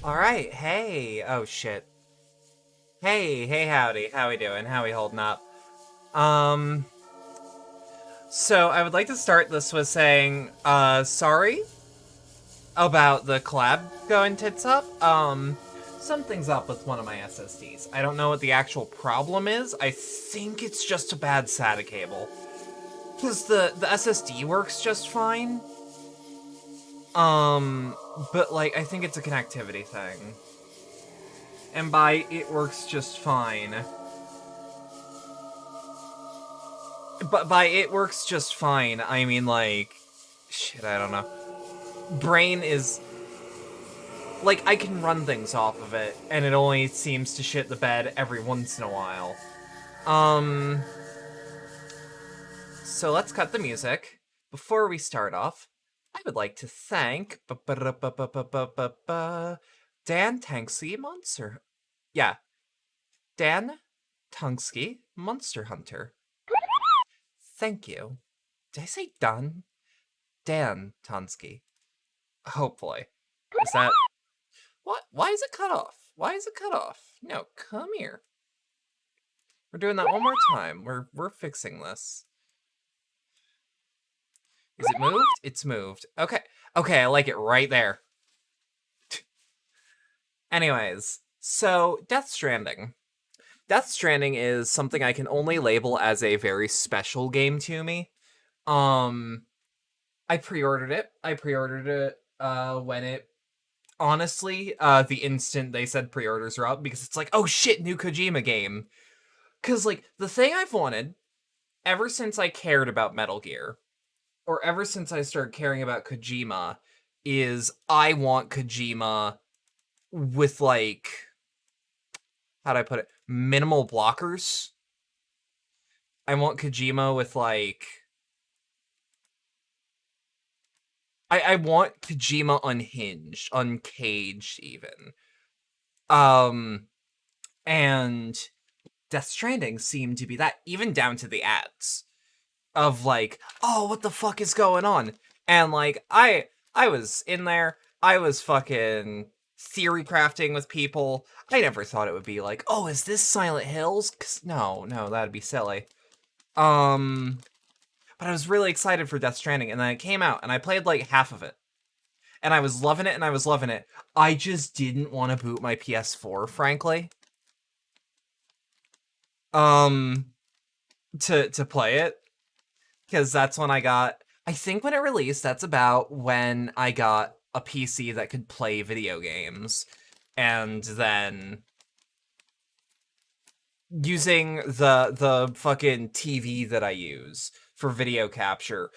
All right, hey. Oh shit. Hey, howdy. How we doing? How we holding up? Um, so I would like to start this with saying, sorry about the collab going tits up. Something's up with one of my SSDs. I don't know what the actual problem is. I think it's just a bad SATA cable. Because the SSD works just fine. Um, but like, I think it's a connectivity thing. And by it works just fine, but by it works just fine, I mean like, shit, I don't know. Brain is like I can run things off of it, and it only seems to shit the bed every once in a while. Um, so let's cut the music. Before we start off, I would like to thank Dan Tanksy Monster. Yeah, Dan Tunksky Monster Hunter. Thank you. Did I say Dan? Dan Tonsky. Hopefully. Is that what? Why is it cut off? Why is it cut off? No, come here. We're doing that one more time. We're fixing this. Is it moved? It's moved. Okay. Okay, I like it right there. Anyways, so Death Stranding. Death Stranding is something I can only label as a very special game to me. Um I pre-ordered it. When it honestly, the instant they said pre-orders are up, because it's like, oh shit, new Kojima game. Because, like, the thing I've wanted ever since I cared about Metal Gear, or ever since I started caring about Kojima, is I want Kojima with, like, how do I put it? Minimal blockers. I want Kojima with, like, I want Kojima unhinged, uncaged, even. Um, and Death Stranding seemed to be that, even down to the ads of like, oh, what the fuck is going on? And like, I was in there, I was fucking theory crafting with people. I never thought it would be like, oh, is this Silent Hills? 'Cause no, that'd be silly. Um, but I was really excited for Death Stranding, and then it came out, and I played like half of it, and I was loving it, and I was loving it. I just didn't want to boot my PS4, frankly. Um, to play it, because that's when I got. I think when it released, that's about when I got a PC that could play video games, and then using the fucking TV that I use for video capture,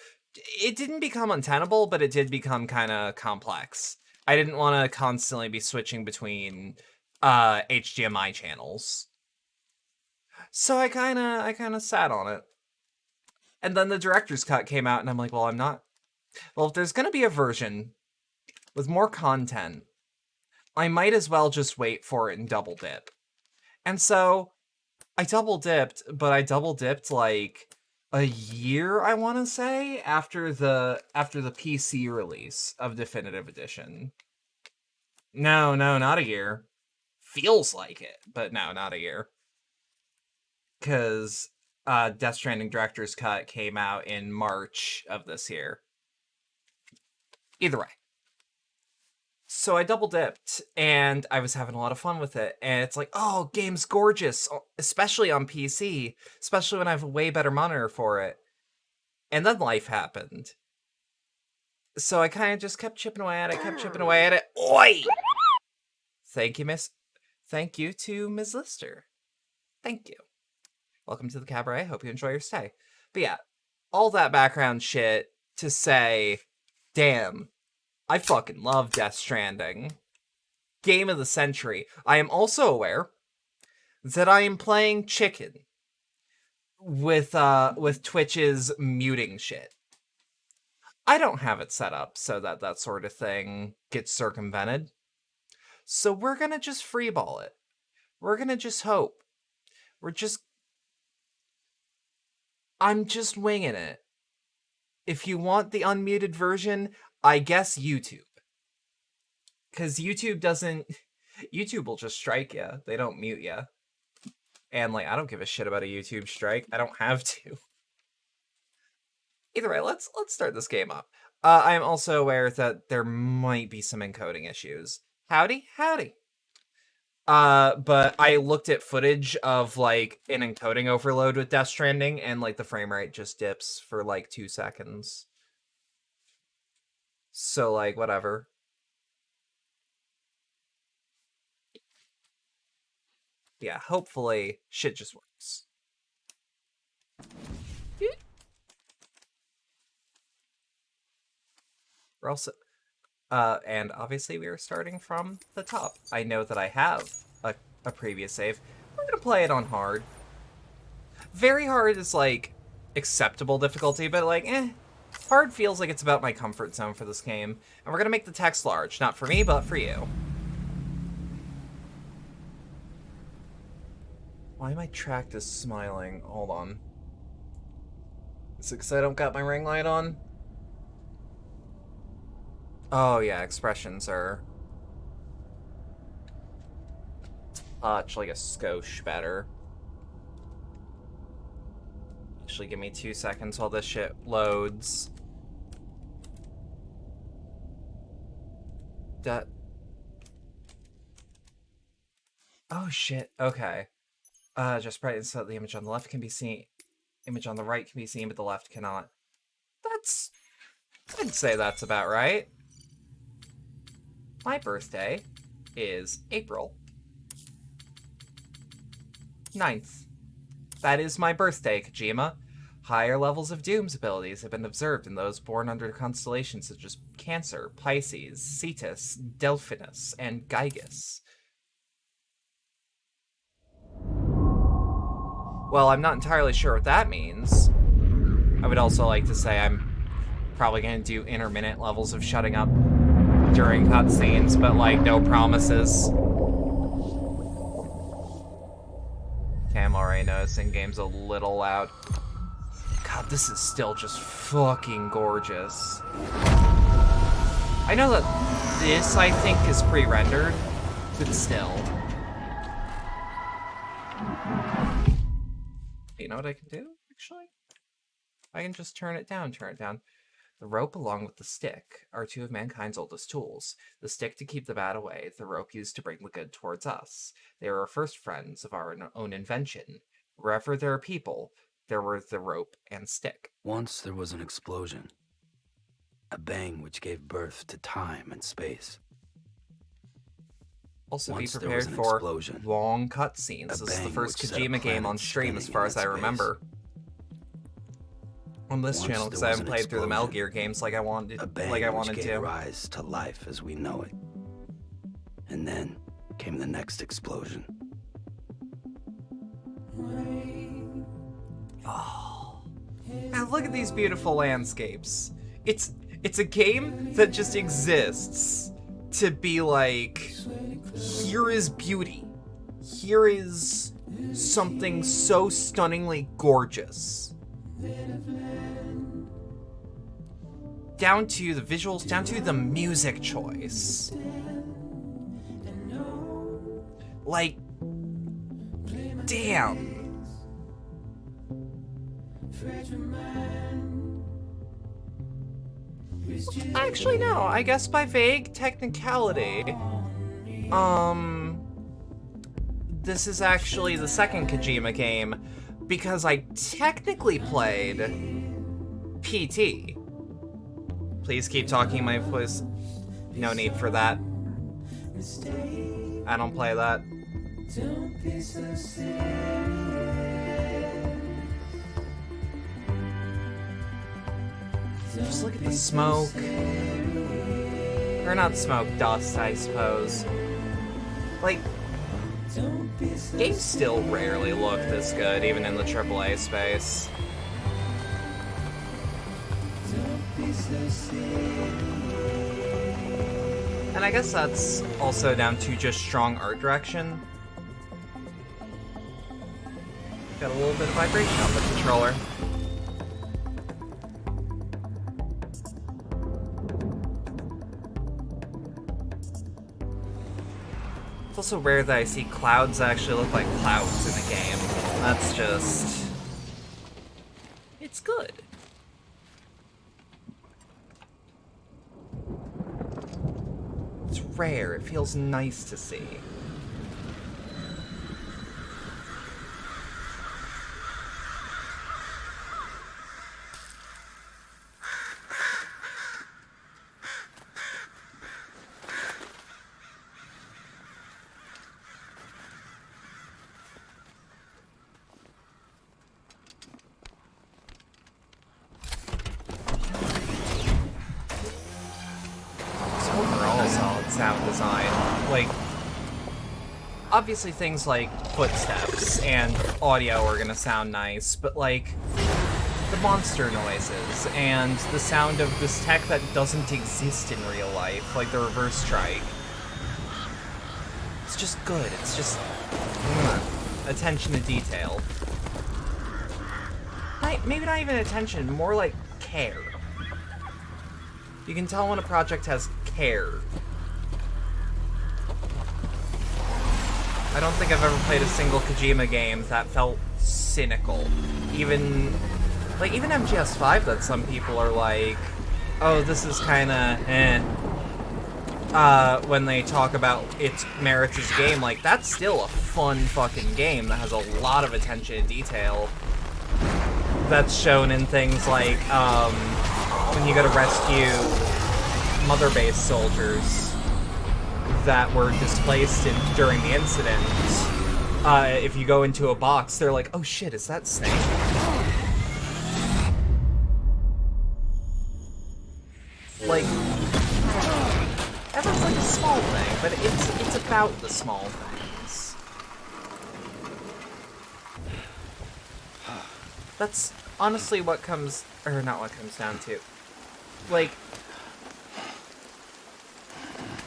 it didn't become untenable, but it did become kind of complex. I didn't want to constantly be switching between HDMI channels, so I kind of sat on it. And then the director's cut came out, and I'm like, well, I'm not. Well, if there's gonna be a version with more content, I might as well just wait for it and double dip. And so I double dipped, but I double dipped like a year, I want to say, after the PC release of Definitive Edition. No, not a year. Feels like it, but no, not a year. Because Death Stranding Director's Cut came out in March of this year. Either way. So I double dipped, and I was having a lot of fun with it. And it's like, oh, game's gorgeous, especially on PC, especially when I have a way better monitor for it. And then life happened. So I kind of just kept chipping away at it, kept chipping away at it. Oi! Thank you, Miss. Thank you to Ms. Lister. Thank you. Welcome to the cabaret. Hope you enjoy your stay. But yeah, all that background shit to say, damn, I fucking love Death Stranding. Game of the century. I am also aware that I am playing chicken with Twitch's muting shit. I don't have it set up so that that sort of thing gets circumvented. So we're gonna just freeball it. We're gonna just hope. We're just I'm just winging it. If you want the unmuted version, I guess YouTube. Because YouTube doesn't... YouTube will just strike you. They don't mute you. And, like, I don't give a shit about a YouTube strike. I don't have to. Either way, let's start this game up. I am also aware that there might be some encoding issues. Howdy. But I looked at footage of, like, an encoding overload with Death Stranding, and, like, the frame rate just dips for, like, 2 seconds. So, like, whatever. Yeah, hopefully shit just works. We're also... and obviously we are starting from the top. I know that I have a previous save. We're gonna play it on hard. Very hard is, like, acceptable difficulty, but, like, hard feels like it's about my comfort zone for this game. And we're gonna make the text large. Not for me, but for you. Why my tract is smiling? Hold on. Is it because I don't got my ring light on? Oh yeah, expressions are touch like a skosh better. Actually, give me 2 seconds while this shit loads. That. Oh shit. Okay. Just brighten so that the image on the left can be seen. Image on the right can be seen, but the left cannot. That's... I'd say that's about right. My birthday is April 9th. That is my birthday, Kojima. Higher levels of Doom's abilities have been observed in those born under constellations such as Cancer, Pisces, Cetus, Delphinus, and Gygus. Well, I'm not entirely sure what that means. I would also like to say I'm probably going to do intermittent levels of shutting up during cutscenes, but, like, no promises. Okay, I'm already noticing game's a little loud. God, this is still just fucking gorgeous. I know that this, I think, is pre-rendered, but still. You know what I can do, actually? I can just turn it down. The rope along with the stick are two of mankind's oldest tools. The stick to keep the bad away, the rope used to bring the good towards us. They were our first friends of our own invention. Wherever there are people, there were the rope and stick. Once there was an explosion. A bang which gave birth to time and space. Also, Once be prepared for explosion. long cutscenes. This is the first Kojima game on stream as far as I remember. On this channel, because I haven't played through the Metal Gear games like I wanted to. Rise to life as we know it. And then came the next explosion. Oh. Now look at these beautiful landscapes. It's a game that just exists to be like, here is beauty. Here is something so stunningly gorgeous. Down to the visuals, down to the music choice. Like, damn. Actually, no. I guess by vague technicality, this is actually the second Kojima game, because I technically played PT. Please keep talking my voice. No need for that. I don't play that. Just look at the smoke. Or not smoke, dust, I suppose. Like, games still rarely look this good, even in the AAA space. And I guess that's also down to just strong art direction. Got a little bit of vibration on the controller. It's also rare that I see clouds that actually look like clouds in a game. That's just... It's good. It's rare. It feels nice to see. Overall solid sound design. Like, obviously things like footsteps and audio are gonna sound nice, but like, the monster noises and the sound of this tech that doesn't exist in real life, like the reverse strike. It's just good. It's just attention to detail. Maybe not even attention, more like care. You can tell when a project has care. I don't think I've ever played a single Kojima game that felt cynical. Even MGS5 that some people are like, oh, this is kinda eh. When they talk about its merits as a game, like, that's still a fun fucking game that has a lot of attention to detail. That's shown in things like, when you go to rescue Mother Base soldiers that were displaced during the incident. If you go into a box, they're like, oh shit, is that Snake? Like, everyone's like a small thing, but it's about the small things. That's honestly what comes, or not what comes down to. Like,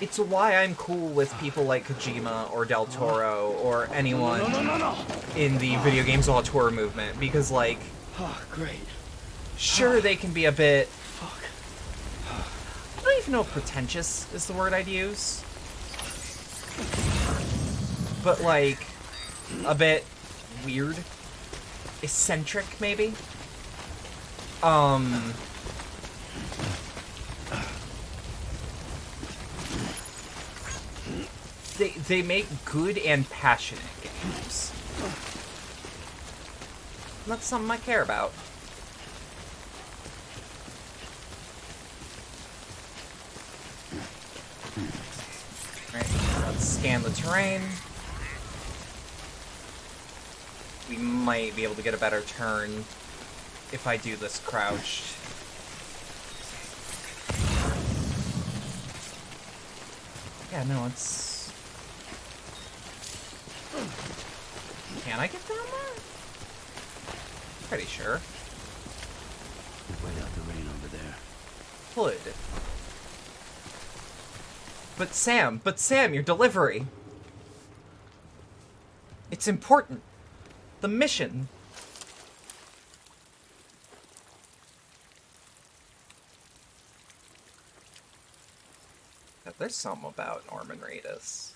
it's why I'm cool with people like Kojima or Del Toro or anyone in the video games auteur movement, because, like, Great. sure, they can be a bit... I don't even know if pretentious is the word I'd use. But, like, a bit weird. Eccentric, maybe? They make good and passionate games. And that's something I care about. Alright, let's scan the terrain. We might be able to get a better turn if I do this crouched. Yeah, no, it's... Can I get down there? Pretty sure. Wait out the rain over there. Could. But Sam, your delivery. It's important. The mission. Yeah, there's something about Norman Reedus.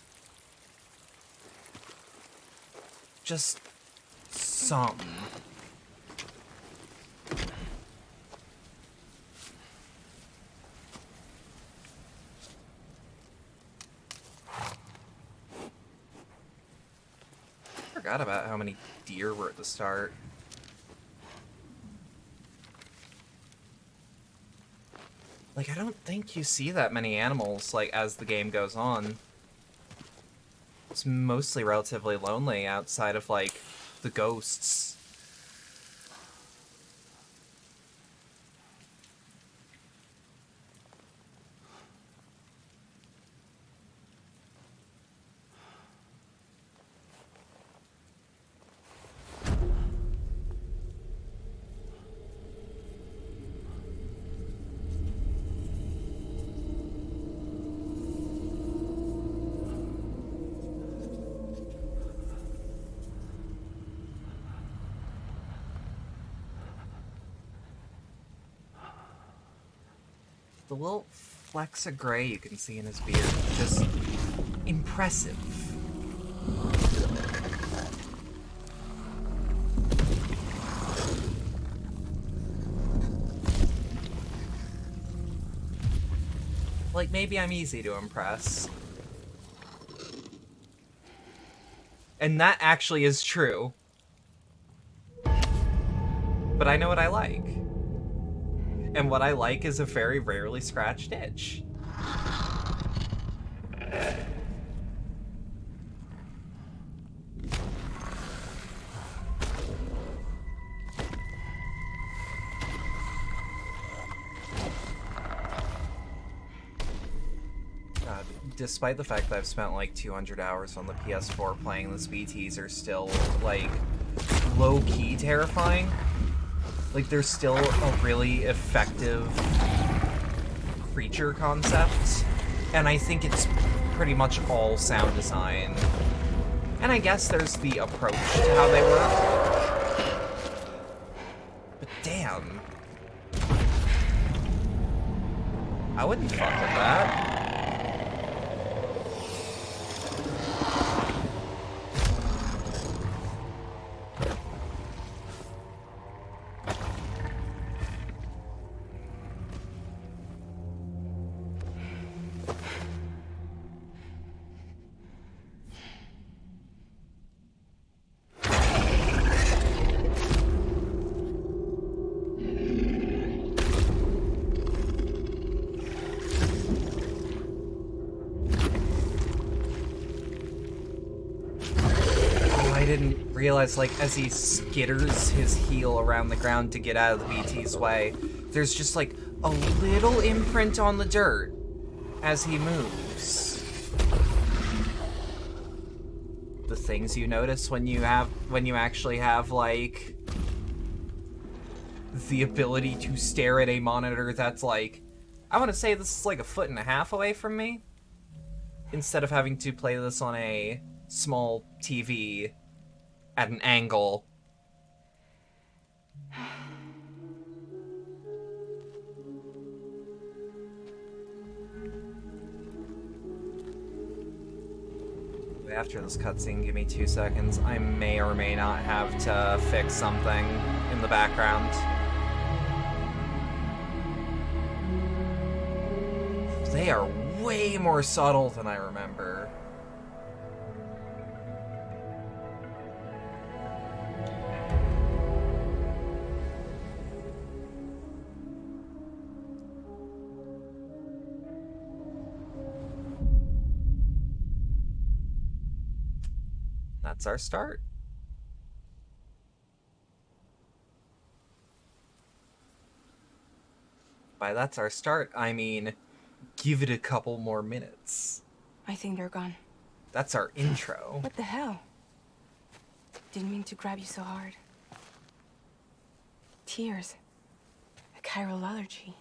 Just some. Forgot about how many deer were at the start. Like, I don't think you see that many animals, like, as the game goes on. It's mostly relatively lonely outside of, like, the ghosts. The little flecks of gray you can see in his beard, just impressive. Like, maybe I'm easy to impress. And that actually is true. But I know what I like. And what I like is a very rarely scratched itch. God, despite the fact that I've spent like 200 hours on the PS4 playing this, BTs are still, like, low-key terrifying. Like, there's still a really effective creature concept, and I think it's pretty much all sound design. And I guess there's the approach to how they work. But damn. I wouldn't fuck with that. I didn't realize, like, as he skitters his heel around the ground to get out of the BT's way, there's just, like, a little imprint on the dirt as he moves. The things you notice when you actually have, like, the ability to stare at a monitor that's, like, I want to say this is like 1.5 feet away from me, instead of having to play this on a small TV at an angle. After this cutscene, give me 2 seconds. I may or may not have to fix something in the background. They are way more subtle than I remember. That's our start. By that's our start, I mean, give it a couple more minutes. I think they're gone. That's our intro. What the hell? Didn't mean to grab you so hard. Tears. A chiral allergy.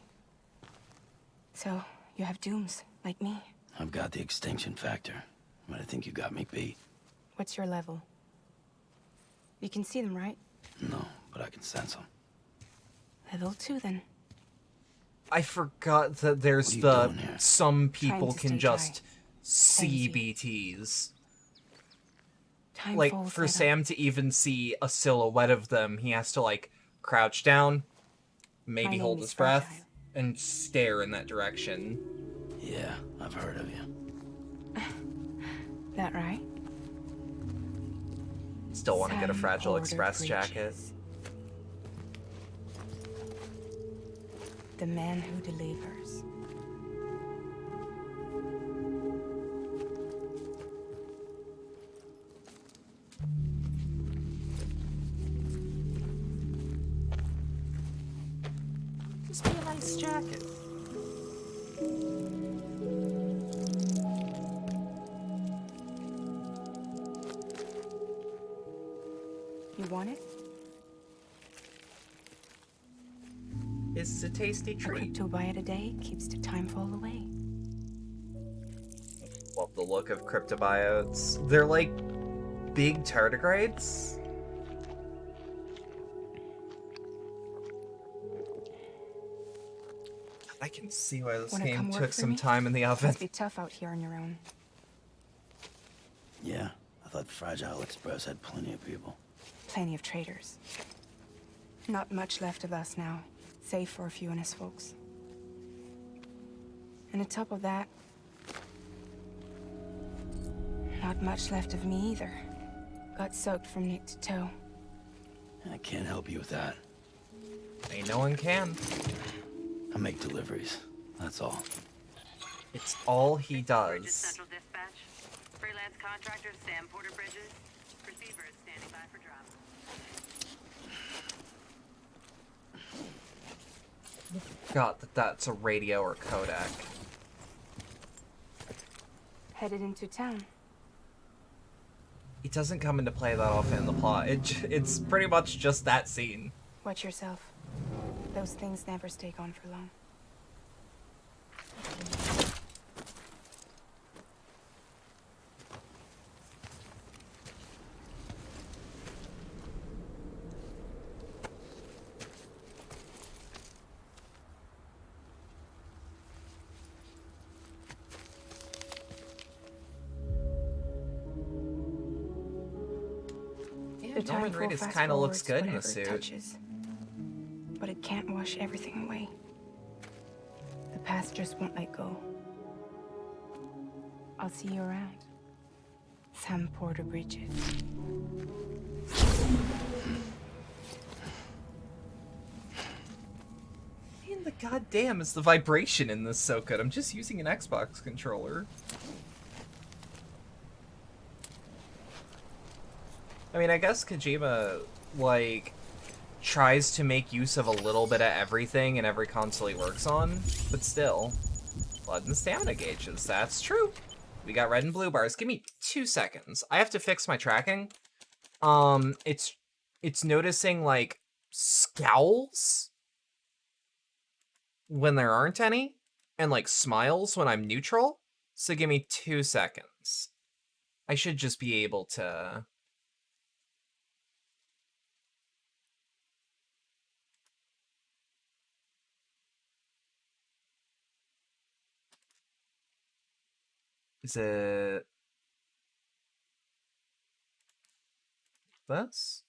So, you have dooms, like me. I've got the extinction factor, but I think you got me beat. What's your level? You can see them, right? No, but I can sense them. Level 2, then. I forgot that there's some people can just see BTs. Like, for Sam to even see a silhouette of them, he has to, like, crouch down, maybe hold his breath, and stare in that direction. Yeah, I've heard of you. That right? Still want to get a Fragile Express jacket. The man who delivers. Just be a nice jacket. You want it? It's a tasty treat. A cryptobiote a day keeps the time fall away. Love the look of cryptobiotes. They're like big tardigrades. I can see why this game took some time in the oven. Must be tough out here on your own. Yeah, I thought Fragile Express had plenty of people. Plenty of traitors. Not much left of us now, save for a few honest folks. And on top of that, not much left of me either. Got soaked from neck to toe. I can't help you with that. Ain't no one can. I make deliveries. That's all. It's all he Bridges does. Central Dispatch. Freelance contractor Sam Porter Bridges. Receiver is standing by for drop. Forgot that that's a radio or codec. Headed into town. It doesn't come into play that often in the plot. It's pretty much just that scene. Watch yourself. Those things never stay gone for long. Yeah, The time Norman for Reedus fast kind of looks forwards good in the whatever it suit. touches. But it can't wash everything away. The past just won't let go. I'll see you around. Sam Porter Bridges. And the goddamn is the vibration in this so good. I'm just using an Xbox controller. I mean, I guess Kojima, like, tries to make use of a little bit of everything in every console he works on, but still. Blood and stamina gauges, that's true. We got red and blue bars. Give me 2 seconds. I have to fix my tracking. It's noticing, like, scowls when there aren't any, and, like, smiles when I'm neutral. So give me 2 seconds. I should just be able to... Is it this?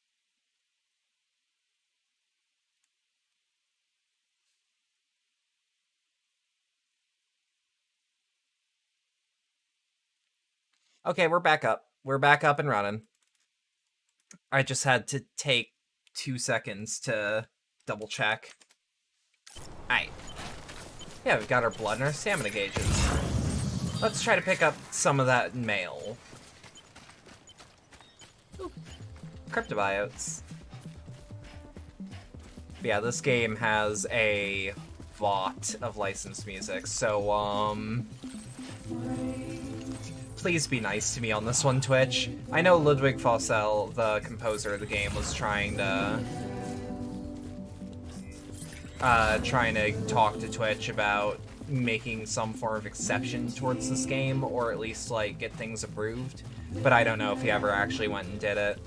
Okay, we're back up. We're back up and running. I just had to take 2 seconds to double check. Alright. Yeah, we've got our blood and our stamina gauges. Let's try to pick up some of that mail. Ooh. Cryptobiotes. Yeah, this game has a lot of licensed music, so, please be nice to me on this one, Twitch. I know Ludwig Fossel, the composer of the game, was trying to talk to Twitch about making some form of exception towards this game, or at least, like, get things approved. But I don't know if he ever actually went and did it.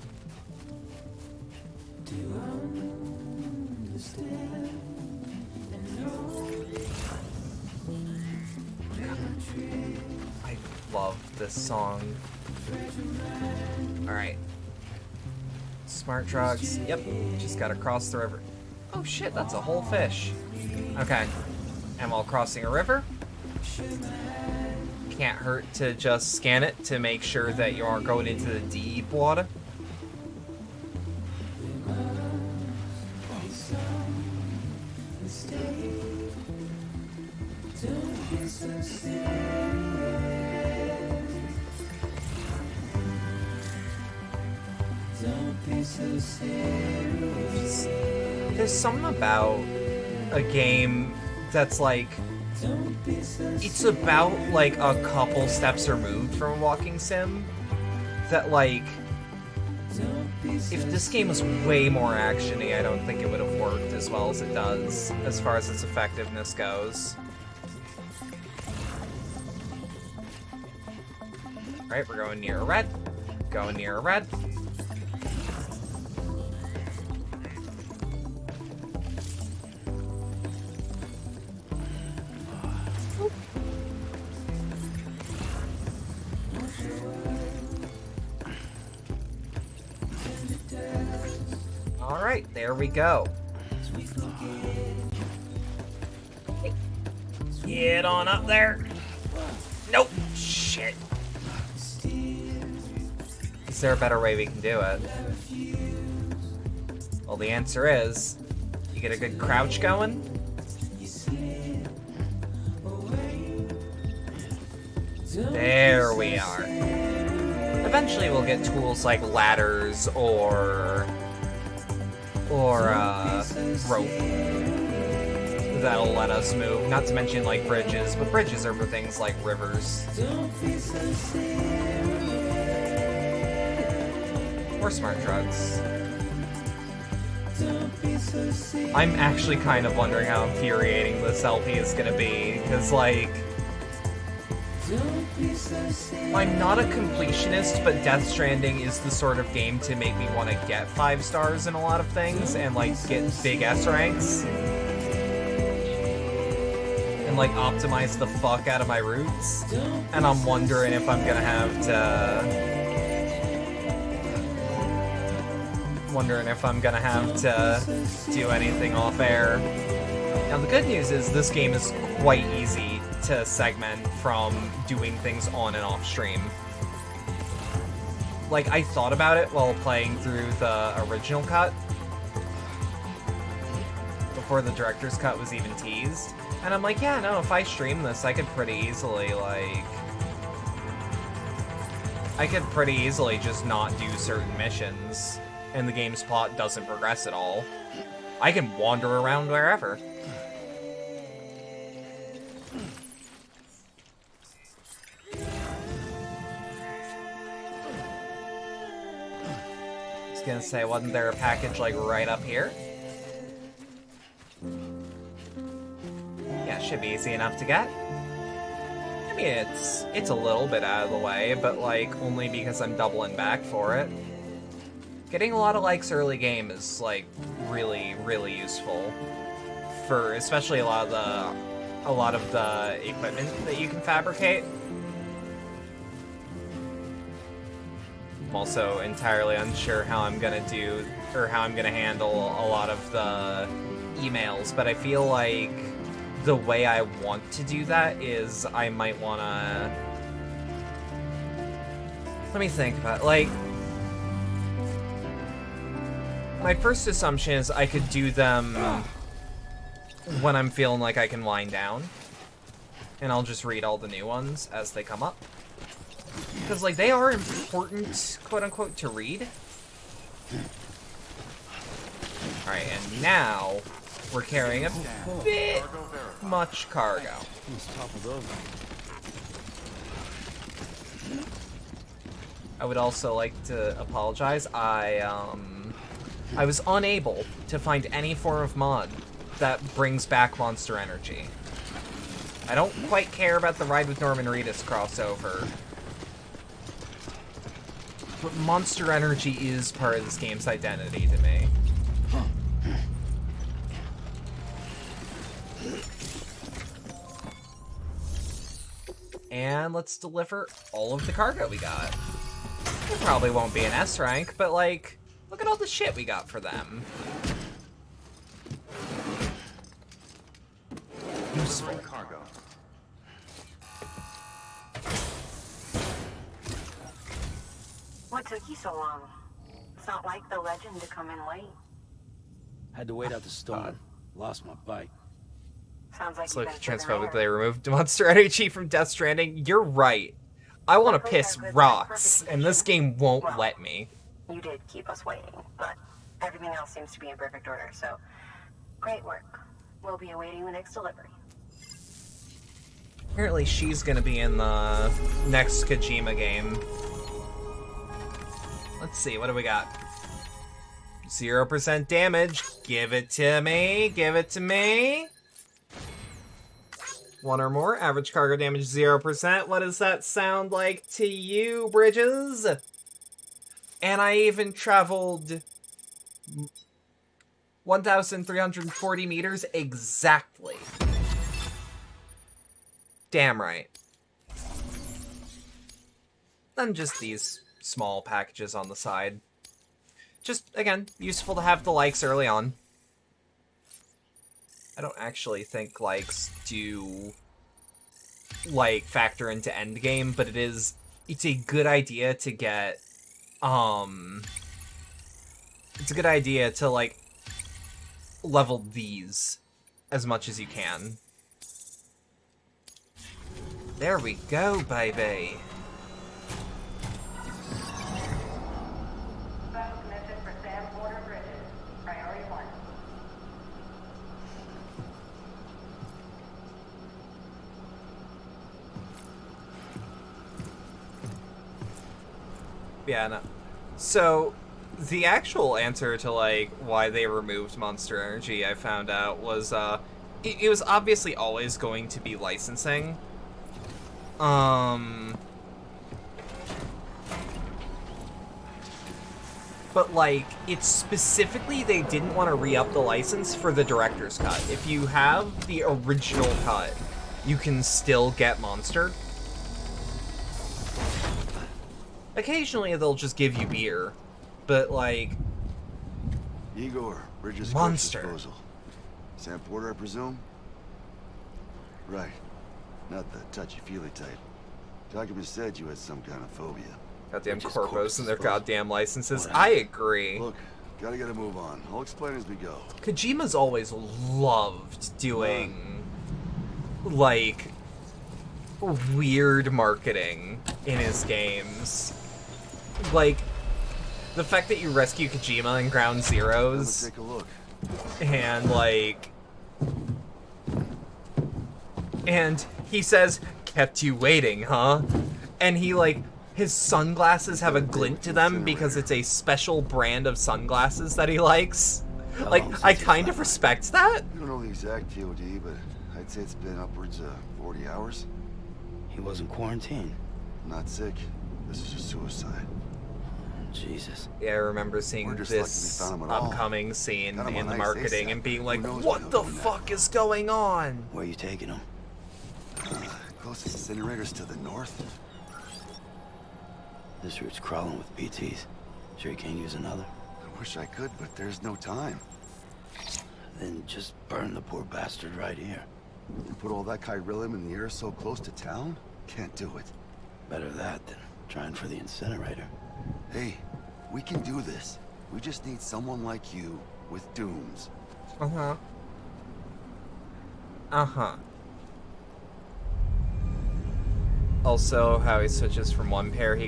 I love this song. Alright. Smart drugs. Yep, just gotta cross the river. Oh shit, that's a whole fish. Okay. And while crossing a river, can't hurt to just scan it to make sure that you aren't going into the deep water. There's something about a game that's like, it's about like a couple steps removed from a walking sim that, like, if this game was way more actiony, I don't think it would have worked as well as it does as far as its effectiveness goes. Alright, we're going near a red. Going near a red. There we go. Get on up there. Nope. Shit. Is there a better way we can do it? Well, the answer is, you get a good crouch going. There we are. Eventually we'll get tools like ladders or rope that'll let us move. Not to mention like bridges, but bridges are for things like rivers. Or smart drugs. I'm actually kind of wondering how infuriating this LP is gonna be, because like, I'm not a completionist, but Death Stranding is the sort of game to make me want to get 5 stars in a lot of things and like get big S ranks. And like optimize the fuck out of my routes. And I'm wondering if I'm gonna have to do anything off air. Now the good news is this game is quite easy to segment from doing things on and off stream. Like, I thought about it while playing through the original cut, before the director's cut was even teased, and I'm like, yeah, no, if I stream this, I could pretty easily, just not do certain missions, and the game's plot doesn't progress at all. I can wander around wherever. Gonna say, wasn't there a package like right up here? Yeah, it should be easy enough to get. I mean, it's a little bit out of the way, but like only because I'm doubling back for it. Getting a lot of likes early game is like really, really useful for especially a lot of the equipment that you can fabricate. I'm also entirely unsure how I'm gonna do, or how I'm gonna handle a lot of the emails, but I feel like the way I want to do that is I might wanna... Let me think about it. Like, my first assumption is I could do them when I'm feeling like I can wind down, and I'll just read all the new ones as they come up. Because, like, they are important, quote-unquote, to read. Alright, and now we're carrying a bit much cargo. I would also like to apologize. I was unable to find any form of mod that brings back Monster Energy. I don't quite care about the Ride with Norman Reedus crossover, but Monster Energy is part of this game's identity to me. And let's deliver all of the cargo we got. It probably won't be an S rank, but like, look at all the shit we got for them. Useful cargo. What took you so long? It's not like the legend to come in late. Had to wait out the storm. Lost my bike. Sounds like It's you've like been through the transphobic ringer. they removed Monster Energy from Death Stranding. You're right. I want to Luckily, piss our goods are in rocks, perfect and this condition. game won't Well, let me. You did keep us waiting, but everything else seems to be in perfect order, so great work. We'll be awaiting the next delivery. Apparently she's gonna be in the next Kojima game. Let's see, what do we got? 0% damage. Give it to me. Give it to me. One or more. Average cargo damage 0%. What does that sound like to you, Bridges? And I even traveled 1,340 meters exactly. Damn right. Then just these small packages on the side. Just, again, useful to have the likes early on. I don't actually think likes do, like, factor into endgame, but it's a good idea to get, it's a good idea to, like, level these as much as you can. There we go, baby. Special commission for Sam Porter Bridges. Priority 1. Yeah, no. So, the actual answer to, like, why they removed Monster Energy, I found out, was, it was obviously always going to be licensing. But, like, it's specifically they didn't want to re-up the license for the director's cut. If you have the original cut, you can still get Monster. Occasionally, they'll just give you beer. But, like... Igor, Bridges Monster. disposal. Sam Porter, I presume? Right. Not the touchy-feely type. Documents said you had some kind of phobia. Goddamn Which is corpos corpse and their disposal. goddamn licenses. Whatever. I agree. Look, gotta get a move on. I'll explain as we go. Kojima's always loved doing, like, weird marketing in his games. Like, the fact that you rescue Kojima in Ground Let's Zeroes, take a look. and, like... And he says, kept you waiting, huh? And he, like, his sunglasses have a glint to them because it's a special brand of sunglasses that he likes. Like, I kind of respect that. We don't know the exact TOD, but I'd say it's been upwards of 40 hours. He wasn't quarantined. Not sick. This is a suicide. Jesus. Yeah, I remember seeing We're just lucky we this found him at all. upcoming scene Got him in on the ice marketing ASAP. and being Who like, knows what what the he'll do fuck is going on? Where are you taking him? Closest incinerators to the north. This route's crawling with BTs. Sure you can't use another? I wish I could, but there's no time. Then just burn the poor bastard right here. And put all that chiralium in the air so close to town? Can't do it. Better that than trying for the incinerator. Hey, we can do this. We just need someone like you with dooms. Uh-huh. Uh-huh. Also, how he switches from one pair he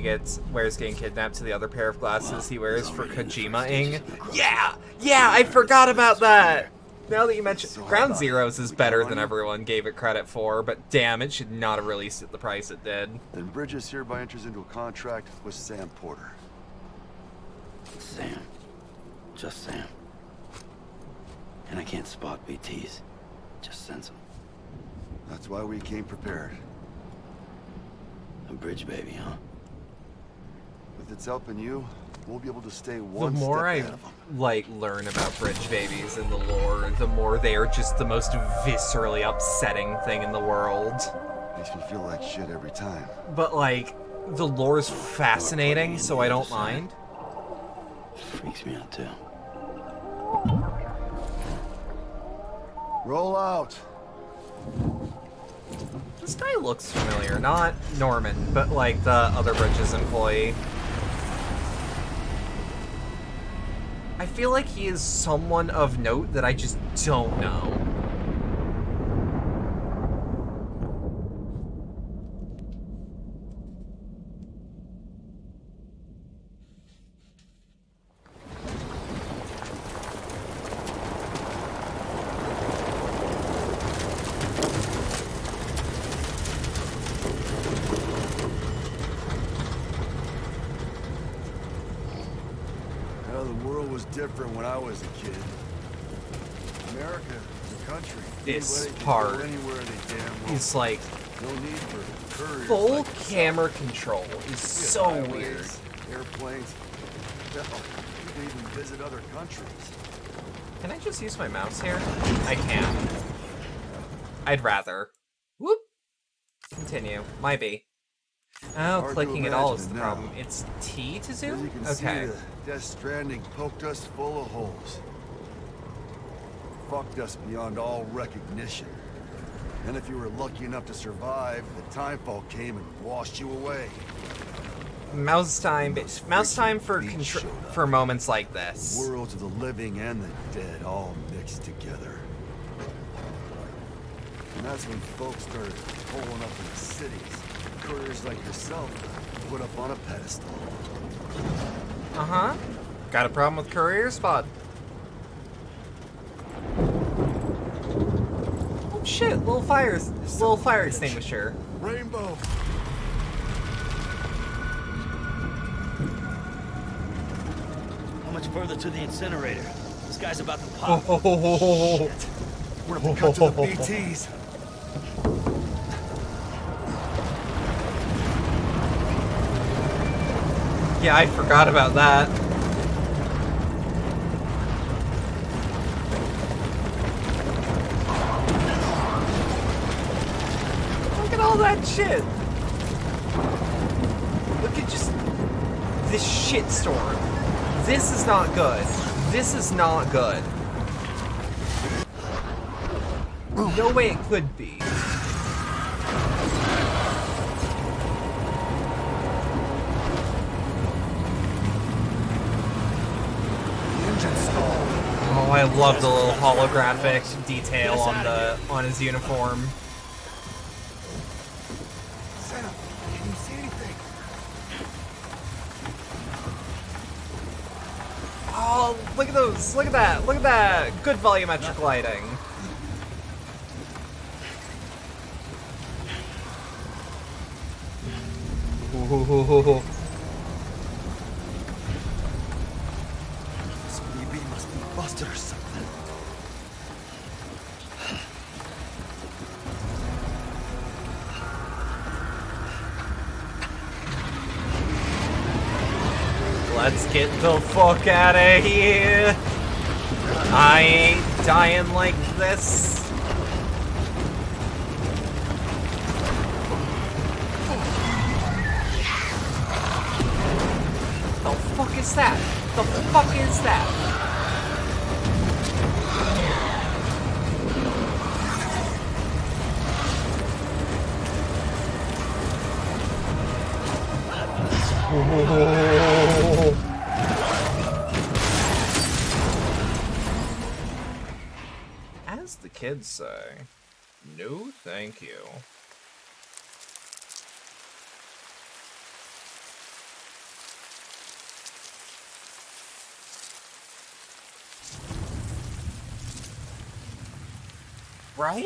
wears getting kidnapped to the other pair of glasses he wears for Kojima-ing. Yeah! Yeah, I forgot about that! Now that you mention Ground Zeroes is better than everyone gave it credit for, but damn, it should not have released at the price it did. Then Bridges hereby enters into a contract with Sam Porter. Sam. Just Sam. And I can't spot BTs. Just sense them. That's why we came prepared. A bridge baby, huh? If it's helping you, we'll be able to stay The one more step I, ahead of them. like, learn about bridge babies in the lore, the more they are just the most viscerally upsetting thing in the world. Makes me feel like shit every time. But, like, the lore is fascinating, so I don't mind. Freaks me out too. Roll out! This guy looks familiar. Not Norman, but, like, the other Bridges employee. I feel like he is someone of note that I just don't know. Well, the world was different when I was a kid. America is a country. This Anybody can part go anywhere they damn well. He's like, No need for couriers full like yourself. camera control is so Highways, weird. Airplanes. Hell, you can even visit other countries. Can I just use my mouse here? I can. I'd rather. Whoop. Continue. Might be. Oh, Hard to clicking at all is imagine the it now. problem. It's T to As you zoom? can Okay. see, the Death Stranding poked us full of holes. Fucked us beyond all recognition. And if you were lucky enough to survive, the timefall came and washed you away. Mouse time, Those mouse time freaking for beasts showed up. for moments like this. Worlds of the living and the dead all mixed together. And that's when folks started pulling up in the cities. Couriers like yourself put up on a pedestal. Uh-huh. Got a problem with courier spot. Oh shit, little fire extinguisher. Rainbow! How much further to the incinerator? This guy's about to pop. We're gonna cut to the BTs. Yeah, I forgot about that. Look at all that shit. Look at just this shitstorm. This is not good. This is not good. No way it could be. Oh, I love the little holographic detail on his uniform. Sam, can you see anything? Oh, look at those! Look at that! Look at that! Good volumetric lighting. Ooh. This BB must be busted or something. Let's get the fuck out of here! I ain't dying like this. The fuck is that? The fuck is that? As the kids say, no thank you. Right?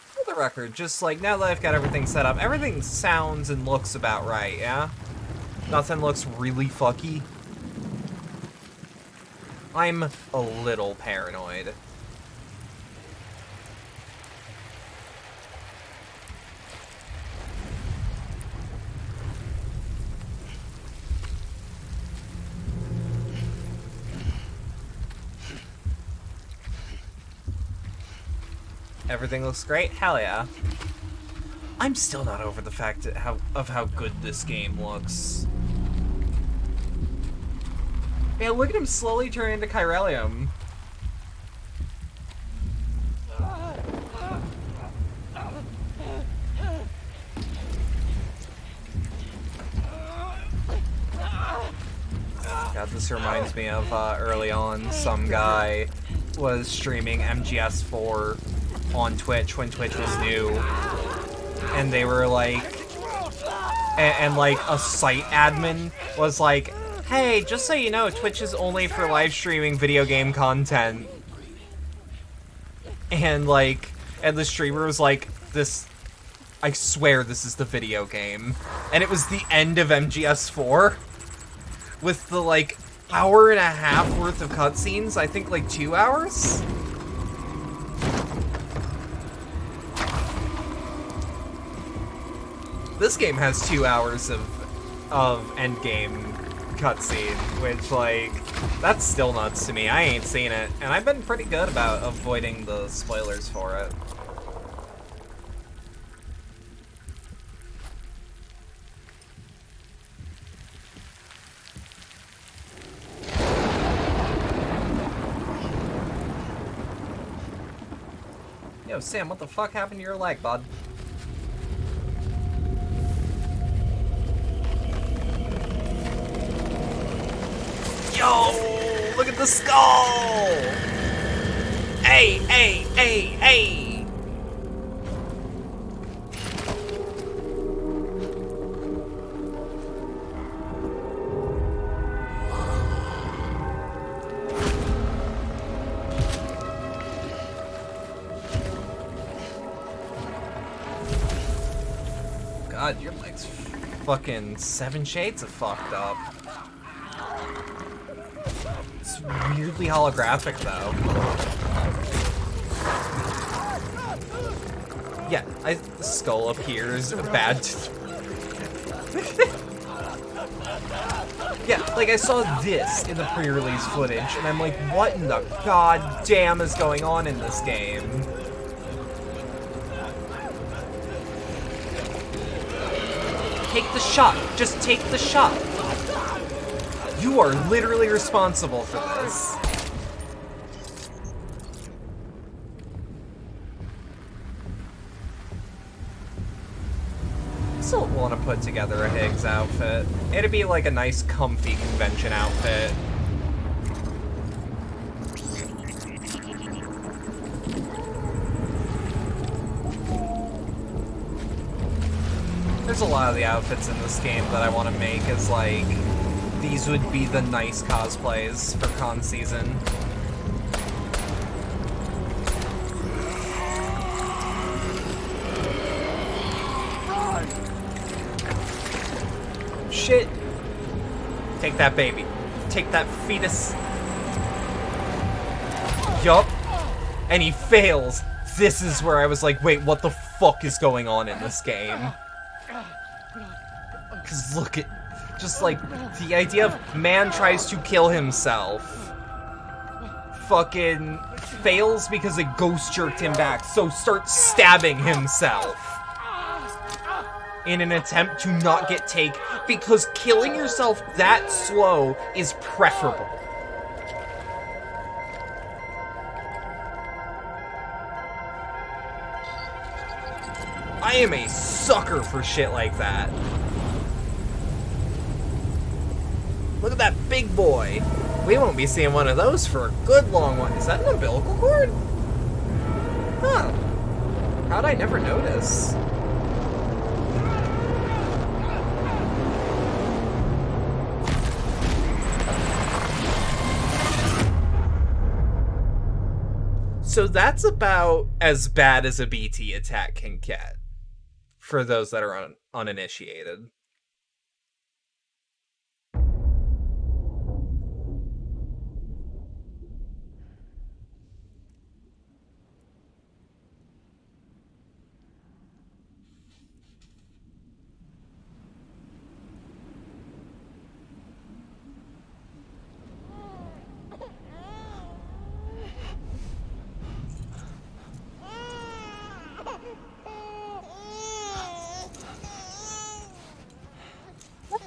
For the record, just like now that I've got everything set up, everything sounds and looks about right, yeah? Nothing looks really fucky. I'm a little paranoid. Everything looks great? Hell yeah. I'm still not over the fact that how good this game looks. Yeah, look at him slowly turn into Chiralium. God, this reminds me of early on, some guy was streaming MGS4 on Twitch when Twitch was new, and they were like, and like a site admin was like, hey, just so you know, Twitch is only for live streaming video game content. And like, and the streamer was like, this, I swear this is the video game. And it was the end of MGS4 with the like hour and a half worth of cutscenes, I think like 2 hours? This game has 2 hours of endgame cutscene, which, like, that's still nuts to me. I ain't seen it, and I've been pretty good about avoiding the spoilers for it. Yo, Sam, what the fuck happened to your leg, bud? Yo, look at the skull! Hey, hey, hey, hey! God, your leg's fucking 7 shades of fucked up. It's weirdly holographic, though. Yeah, the skull appears bad. Yeah, like I saw this in the pre-release footage, and I'm like, what in the god damn is going on in this game? Take the shot. Just take the shot. You are literally responsible for this. I still want to put together a Higgs outfit. It'd be like a nice, comfy convention outfit. There's a lot of the outfits in this game that I want to make as like, these would be the nice cosplays for con season. Shit. Take that baby. Take that fetus. Yup. And he fails. This is where I was like, wait, what the fuck is going on in this game? Because look at, just like, the idea of man tries to kill himself. Fucking fails because a ghost jerked him back, so starts stabbing himself. In an attempt to not get take, because killing yourself that slow is preferable. I am a sucker for shit like that. Look at that big boy. We won't be seeing one of those for a good long one. Is that an umbilical cord? Huh. How'd I never notice? So that's about as bad as a BT attack can get. For those that are uninitiated.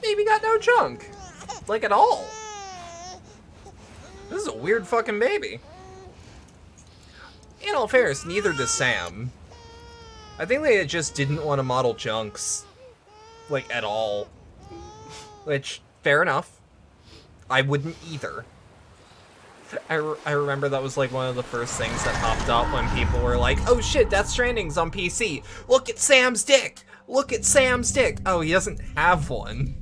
Baby got no junk. Like, at all. This is a weird fucking baby. In all fairness, neither does Sam. I think they just didn't want to model junks. Like, at all. Which, fair enough. I wouldn't either. I remember that was like one of the first things that popped up when people were like, oh shit, Death Stranding's on PC. Look at Sam's dick. Look at Sam's dick. Oh, he doesn't have one.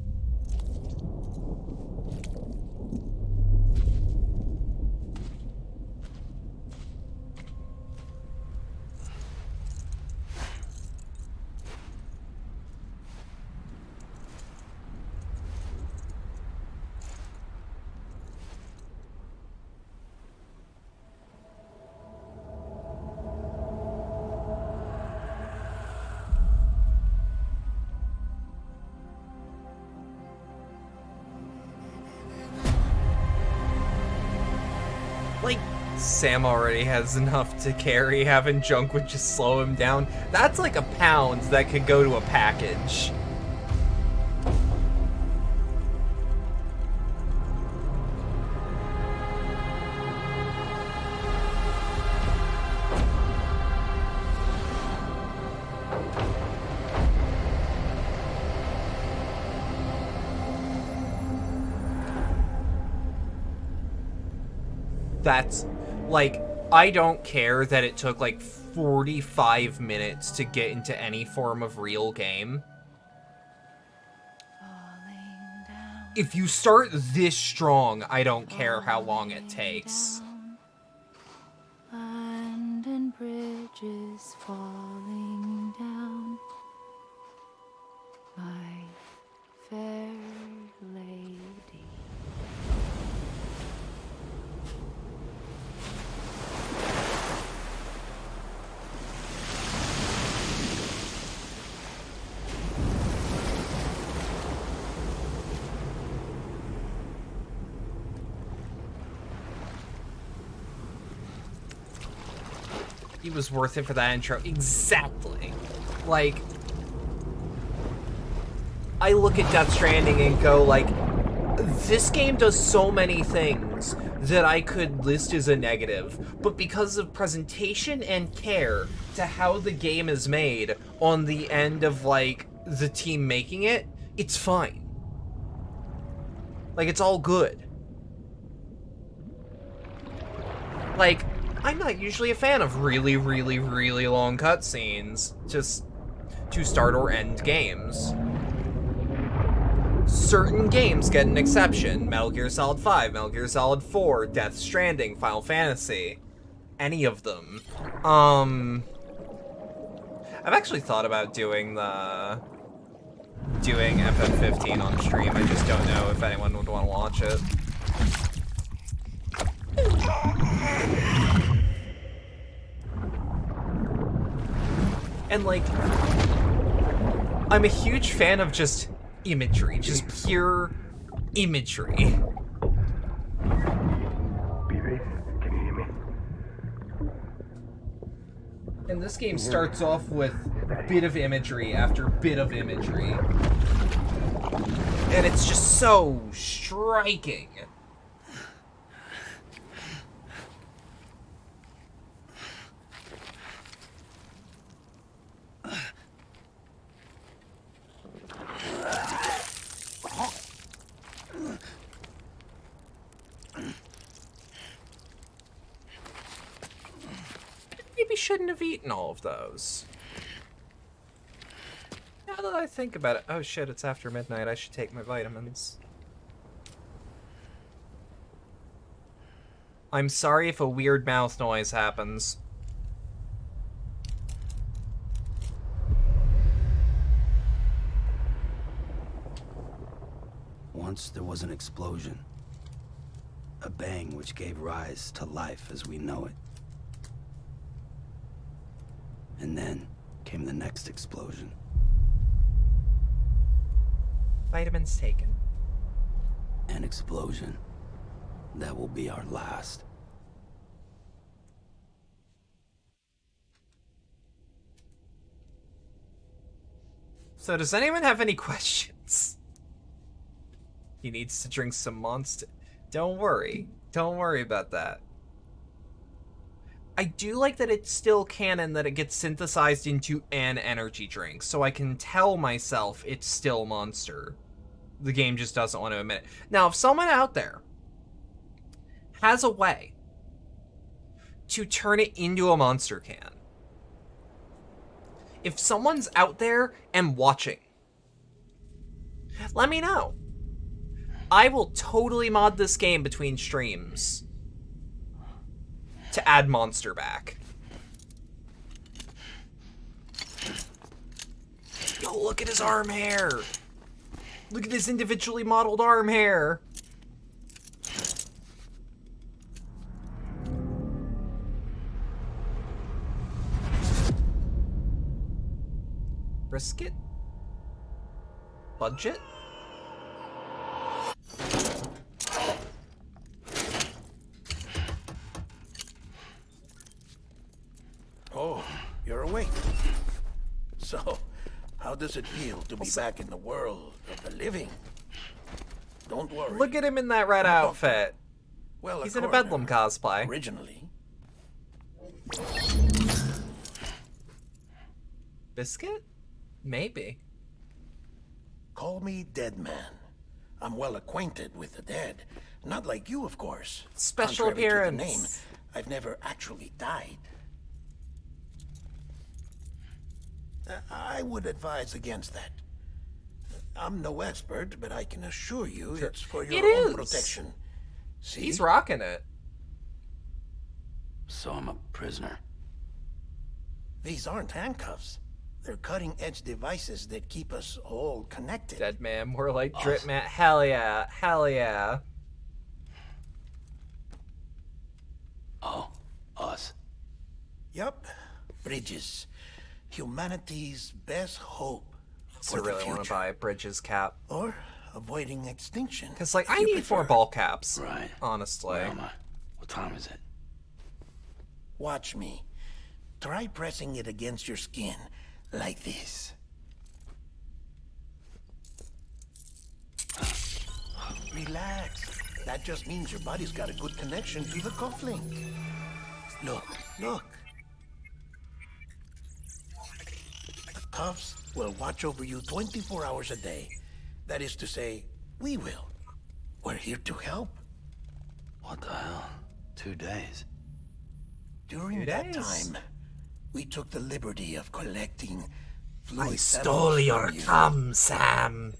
Like, Sam already has enough to carry, having junk would just slow him down. That's like a pound that could go to a package. that's, like, I don't care that it took, like, 45 minutes to get into any form of real game. If you start this strong, I don't care how long it takes. Land and bridges falling down, my fair lady. It was worth it for that intro. Exactly. Like, I look at Death Stranding and go, like, this game does so many things that I could list as a negative, but because of presentation and care to how the game is made on the end of, like, the team making it, it's fine. Like, it's all good. Like, I'm not usually a fan of really, really, really long cutscenes, just to start or end games. Certain games get an exception. Metal Gear Solid 5, Metal Gear Solid 4, Death Stranding, Final Fantasy. Any of them. I've actually thought about doing FF15 on stream. I just don't know if anyone would want to watch it. And, like, I'm a huge fan of just imagery, just pure imagery. Baby, can you hear me? And this game starts off with bit of imagery after bit of imagery. And it's just so striking. Maybe shouldn't have eaten all of those. Now that I think about it, oh shit, it's after midnight. I should take my vitamins. I'm sorry if a weird mouth noise happens. Once there was an explosion. A bang which gave rise to life as we know it. And then came the next explosion. Vitamins taken. An explosion that will be our last. So does anyone have any questions? He needs to drink some Monster. Don't worry. Don't worry about that. I do like that it's still canon that it gets synthesized into an energy drink, so I can tell myself it's still Monster. The game just doesn't want to admit it. Now, if someone out there has a way to turn it into a Monster can, if someone's out there and watching, let me know. I will totally mod this game between streams to add Monster back. Yo, look at his arm hair. Look at his individually modeled arm hair. Brisket? Budget? Oh, you're awake. So, how does it feel to be back in the world of the living? Don't worry. Look at him in that red outfit. Well, He's in a Bedlam cosplay. Originally. Biscuit? Maybe. Call me Dead Man. I'm well acquainted with the dead. Not like you, of course. Special Contrary to the appearance. name, I've never actually died. I would advise against that. I'm no expert, but I can assure you it's for your own protection. See? He's rocking it. So I'm a prisoner. These aren't handcuffs. They're cutting-edge devices that keep us all connected. Dead man, more like drip man. Hell yeah, hell yeah. Oh, us. Yup. Bridges. Humanity's best hope So for the really want to future. buy a Bridges cap. Or avoiding extinction. Because, like, if I you need prefer. 4 ball caps. Right. Honestly. Where am I? What time is it? Watch me. Try pressing it against your skin, like this. Relax. That just means your body's got a good connection to the cufflink. Look, look. The cuffs will watch over you 24 hours a day. That is to say, we will. We're here to help. What the hell? 2 days. During 2 that days? time, we took the liberty of collecting I fluid stole samples your from you. cum, Sam.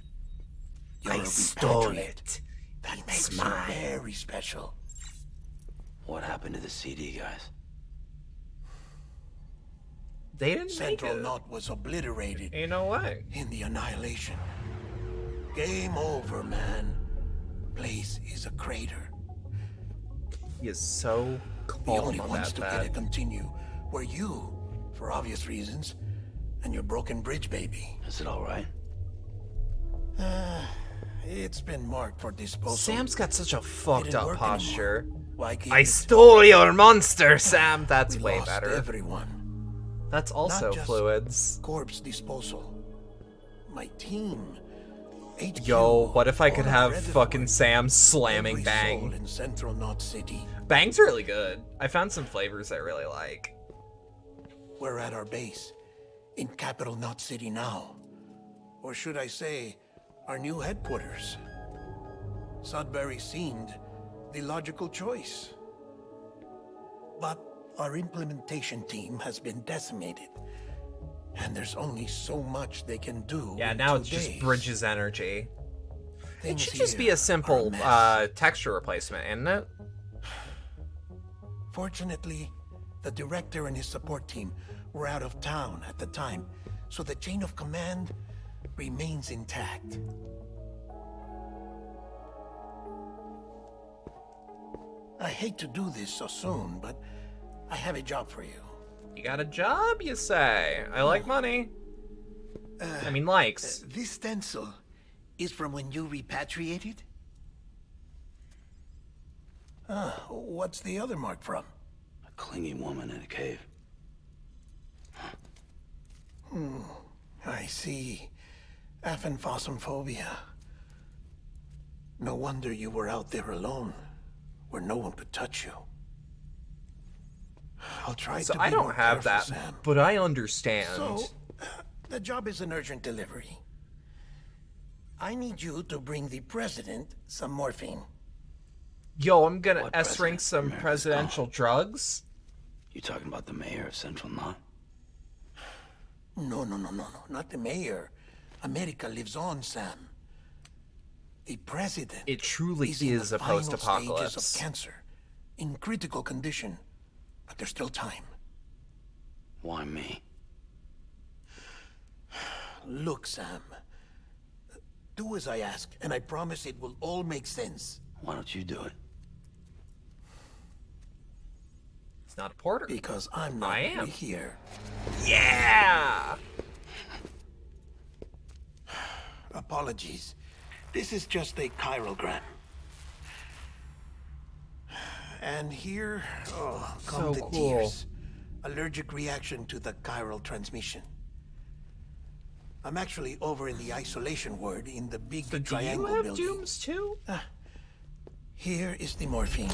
You're I a stole repatriate. it. That It's makes you mine. very special. What happened to the CD, guys? They didn't Central make it. Knot was obliterated Ain't no way. in the annihilation. Game over, man. Place is a crater. He is so The calm only on ones that to get bed. it continue were you, for obvious reasons, and your broken bridge baby. Is it all right? It's been marked for disposal. Sam's got such a fucked Didn't up work posture. anymore. Why keep I it? stole your monster, Sam. That's We way lost better. everyone. That's also Not just fluids. Corpse disposal. My team. HQ, Yo, what if I could all have Rutherford, fucking Sam slamming every Bang? soul in Central Knot City. Bang's really good. I found some flavors I really like. We're at our base, in Capital Knot City now. Or should I say, our new headquarters. Sudbury seemed the logical choice. But our implementation team has been decimated. And there's only so much they can do. Yeah, in now 2 it's just days. Bridges energy. It Things should just be here a simple are a mess. texture replacement, isn't it? Fortunately, the director and his support team were out of town at the time, so the chain of command remains intact. I hate to do this so soon, but I have a job for you. You got a job, you say? I like money. I mean, likes. This stencil is from when you repatriated? What's the other mark from? A clingy woman in a cave. I see. Aphenphosmphobia. No wonder you were out there alone, where no one could touch you. I'll try So to be I don't more have careful, that, Sam. but I understand. So, the job is an urgent delivery. I need you to bring the president some morphine. Yo, I'm gonna What S-rank president? some America's presidential drugs. You talking about the mayor of Central Knot? No, not the mayor. America lives on, Sam. The president It truly is in is the a final stages post-apocalypse. of cancer, in critical condition, but there's still time. Why me? Look, Sam. Do as I ask, and I promise it will all make sense. Why don't you do it? It's not a porter. Because I'm not I am. really here. Yeah! Apologies. This is just a chiralgram. And here, come So the cool. tears. Allergic reaction to the chiral transmission. I'm actually over in the isolation ward in the big So do you triangle have building. dooms too? Here is the morphine.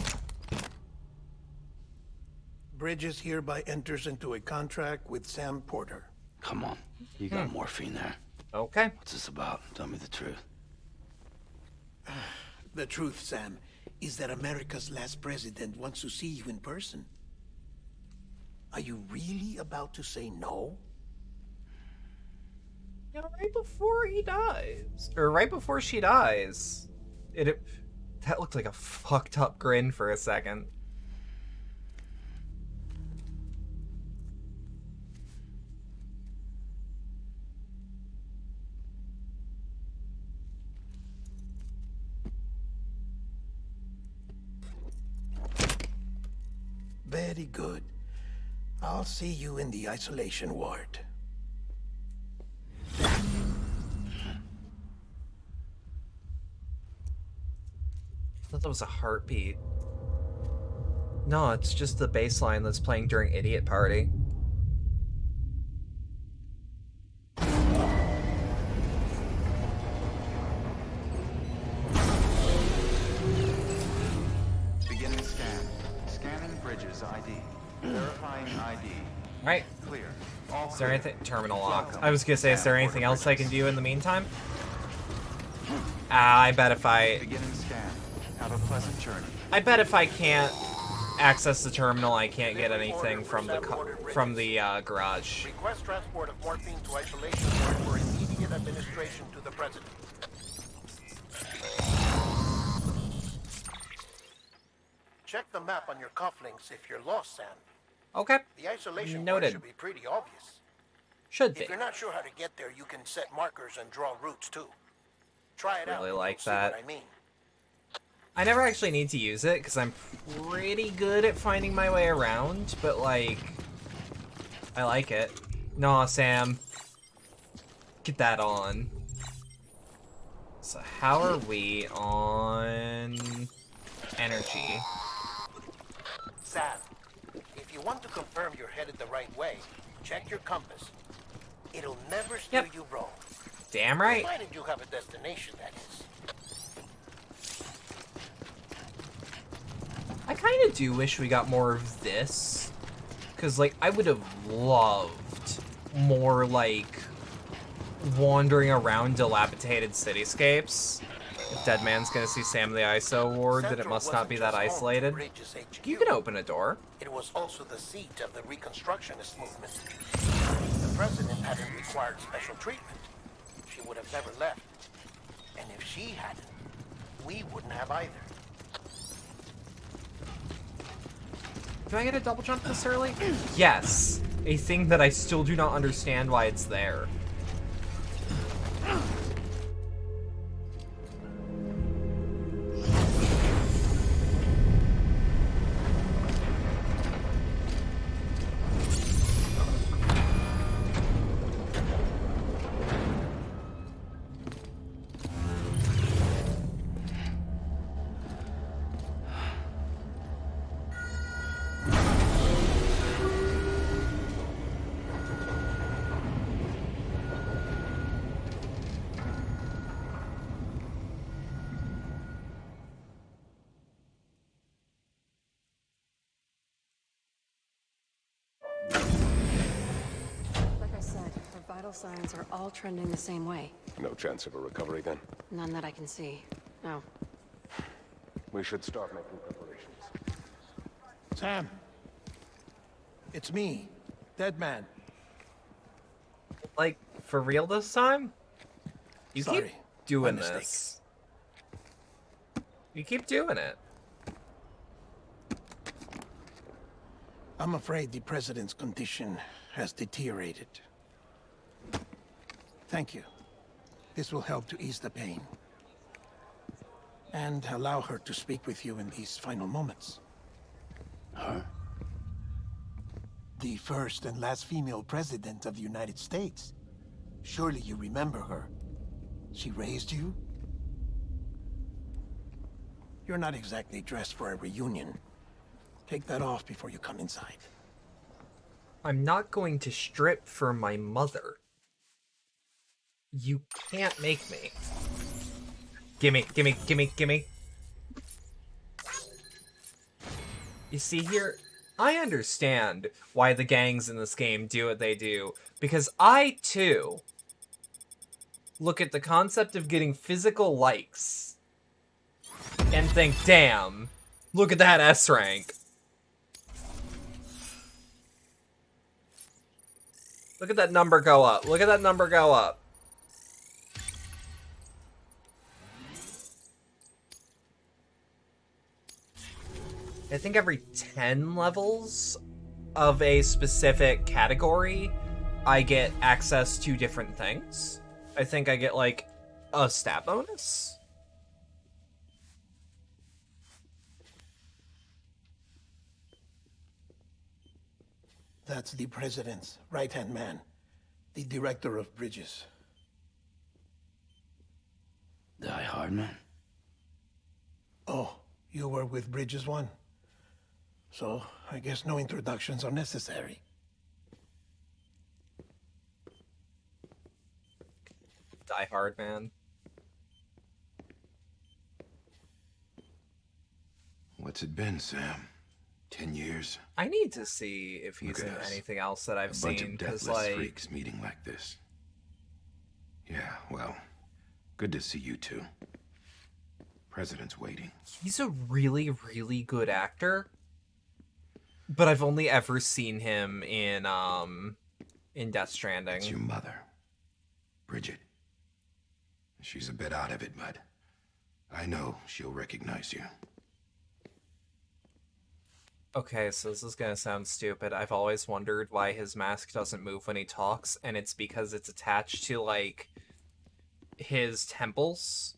Bridges hereby enters into a contract with Sam Porter. Come on. You got morphine there. Okay. What's this about? Tell me the truth. The truth, Sam, is that America's last president wants to see you in person. Are you really about to say no? You know, right before he dies, or right before she dies, that looked like a fucked up grin for a second. Very good. I'll see you in the isolation ward. I thought that was a heartbeat. No, it's just the bass line that's playing during Idiot Party. Beginning scan. Scanning Bridges ID. Verifying ID. Right. Clear. All Is there clear. anything? Terminal locked. Welcome. I was gonna say, is there Sam, anything Porter else I can Bridges. do in the meantime? I bet if I... Beginning scan. Have a pleasant journey. I bet if I can't access the terminal, I can't get anything from the garage. Request transport of morphine to isolation ward for immediate administration to the president. Check the map on your cufflinks if you're lost, Sam. Okay. The isolation ward Noted. should be pretty obvious. Should be. If you're not sure how to get there, you can set markers and draw routes too. Try it out. Really and like you'll see that. what I mean. I never actually need to use it because I'm pretty good at finding my way around, but like, I like it. Nah, Sam. Get that on. So how are we on energy? Sam, if you want to confirm you're headed the right way, check your compass. It'll never steer Yep. you wrong. Damn right. Provided you have a destination, that is. I kind of do wish we got more of this. Because, like, I would have loved more, like, wandering around dilapidated cityscapes. If Dead Man's gonna see Sam the ISO ward, then it Central must not be wasn't that just home to isolated. Bridges HQ. You can open a door. It was also the seat of the Reconstructionist movement. The president hadn't required special treatment. She would have never left. And if she hadn't, we wouldn't have either. Do I get a double jump this early? Yes. A thing that I still do not understand why it's there. Like I said, her vital signs are all trending the same way. No chance of a recovery then? None that I can see. No. We should start making preparations. Sam, it's me, Dead Man. Like, for real this time? You keep Sorry, doing my mistake. this. You keep doing it. I'm afraid the president's condition has deteriorated. Thank you. This will help to ease the pain. And allow her to speak with you in these final moments. Her? The first and last female president of the United States. Surely you remember her. She raised you? You're not exactly dressed for a reunion. Take that off before you come inside. I'm not going to strip for my mother. You can't make me. Gimme, gimme, gimme, gimme. You see here, I understand why the gangs in this game do what they do, because I, too, look at the concept of getting physical likes and think, damn, look at that S rank. Look at that number go up. Look at that number go up. I think every 10 levels of a specific category, I get access to different things. I think I get, like, a stat bonus. That's the president's right-hand man, the director of bridges. Die Hard man? Oh, you were with Bridges 1? So, I guess no introductions are necessary. Die Hard, man. What's it been, Sam? 10 years? I need to see if he's in anything else that I've seen, because, like... freaks meeting like this. Yeah, well, good to see you two. President's waiting. He's a really, really good actor, but I've only ever seen him in Death Stranding. It's your mother, Bridget. She's a bit out of it, but I know she'll recognize you. Okay, so this is gonna sound stupid. I've always wondered why his mask doesn't move when he talks, and it's because it's attached to, like, his temples.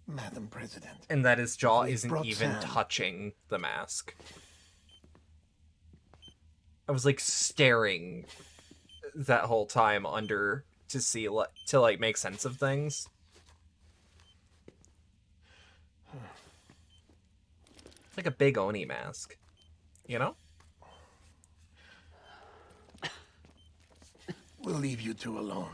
Madam President. And that his jaw We've isn't brought even Sam. touching the mask. I was, like, staring that whole time under to see, to, like, make sense of things. It's like a big Oni mask. You know? We'll leave you two alone.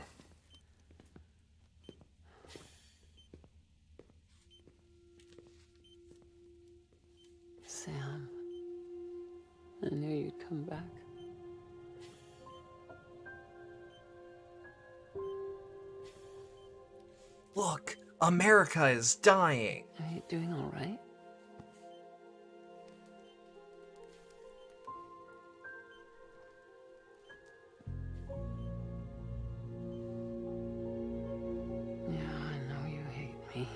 Sam, I knew you'd come back. Look, America is dying. Are you doing all right? Yeah, I know you hate me.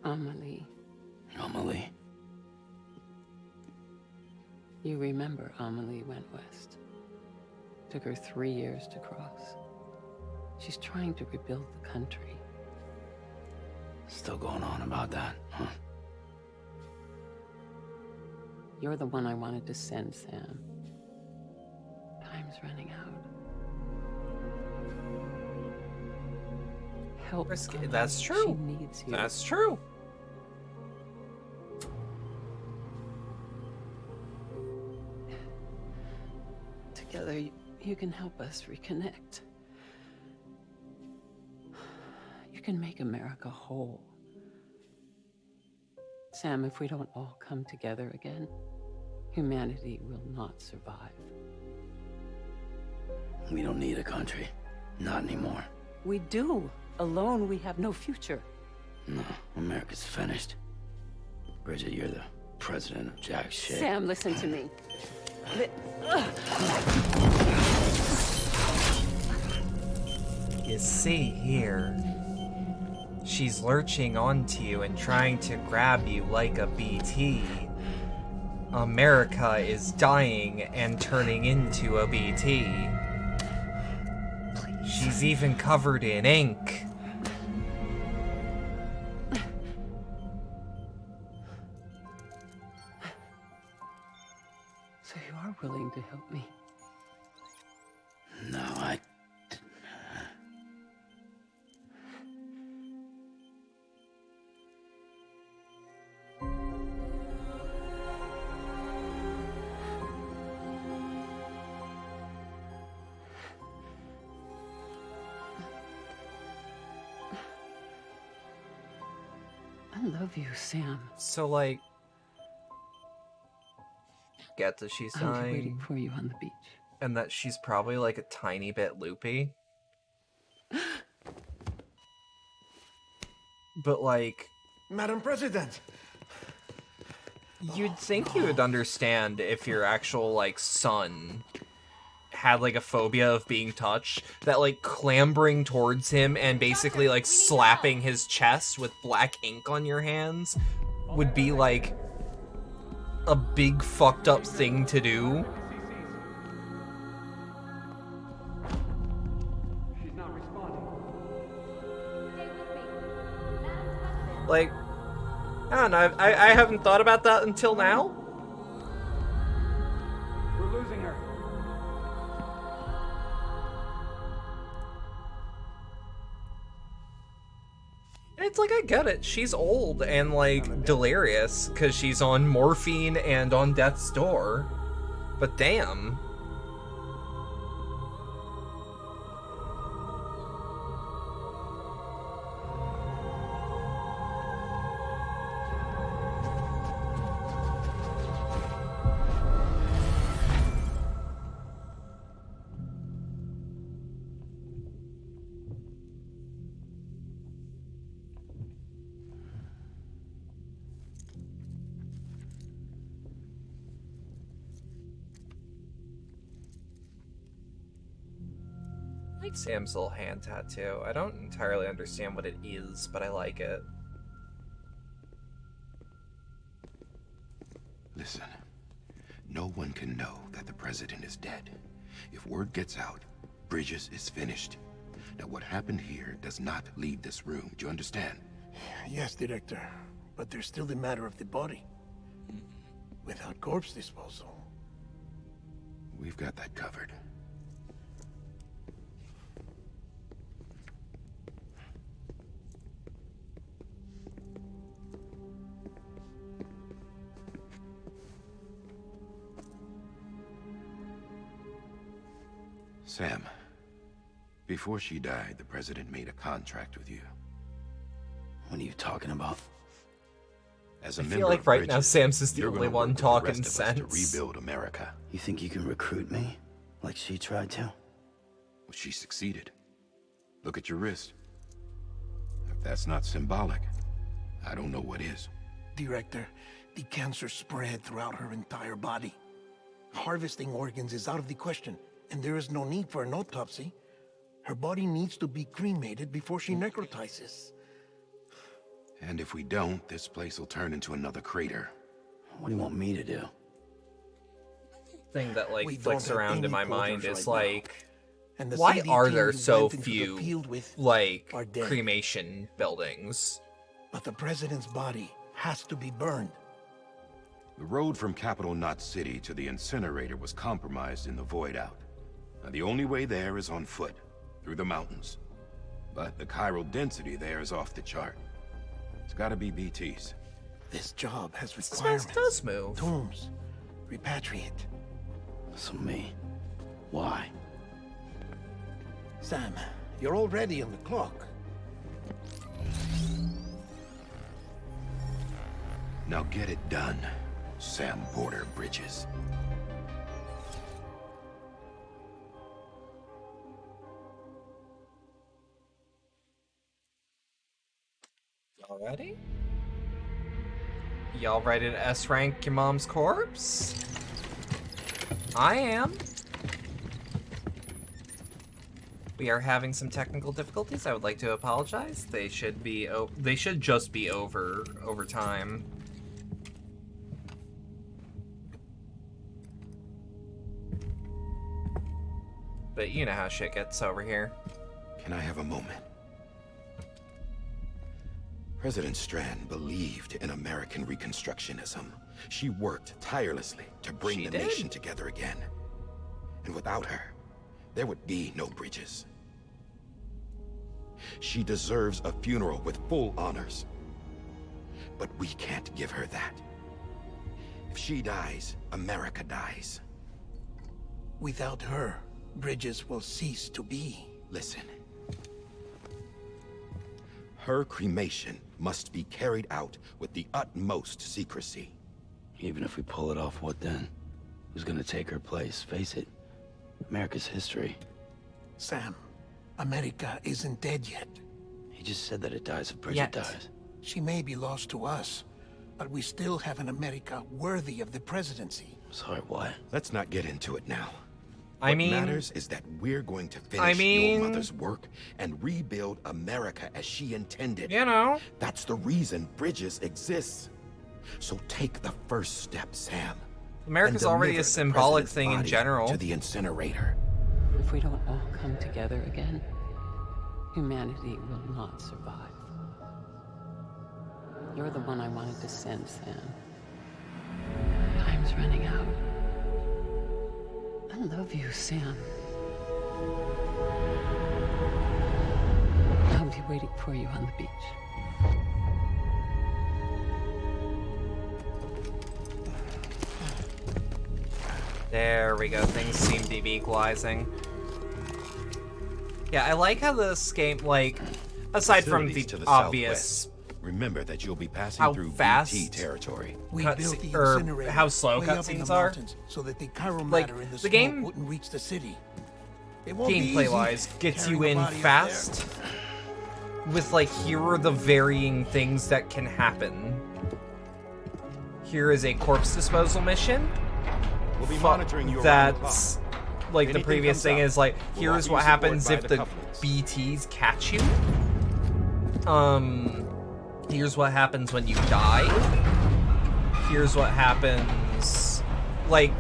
Amelie. Amelie? You remember Amelie went west. Took her 3 years to cross. She's trying to rebuild the country. Still going on about that, huh? You're the one I wanted to send, Sam. Time's running out. Help Amelie. That's true. She needs you. That's true. Together, you can help us reconnect. You can make America whole. Sam, if we don't all come together again, humanity will not survive. We don't need a country. Not anymore. We do. Alone, we have no future. No, America's finished. Bridget, you're the president of jack shit. Sam, listen to me. You see here, she's lurching onto you and trying to grab you like a BT. America is dying and turning into a BT. She's even covered in ink. So you are willing to help me? No, I... I love you, Sam. So, like, get that she's I'll be dying. waiting for you on the beach. And that she's probably like a tiny bit loopy. But like... Madam President! You'd think you would understand if your actual, like, son had, like, a phobia of being touched, that, like, clambering towards him and basically, like, slapping his chest with black ink on your hands would be, like, a big fucked up thing to do. She's not responding. Like, I don't know, I haven't thought about that until now. We're losing her. It's like, I get it. She's old and, like, delirious because she's on morphine and on death's door. But damn. Sam's little hand tattoo. I don't entirely understand what it is, but I like it. Listen, no one can know that the president is dead. If word gets out, Bridges is finished. Now what happened here does not leave this room. Do you understand? Yes, Director. But there's still the matter of the body. Without corpse disposal. We've got that covered. Sam, before she died, the president made a contract with you. What are you talking about? As a I member feel like of right Bridges, now Sam's is the you're only gonna one work with the talking rest of us sense. to rebuild America. You think you can recruit me? Like she tried to? Well, she succeeded. Look at your wrist. If that's not symbolic, I don't know what is. Director, the cancer spread throughout her entire body. Harvesting organs is out of the question, and there is no need for an autopsy. Her body needs to be cremated before she necrotizes. And if we don't, this place will turn into another crater. What do you want me to do? Thing that like We don't flicks have around in any my mind porters is right now. like, And the why CD are team there you so went into the few field with like are dead. cremation buildings? But the president's body has to be burned. The road from Capital Knot City to the incinerator was compromised in the void out. Now the only way there is on foot, through the mountains. But the chiral density there is off the chart. It's gotta be BTs. This job has This requirements. man does move. Tombs. Repatriate. So me. Why? Sam, you're already on the clock. Now get it done, Sam Porter Bridges. Already? Y'all ready to S-rank your mom's corpse? I am. We are having some technical difficulties. I would like to apologize. They should be they should just be over time. But you know how shit gets over here. Can I have a moment? President Strand believed in American Reconstructionism. She worked tirelessly to bring the nation together again. And without her, there would be no Bridges. She deserves a funeral with full honors. But we can't give her that. If she dies, America dies. Without her, Bridges will cease to be. Listen. Her cremation must be carried out with the utmost secrecy. Even if we pull it off, what then? Who's gonna take her place? Face it, America's history. Sam, America isn't dead yet. He just said that it dies if Bridget Yet. dies. She may be lost to us, but we still have an America worthy of the presidency. Sorry, what? Let's not get into it now. I What mean, matters is that we're going to finish mean- your mother's work and rebuild America as she intended. you know, That's the reason Bridges exists. So take the first step, Sam. America's and already a deliver the symbolic president's thing in body general. to the incinerator. If we don't all come together again, humanity will not survive. You're the one I wanted to send, Sam. Time's running out. I love you, Sam. I'll be waiting for you on the beach. There we go. Things seem to be equalizing. Yeah, I like how this game, like, aside from the Facilities to the obvious southwest. Remember that you'll be passing how through fast BT territory. We Cutscene- built the or incinerator how slow way up in cutscenes the are. mountains so that the chiral Like, matter in the the smoke game- wouldn't reach the city. It won't be easy gameplay-wise, gets you carrying in a body up fast. With, like, here are the varying things that can happen. Here is a corpse disposal mission. We'll be monitoring you around the That's clock. like the Anything previous comes thing up, is like, we'll here's offer what you support happens by if the the cufflinks. BTs catch you. Here's what happens when you die. Here's what happens, like,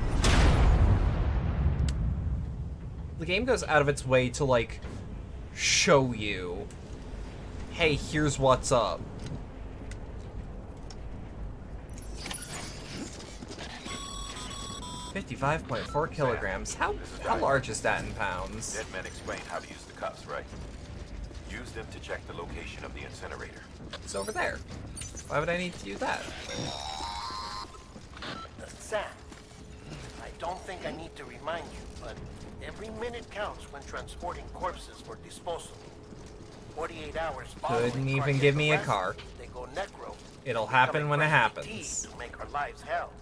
the game goes out of its way to, like, show you, hey, here's what's up. $55.4 kilograms. How large is that in pounds? Dead men explained how to use the cuffs, right? Use them to check the location of the incinerator. It's over there. Why would I need to do that? Sam, I don't think I need to remind you, but every minute counts when transporting corpses for disposal. 48 hours following Couldn't even cardiac give me a arrest, car. They go necro. It'll happen when it happens. To make our lives hell.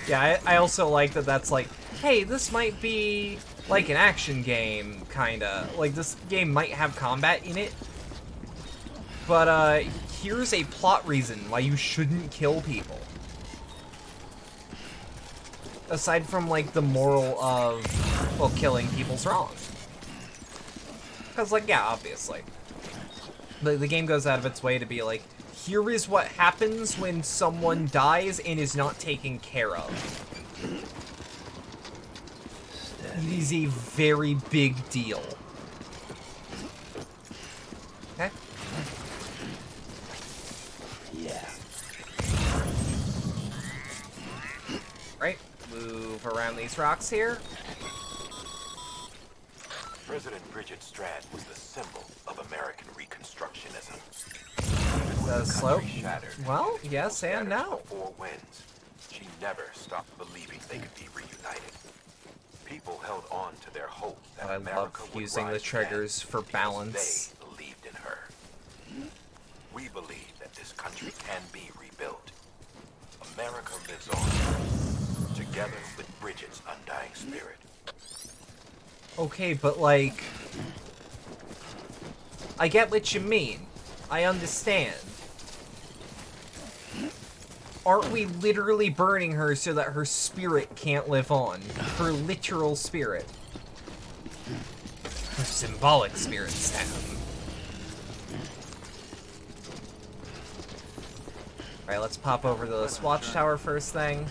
Yeah, I also like that that's like, hey, this might be like an action game, kinda. Like, this game might have combat in it. But, here's a plot reason why you shouldn't kill people. Aside from, like, the moral of, well, killing people's wrong. Because, like, yeah, obviously. The game goes out of its way to be like, here is what happens when someone dies and is not taken care of. It is a very big deal. Okay? Yeah. Right? Move around these rocks here. President Bridget Strand was the symbol of American Reconstructionism. The slope. Shattered, Well, yes and no. Four winds. She never stopped believing they could be reunited. People held on to their hope that I America love would using the rise triggers again for because balance. They believed in her. We believe that this country can be rebuilt. America lives on, together with Bridget's undying spirit. Okay, but like, I get what you mean. I understand. Aren't we literally burning her so that her spirit can't live on? Her literal spirit. Her symbolic spirit, Sam. Alright, let's pop over to this watchtower first thing.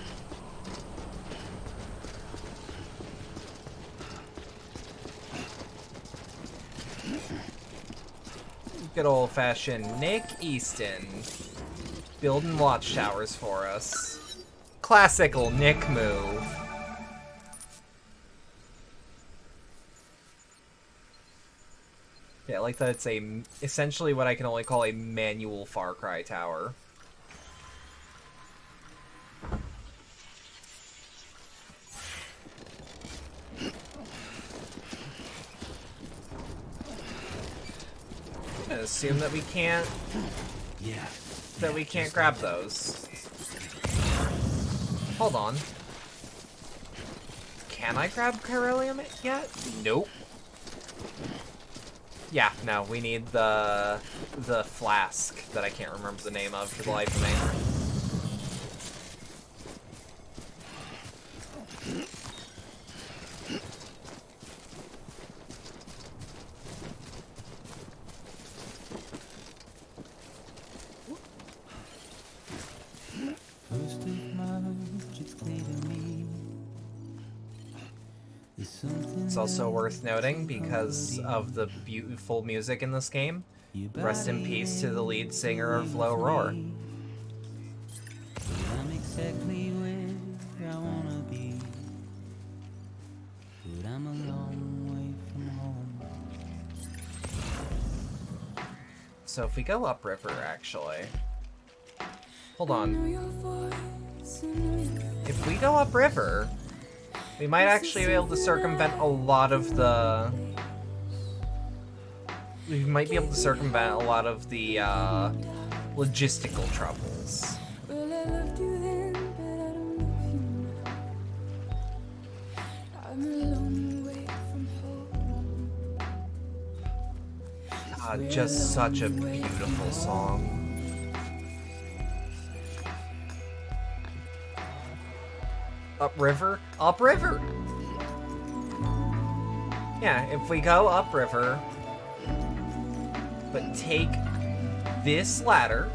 Good old-fashioned Nick Easton. Building watchtowers for us. Classical Nick move. Yeah, I like that it's essentially what I can only call a manual Far Cry tower. I'm gonna assume that we can't. Yeah. That we can't grab those. Hold on. Can I grab Chiralium yet? Nope. Yeah, no, we need the flask that I can't remember the name of for the life of me. It's also worth noting, because of the beautiful music in this game, rest in peace to the lead singer of Low Roar. I'm exactly where I wanna be, but I'm a long way from home. So if we go upriver, actually... Hold on. If we go upriver, we might actually be able to circumvent a lot of the... We might be able to circumvent a lot of the, logistical troubles. Just such a beautiful song. Upriver? Upriver! Yeah, if we go upriver, but take this ladder.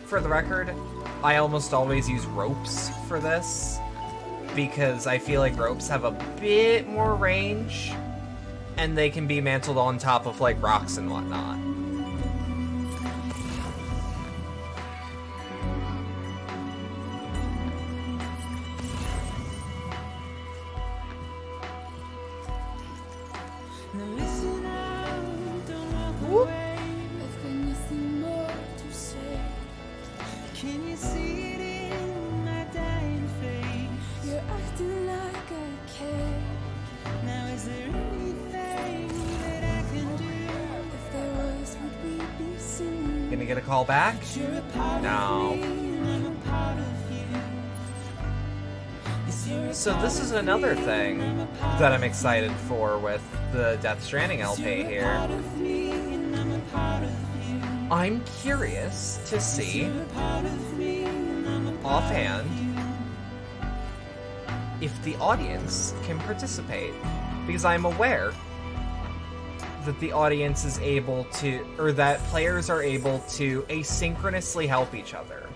For the record, I almost always use ropes for this, because I feel like ropes have a bit more range, and they can be mantled on top of, like, rocks and whatnot. Gonna get a call back? No. So this is another thing that I'm excited for with the Death Stranding LP here. I'm curious to see, offhand, if the audience can participate. Because I'm aware that the audience is able to, or that players are able to asynchronously help each other.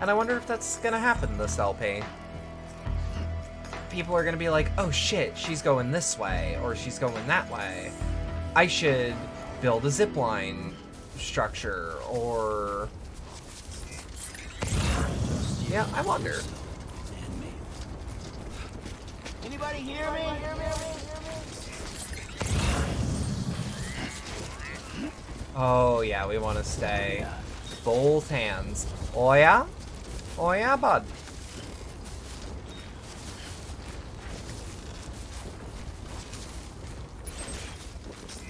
And I wonder if that's gonna happen this LP. People are gonna be like, oh shit, she's going this way, or she's going that way. I should build a zipline structure, or... Yeah, I wonder. Anybody hear me? Oh yeah, we want to stay. Both hands. Oh yeah? Oh yeah, bud.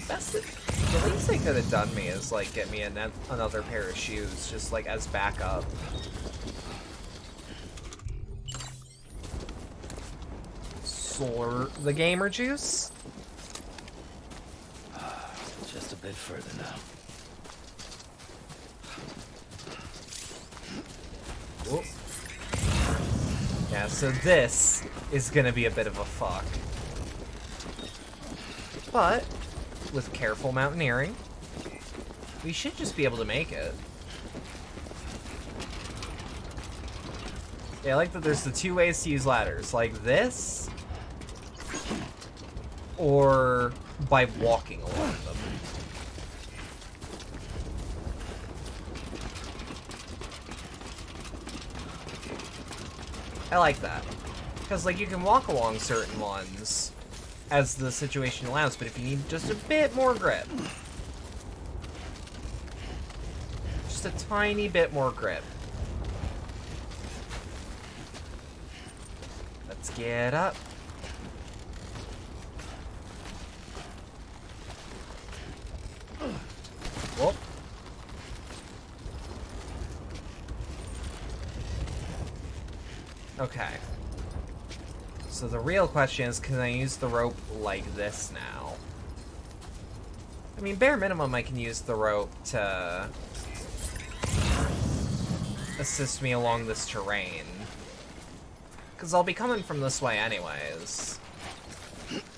The least they could have done me is like get me another pair of shoes, just like as backup. Slurp the gamer juice. Just a bit further now. Whoop. Yeah, so this is gonna be a bit of a fuck. But with careful mountaineering, we should just be able to make it. Yeah, I like that there's the two ways to use ladders, like this, or by walking along them. I like that. Because, like, you can walk along certain ones as the situation allows, but if you need just a bit more grip, just a tiny bit more grip. Let's get up. Whoop. Okay. So the real question is, can I use the rope like this now? I mean, bare minimum, I can use the rope to assist me along this terrain. Because I'll be coming from this way anyways.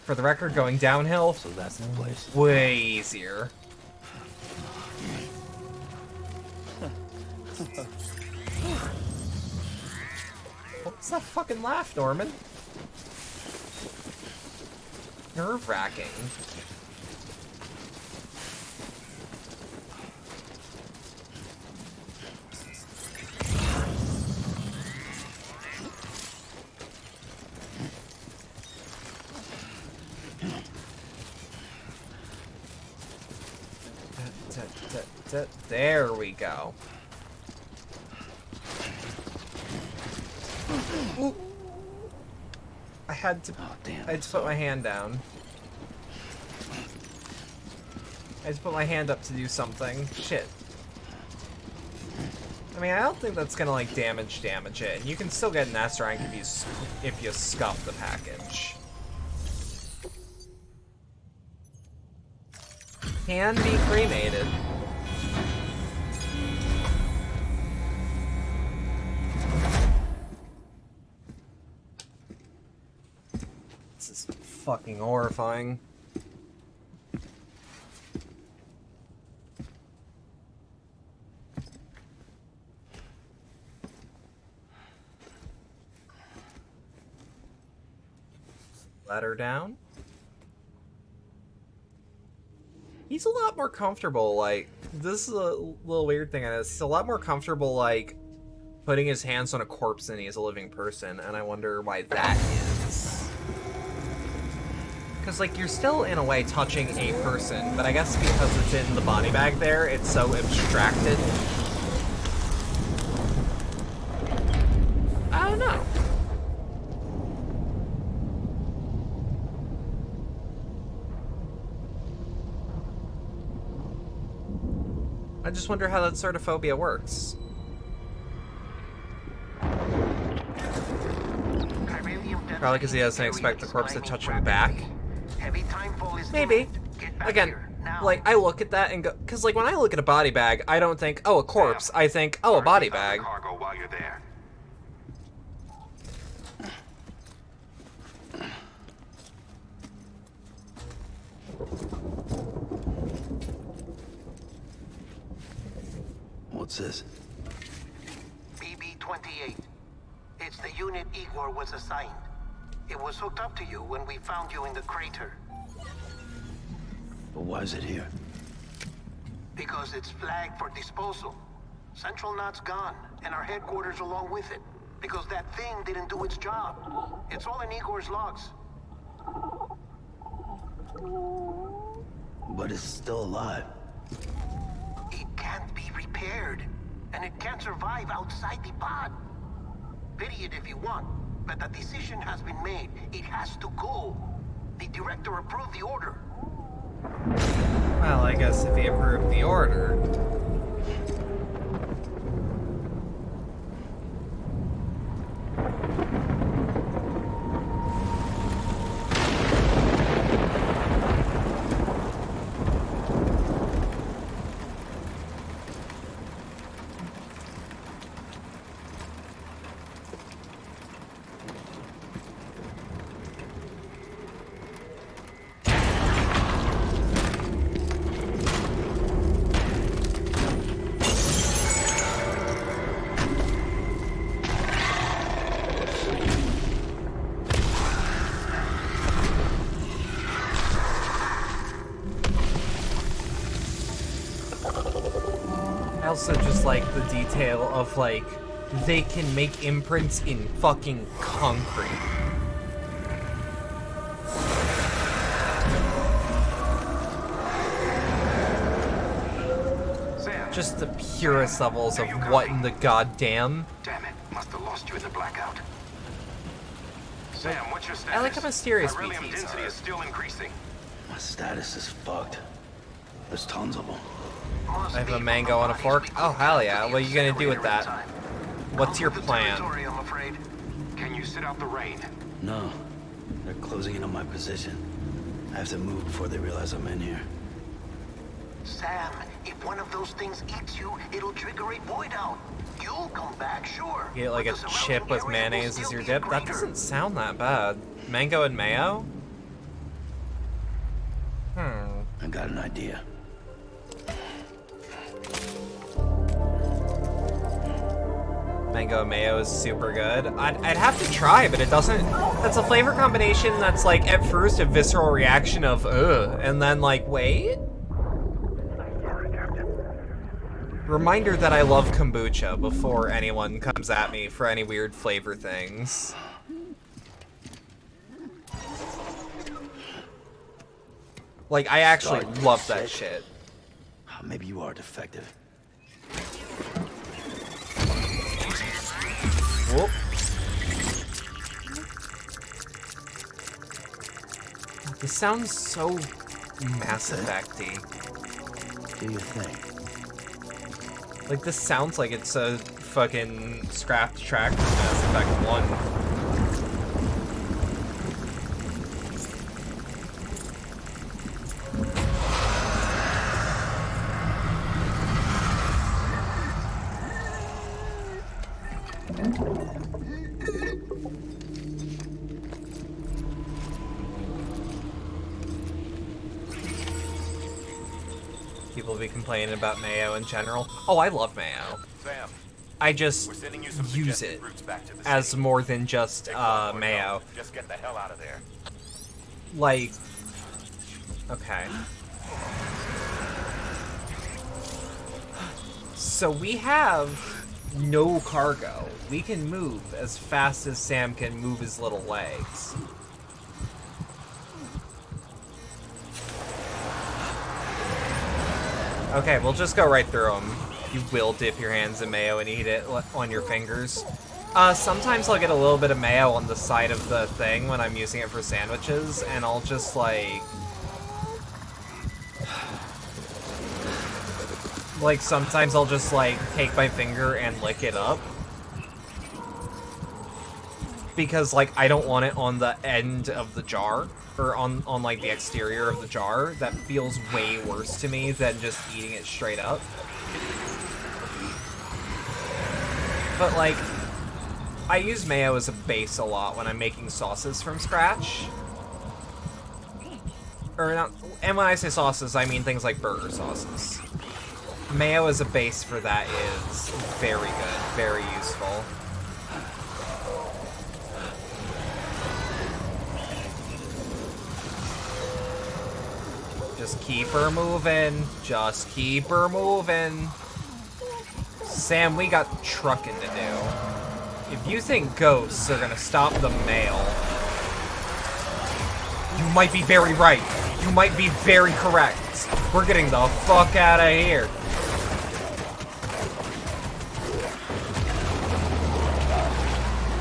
For the record, going downhill, So that's the place. way easier. What was that fucking laugh, Norman? Nerve-wracking. There we go. Ooh. I had to put my hand down. I had to put my hand up to do something. Shit. I mean, I don't think that's gonna like damage it, and you can still get an S rank if you scuff the package. Can be cremated. This is fucking horrifying. Ladder down. He's a lot more comfortable, like, this is a little weird thing, he's a lot more comfortable, like, putting his hands on a corpse than he is a living person, and I wonder why that is. Because, like, you're still, in a way, touching a person, but I guess because it's in the body bag there, it's so abstracted. I don't know. I just wonder how that sort of phobia works. Probably because he doesn't expect the corpse to touch him back. Maybe. Again, like, I look at that and go... Because, like, when I look at a body bag, I don't think, oh, a corpse. I think, oh, a body bag. What's this? BB-28. It's the unit Igor was assigned. It was hooked up to you when we found you in the crater. But why is it here? Because it's flagged for disposal. Central Knot's gone, and our headquarters along with it. Because that thing didn't do its job. It's all in Igor's logs. But it's still alive. It can't be repaired, and it can't survive outside the pod. Pity it if you want, but the decision has been made. It has to go. The director approved the order. Well, I guess if he approved the order... I also just like the detail of, like, they can make imprints in fucking concrete. Just the purest levels of what in the goddamn. Damn it, must have lost you in the blackout. Sam, what's your status? I like how mysterious Beryllium BTs density are. is still increasing. My status is fucked. There's tons of them. I have a mango on a fork. Oh, hell yeah. What are you gonna do with that? What's your plan? you sit out the rain? No. They're closing in on my position. I have to move before they realize I'm in here. Sam, if one of those things eats you, it'll trigger a void out. You'll come back, sure. You get like a but the surrounding chip with area will mayonnaise as still your be dip? That greater. doesn't sound that bad. Mango and mayo? I got an idea. Mango and mayo is super good. I'd have to try, but it doesn't... That's a flavor combination that's like, at first, a visceral reaction of, ugh, and then like, wait? Reminder that I love kombucha before anyone comes at me for any weird flavor things. Like, I actually love that shit. Maybe you are defective. Whoop. This sounds so Mass Effect-y. Do your thing. Like, this sounds like it's a fucking scrapped track from Mass Effect 1. People be complaining about mayo in general. Oh, I love mayo. Sam, I just use it as more than just mayo. just get the hell out of there. Like, okay. So we have no cargo. We can move as fast as Sam can move his little legs. Okay, we'll just go right through them. You will dip your hands in mayo and eat it on your fingers. Sometimes I'll get a little bit of mayo on the side of the thing when I'm using it for sandwiches, and I'll just, like... Like, sometimes I'll just, like, take my finger and lick it up. Because, like, I don't want it on the end of the jar. Or on like, the exterior of the jar. That feels way worse to me than just eating it straight up. But, like, I use mayo as a base a lot when I'm making sauces from scratch. Or not, and when I say sauces, I mean things like burger sauces. Mayo as a base for that is very good, very useful. Just keep her moving. Just keep her moving. Sam, we got trucking to do. If you think ghosts are gonna stop the mail, you might be very right. You might be very correct. We're getting the fuck out of here.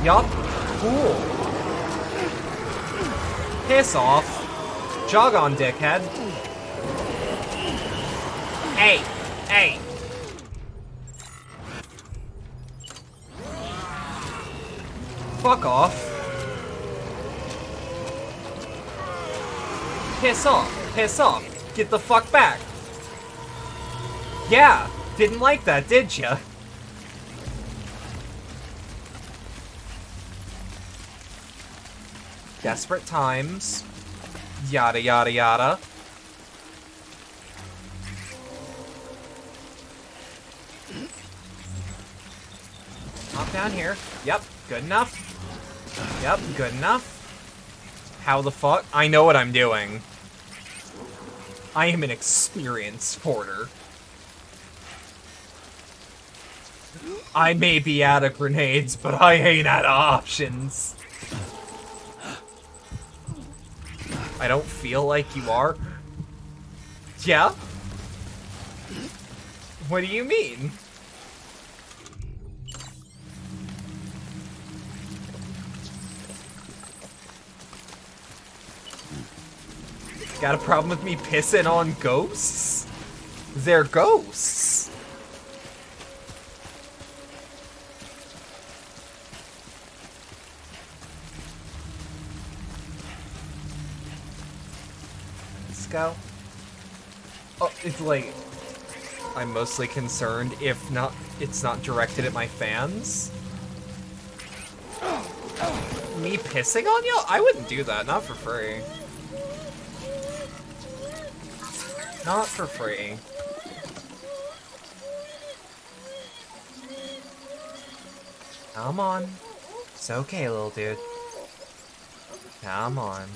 Yup. Cool. Piss off. Jog on, dickhead. Hey. Hey. Fuck off. Piss off. Piss off. Get the fuck back. Yeah. Didn't like that, did ya? Desperate times. Yada, yada, yada. Hop down here. Yep, good enough. Yep, good enough. How the fuck? I know what I'm doing. I am an experienced porter. I may be out of grenades, but I ain't out of options. I don't feel like you are. Yeah? What do you mean? Got a problem with me pissing on ghosts? They're ghosts. go? Oh, it's like... I'm mostly concerned if not, it's not directed at my fans. Me pissing on you? I wouldn't do that, not for free. Not for free. Come on. It's okay, little dude. Come on.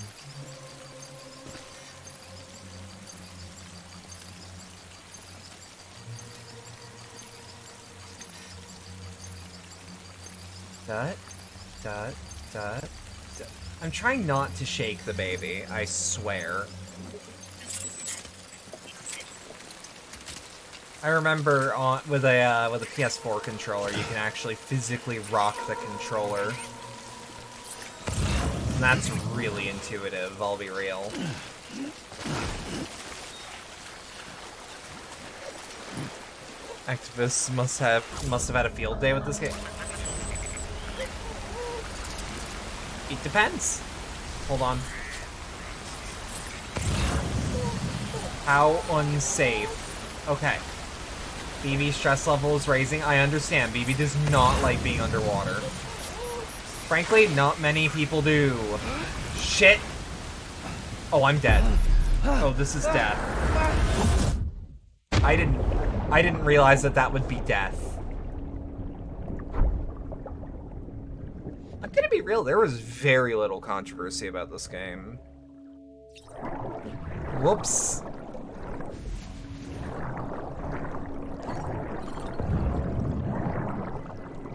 Dut, dut, dut, dut. I'm trying not to shake the baby, I swear. I remember with a PS4 controller, you can actually physically rock the controller. And that's really intuitive, I'll be real. Activists must have had a field day with this game. It depends. Hold on. How unsafe. Okay. BB stress level is raising. I understand. BB does not like being underwater. Frankly, not many people do. Shit. Oh, I'm dead. Oh, this is death. I didn't realize that would be death. I'm gonna be real, there was very little controversy about this game. Whoops.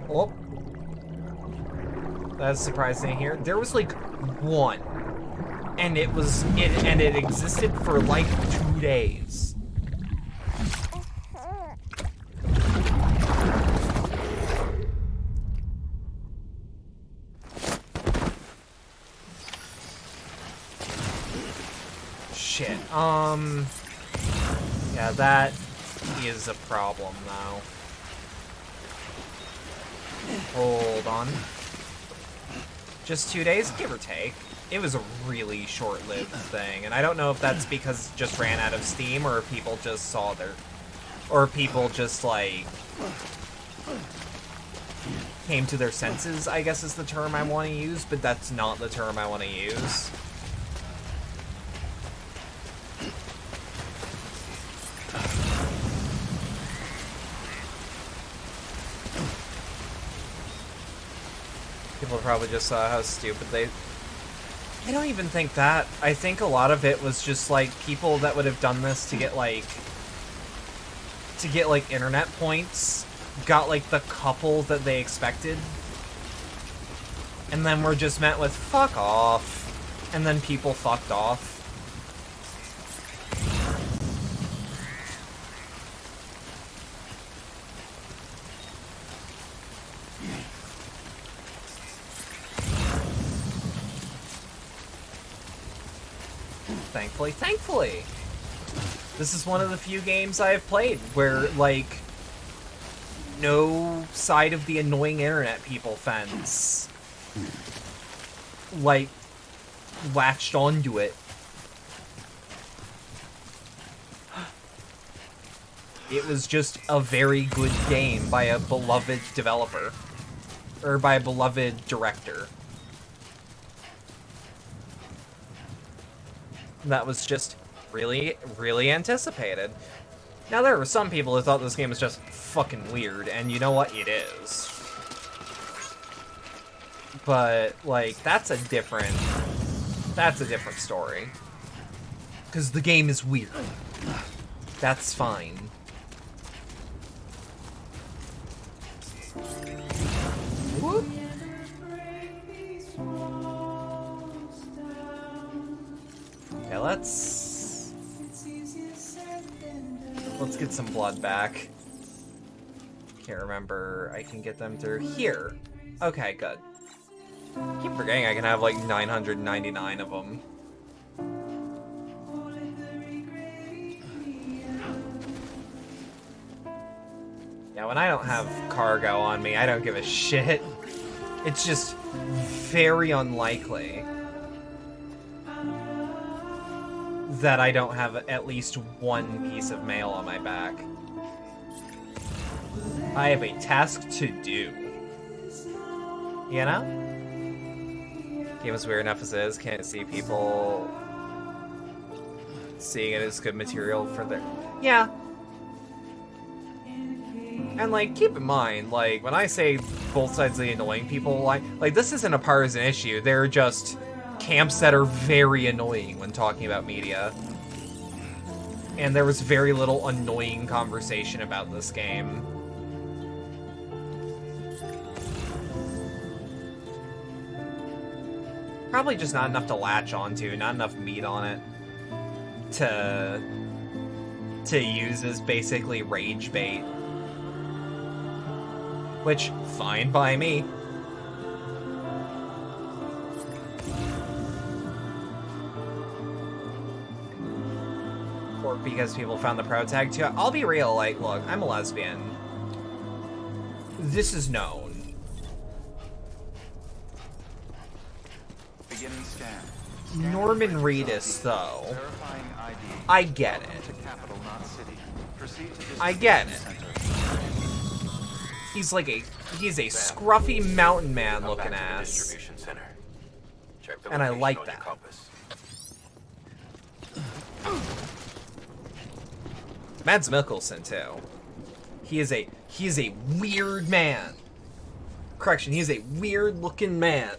Oh. That's surprising to hear. There was like one. And it existed for like 2 days. Shit. Yeah, that is a problem now. Hold on. Just 2 days, give or take. It was a really short-lived thing, and I don't know if that's because it just ran out of steam, or if people just saw their... Or people just, like... came to their senses, I guess is the term I want to use, but that's not the term I want to use. People probably just saw how stupid they... I don't even think that. I think a lot of it was just, like, people that would have done this to get, like... internet points, got, like, the couple that they expected. And then were just met with, fuck off. And then people fucked off. Thankfully. This is one of the few games I have played where, like, no side of the annoying internet people fence, like, latched onto it. It was just a very good game by a beloved developer. Or by a beloved director. That was just really, really anticipated. Now, there were some people who thought this game was just fucking weird, and you know what? It is. But, like, that's a different story. Because the game is weird. That's fine. Whoop. Okay, let's get some blood back. Can't remember. I can get them through here. Okay, good. I keep forgetting I can have like 999 of them. Yeah, when I don't have cargo on me, I don't give a shit. It's just very unlikely that I don't have at least one piece of mail on my back. I have a task to do. You know? Game is weird enough as it is. Can't see people seeing it as good material for their... Yeah. And, like, keep in mind, like, when I say both sides of the annoying people, like this isn't a partisan issue. They're just camps that are very annoying when talking about media. And there was very little annoying conversation about this game. Probably just not enough to latch onto, not enough meat on it to use as basically rage bait. Which, fine by me. Or because people found the pro tag too. I'll be real, like, look, I'm a lesbian. This is known. Beginning scan. Norman Reedus, though. I get it. I get it. He's like he's a scruffy mountain man looking ass. And I like that. Mads Mikkelsen too. He is a weird man. Correction, he is a weird looking man.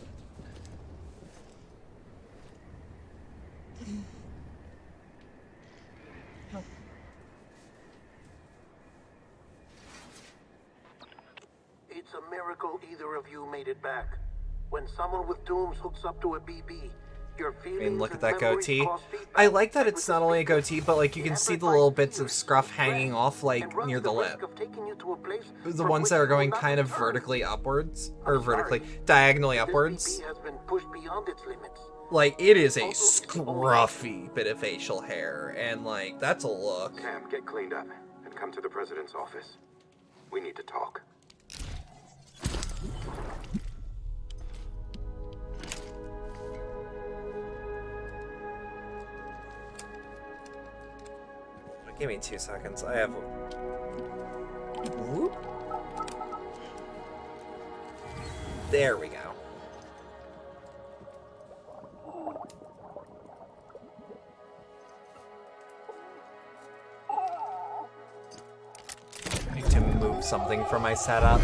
It's a miracle either of you made it back. When someone with dooms hooks up to a BB, your feelings I mean, look at and that memories goatee. cause feedback I like that it's not only a goatee, but like you can see the little bits of scruff hanging off like near the lip. The ones that are going kind of vertically upwards, or diagonally upwards. has been pushed beyond its limits. Like, it is a scruffy bit of facial hair, and like, that's a look. Sam, get cleaned up and come to the president's office. We need to talk. Give me 2 seconds. I have... Whoop. There we go. I need to move something from my setup.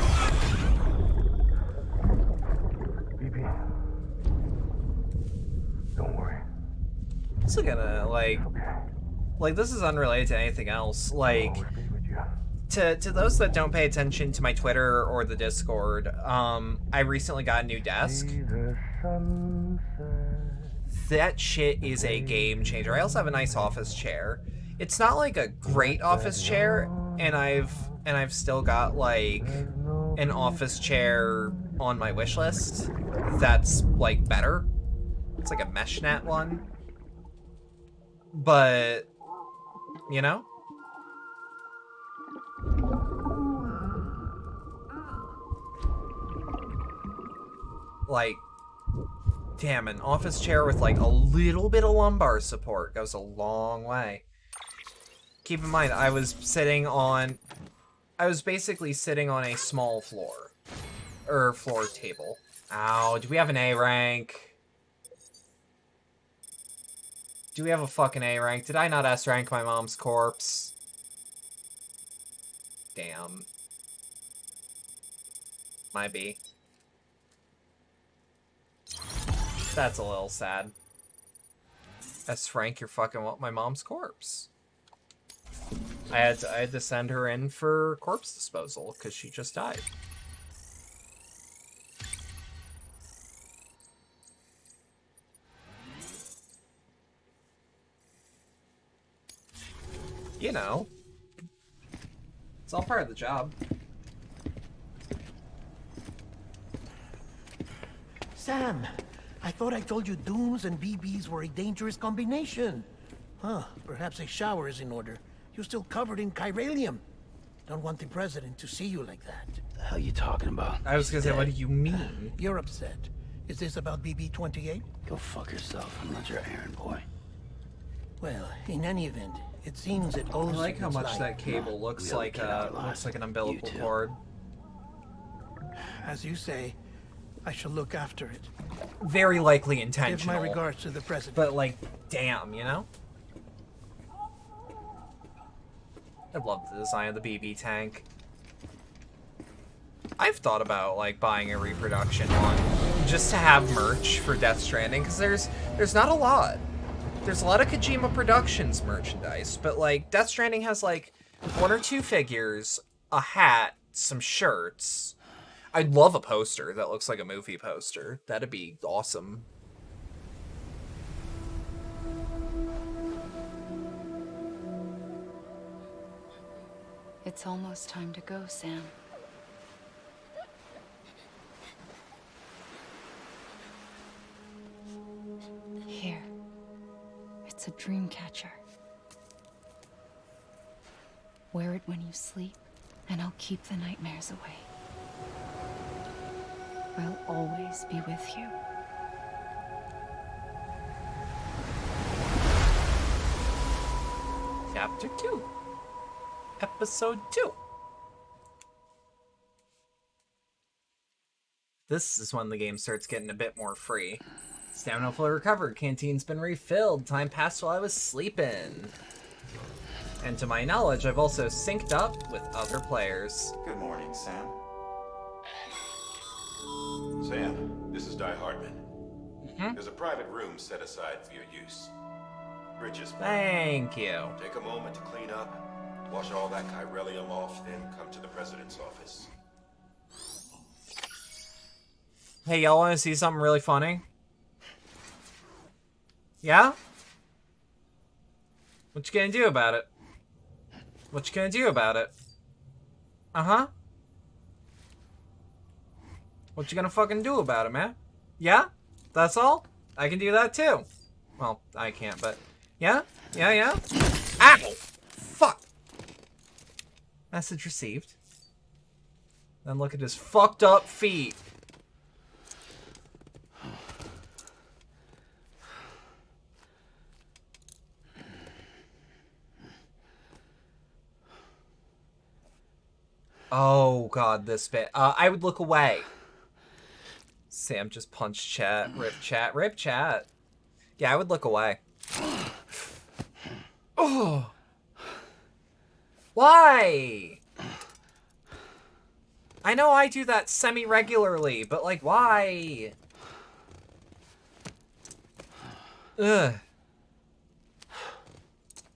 BB. Don't worry. Also gonna, like, this is unrelated to anything else. Like, to those that don't pay attention to my Twitter or the Discord, I recently got a new desk. That shit is a game changer. I also have a nice office chair. It's not like a great office chair, and I've still got like an office chair on my wish list that's like better. It's like a mesh net one. But you know? Like, damn, an office chair with like a little bit of lumbar support goes a long way. Keep in mind, I was basically sitting on a small floor. Or floor table. Ow, do we have an A rank? Do we have a fucking A rank? Did I not S rank my mom's corpse? Damn. Might be. That's a little sad. S rank your fucking my mom's corpse. I had to send her in for corpse disposal because she just died. You know, it's all part of the job. Sam, I thought I told you dooms and BBs were a dangerous combination. Huh, perhaps a shower is in order. You're still covered in chiralium. Don't want the president to see you like that. The hell you talking about? I was gonna say, what do you mean? You're upset. Is this about BB-28? Go fuck yourself. I'm not your errand boy. Well, in any event, it seems it I owes like how its much life. that cable looks like an umbilical cord. As you say, I shall look after it. Very likely Give intentional. my regards to the president. But like, damn, you know? I love the design of the BB tank. I've thought about like buying a reproduction one just to have merch for Death Stranding, because there's not a lot. There's a lot of Kojima Productions merchandise, but like Death Stranding has like 1 or 2 figures, a hat, some shirts. I'd love a poster that looks like a movie poster. That'd be awesome. It's almost time to go, Sam. Here. It's a dream catcher. Wear it when you sleep, and I'll keep the nightmares away. I'll always be with you. Chapter 2. Episode 2. This is when the game starts getting a bit more free. Stamina fully recovered, canteen's been refilled, time passed while I was sleeping. And to my knowledge, I've also synced up with other players. Good morning, Sam. Sam, this is Di Hartman. There's a private room set aside for your use. Bridges. Thank you. Take a moment to clean up, wash all that chiralium off, then come to the president's office. Hey, y'all want to see something really funny? Yeah? What you gonna do about it? What you gonna do about it? Uh-huh. What you gonna fucking do about it, man? Yeah? That's all? I can do that too. Well, I can't, but... Yeah? Yeah, yeah? Ow! Fuck! Message received. Then look at his fucked up feet. Oh god, this bit. I would look away. Sam just punched chat. Rip chat. Rip chat. Yeah, I would look away. Oh. Why? I know I do that semi-regularly, but like, why? Ugh.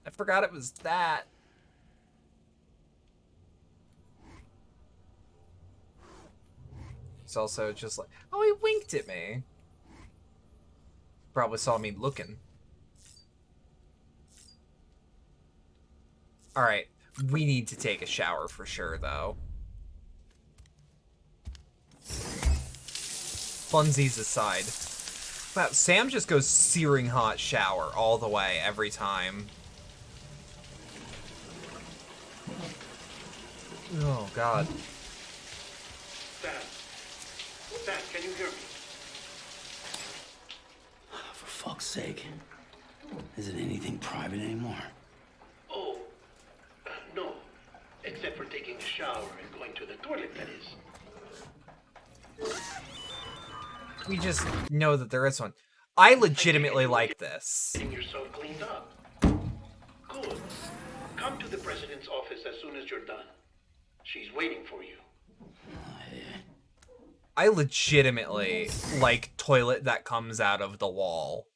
I forgot it was that. It's also just like, oh, he winked at me. Probably saw me looking. Alright, we need to take a shower for sure, though. Funsies aside. Wow, Sam just goes searing hot shower all the way, every time. Oh, God. Sam, can you hear me? For fuck's sake. Isn't anything private anymore? Oh, no. Except for taking a shower and going to the toilet, that is. We just know that there is one. I legitimately like this. Getting yourself cleaned up. Good. Come to the president's office as soon as you're done. She's waiting for you. I legitimately like toilet that comes out of the wall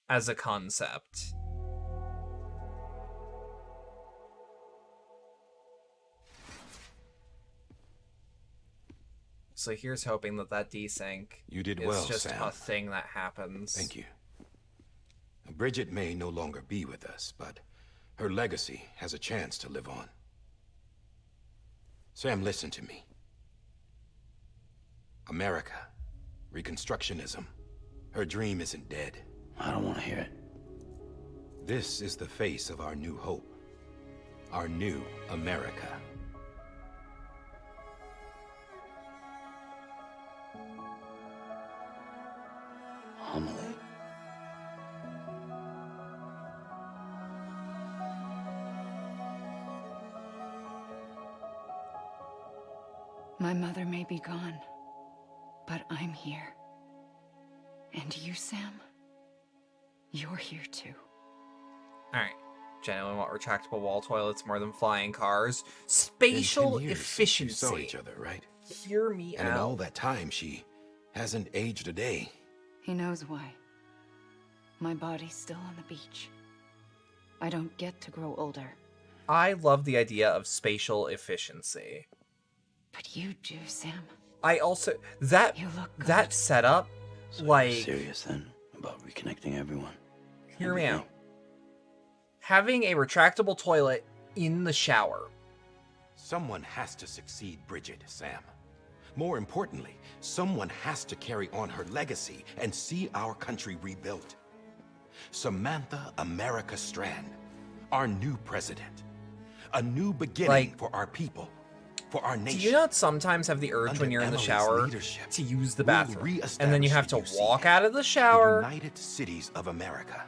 as a concept. So here's hoping that that desync You did is well, just Sam. a thing that happens. Thank you. Bridget may no longer be with us, but her legacy has a chance to live on. Sam, listen to me. America, Reconstructionism. Her dream isn't dead. I don't want to hear it. This is the face of our new hope. Our new America. Amelie. My mother may be gone, but I'm here. And you, Sam? You're here too. Alright. Genuinely want retractable wall toilets more than flying cars. Spatial Been 10 years since efficiency. you saw each other, right? Hear me And in out. all that time, she hasn't aged a day. He knows why. My body's still on the beach. I don't get to grow older. I love the idea of spatial efficiency. But you do, Sam. I also that setup, So like, you're serious then about reconnecting everyone? hear me out. Having a retractable toilet in the shower. Someone has to succeed Bridget, Sam. More importantly, someone has to carry on her legacy and see our country rebuilt. Samantha America Strand, our new president. A new beginning Like, for our people, for our nation. Do you not sometimes have the urge Under when you're in the Emily's shower leadership, to use the we'll bathroom, and then you have to reestablish the walk out of the shower, The United Cities of America.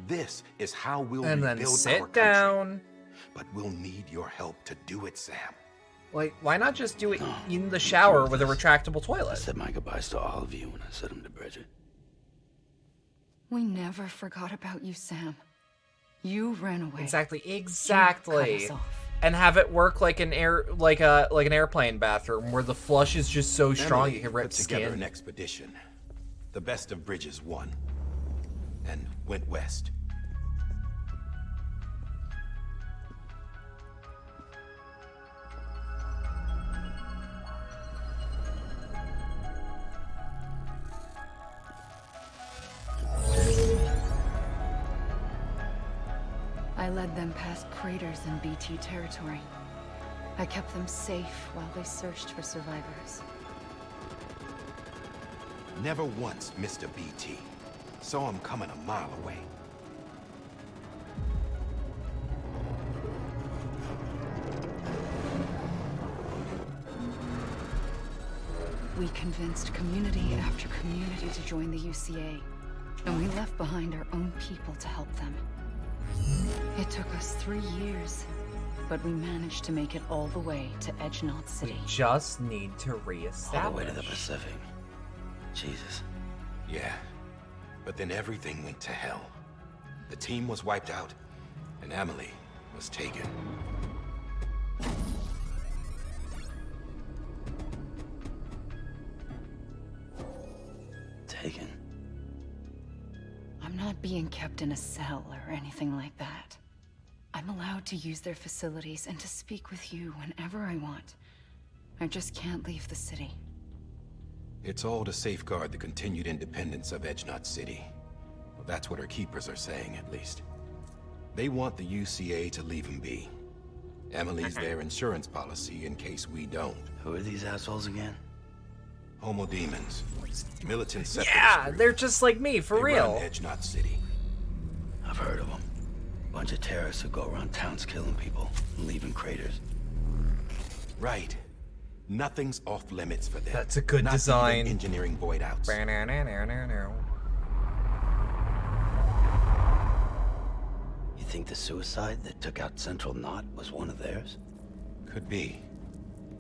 This is how we'll and then rebuild our sit country. down? But we'll need your help to do it, Sam. Like, why not just do it in the shower with a retractable I toilet? said my goodbyes to all of you when I said them to Bridget. We never forgot about you, Sam. You ran away. Exactly. You cut us off. And have it work like an an airplane bathroom where the flush is just so strong Emily you can rip put together skin. an expedition. The best of Bridges won, and went west. I led them past craters in BT territory. I kept them safe while they searched for survivors. Never once missed a BT. Saw him coming a mile away. We convinced community after community to join the UCA, and we left behind our own people to help them. It took us 3 years, but we managed to make it all the way to Edge Knot City. We just need to reestablish. All the way to the Pacific. Jesus. Yeah, but then everything went to hell. The team was wiped out, and Emily was taken. Taken. I'm not being kept in a cell or anything like that. I'm allowed to use their facilities and to speak with you whenever I want. I just can't leave the city. It's all to safeguard the continued independence of Edge Knot City. Well, that's what our keepers are saying, at least. They want the UCA to leave him be. Emily's their insurance policy in case we don't. Who are these assholes again? Homo demons. Militant separatist Yeah, group. they're just like me, for They real. run Edge Knot City. I've heard of them. Bunch of terrorists who go around towns killing people and leaving craters. Right. Nothing's off limits for them. That's a good Not design. even engineering void outs. You think the suicide that took out Central Knot was one of theirs? Could be.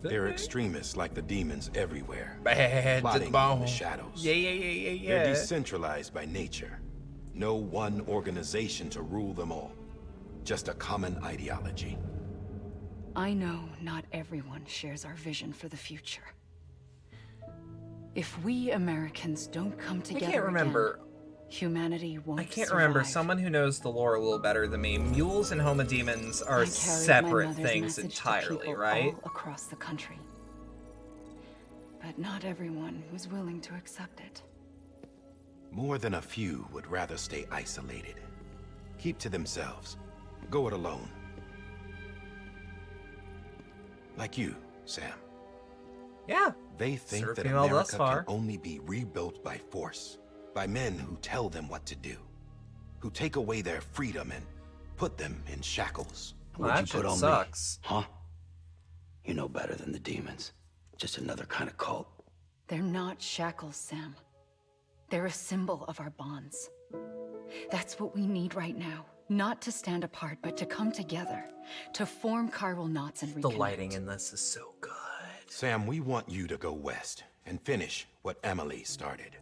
They're extremists like the demons everywhere. Bad to plotting the in bone. the shadows. Yeah. They're decentralized by nature. No one organization to rule them all. Just a common ideology. I know not everyone shares our vision for the future. If we Americans don't come together I can't remember. again, humanity won't I can't survive. remember. Someone who knows the lore a little better than me. Mules and Homo demons I are carried separate my mother's things message to entirely, people right? all across the country. But not everyone was willing to accept it. More than a few would rather stay isolated. Keep to themselves. Go it alone. Like you, Sam. Yeah. They think Served that me well thus America far. can only be rebuilt by force. By men who tell them what to do. Who take away their freedom and put them in shackles. Well, What'd that you put shit on sucks. me? Huh? You know better than the demons. Just another kind of cult. They're not shackles, Sam. They're a symbol of our bonds. That's what we need right now. Not to stand apart, but to come together. To form chiral knots and reconnect. The lighting in this is so good. Sam, we want you to go west and finish what Emily started.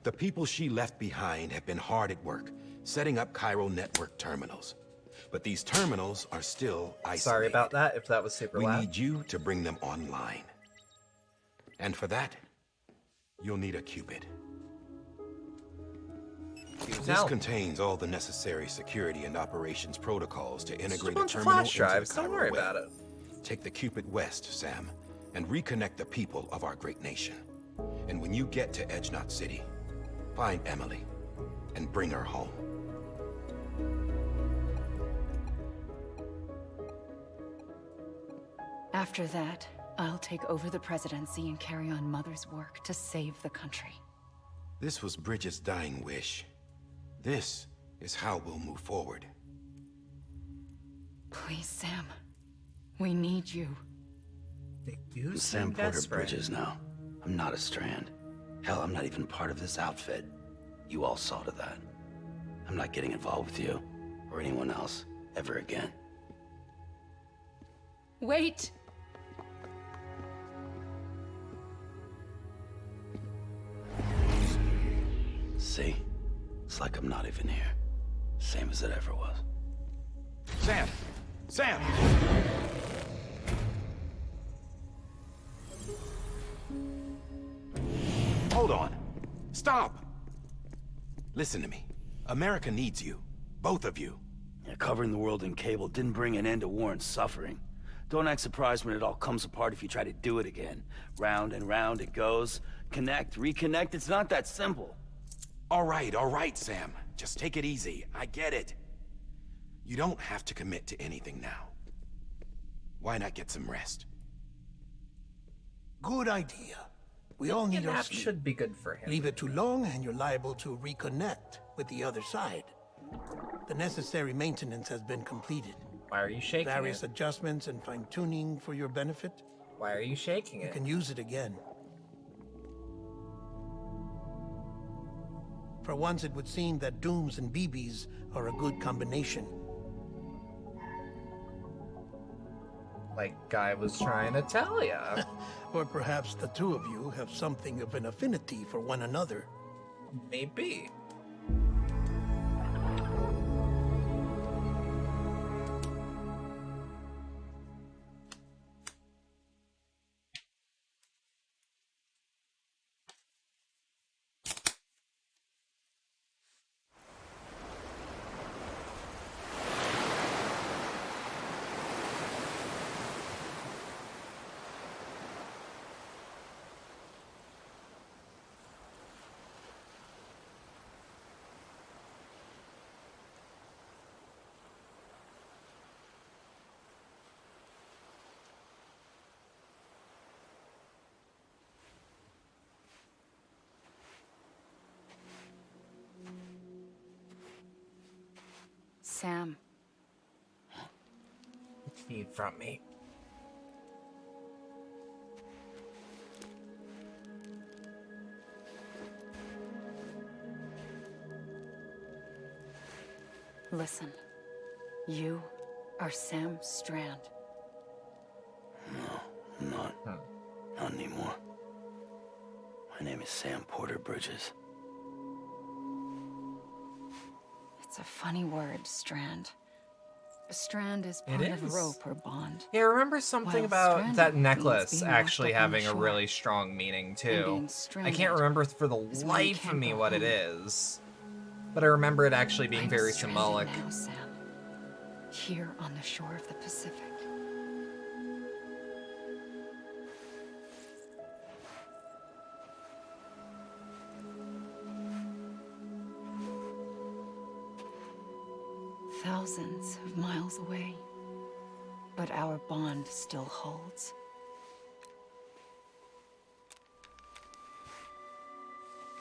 The people she left behind have been hard at work, setting up chiral network terminals. But these terminals are still isolated. Sorry about that, if that was super loud. We need you to bring them online. And for that, you'll need a Cupid. This contains all the necessary security and operations protocols to integrate a terminal flash drives. into the Don't chiral worry web. about it. Take the Cupid west, Sam, and reconnect the people of our great nation. And when you get to Edge Knot City, find Emily and bring her home. After that, I'll take over the presidency and carry on Mother's work to save the country. This was Bridget's dying wish. This is how we'll move forward. Please, Sam. We need you. I'm Sam Porter Bridges now. I'm not a Strand. Hell, I'm not even part of this outfit. You all saw to that. I'm not getting involved with you, or anyone else, ever again. Wait! See? It's like I'm not even here. Same as it ever was. Sam! Sam! Hold on. Stop! Listen to me. America needs you. Both of you. Yeah, covering the world in cable didn't bring an end to war and suffering. Don't act surprised when it all comes apart if you try to do it again. Round and round it goes. Connect, reconnect, it's not that simple. All right, Sam. Just take it easy. I get it. You don't have to commit to anything now. Why not get some rest? Good idea. We all need our That sleep. should be good for him. Leave it too long and you're liable to reconnect with the other side. The necessary maintenance has been completed. Why are you shaking Various it? adjustments and fine-tuning for your benefit. Why are you shaking You it? can use it again. For once, it would seem that Dooms and BBs are a good combination. Like I was trying to tell ya. Or perhaps the two of you have something of an affinity for one another. Maybe. Sam. What do you need from me? Listen. You are Sam Strand. No, I'm not. Not anymore. My name is Sam Porter Bridges. It's a funny word, Strand. A strand is It part of is. rope or bond. Yeah, I remember something Well, about stranded that means necklace being actually locked up on the having a shore. really strong meaning And too. being I stranded can't remember for the is when you life of can't me go what it home. is. But I remember it actually being I'm very stranded symbolic. now, Sam. Here on the shore of the Pacific. Thousands of miles away. But our bond still holds.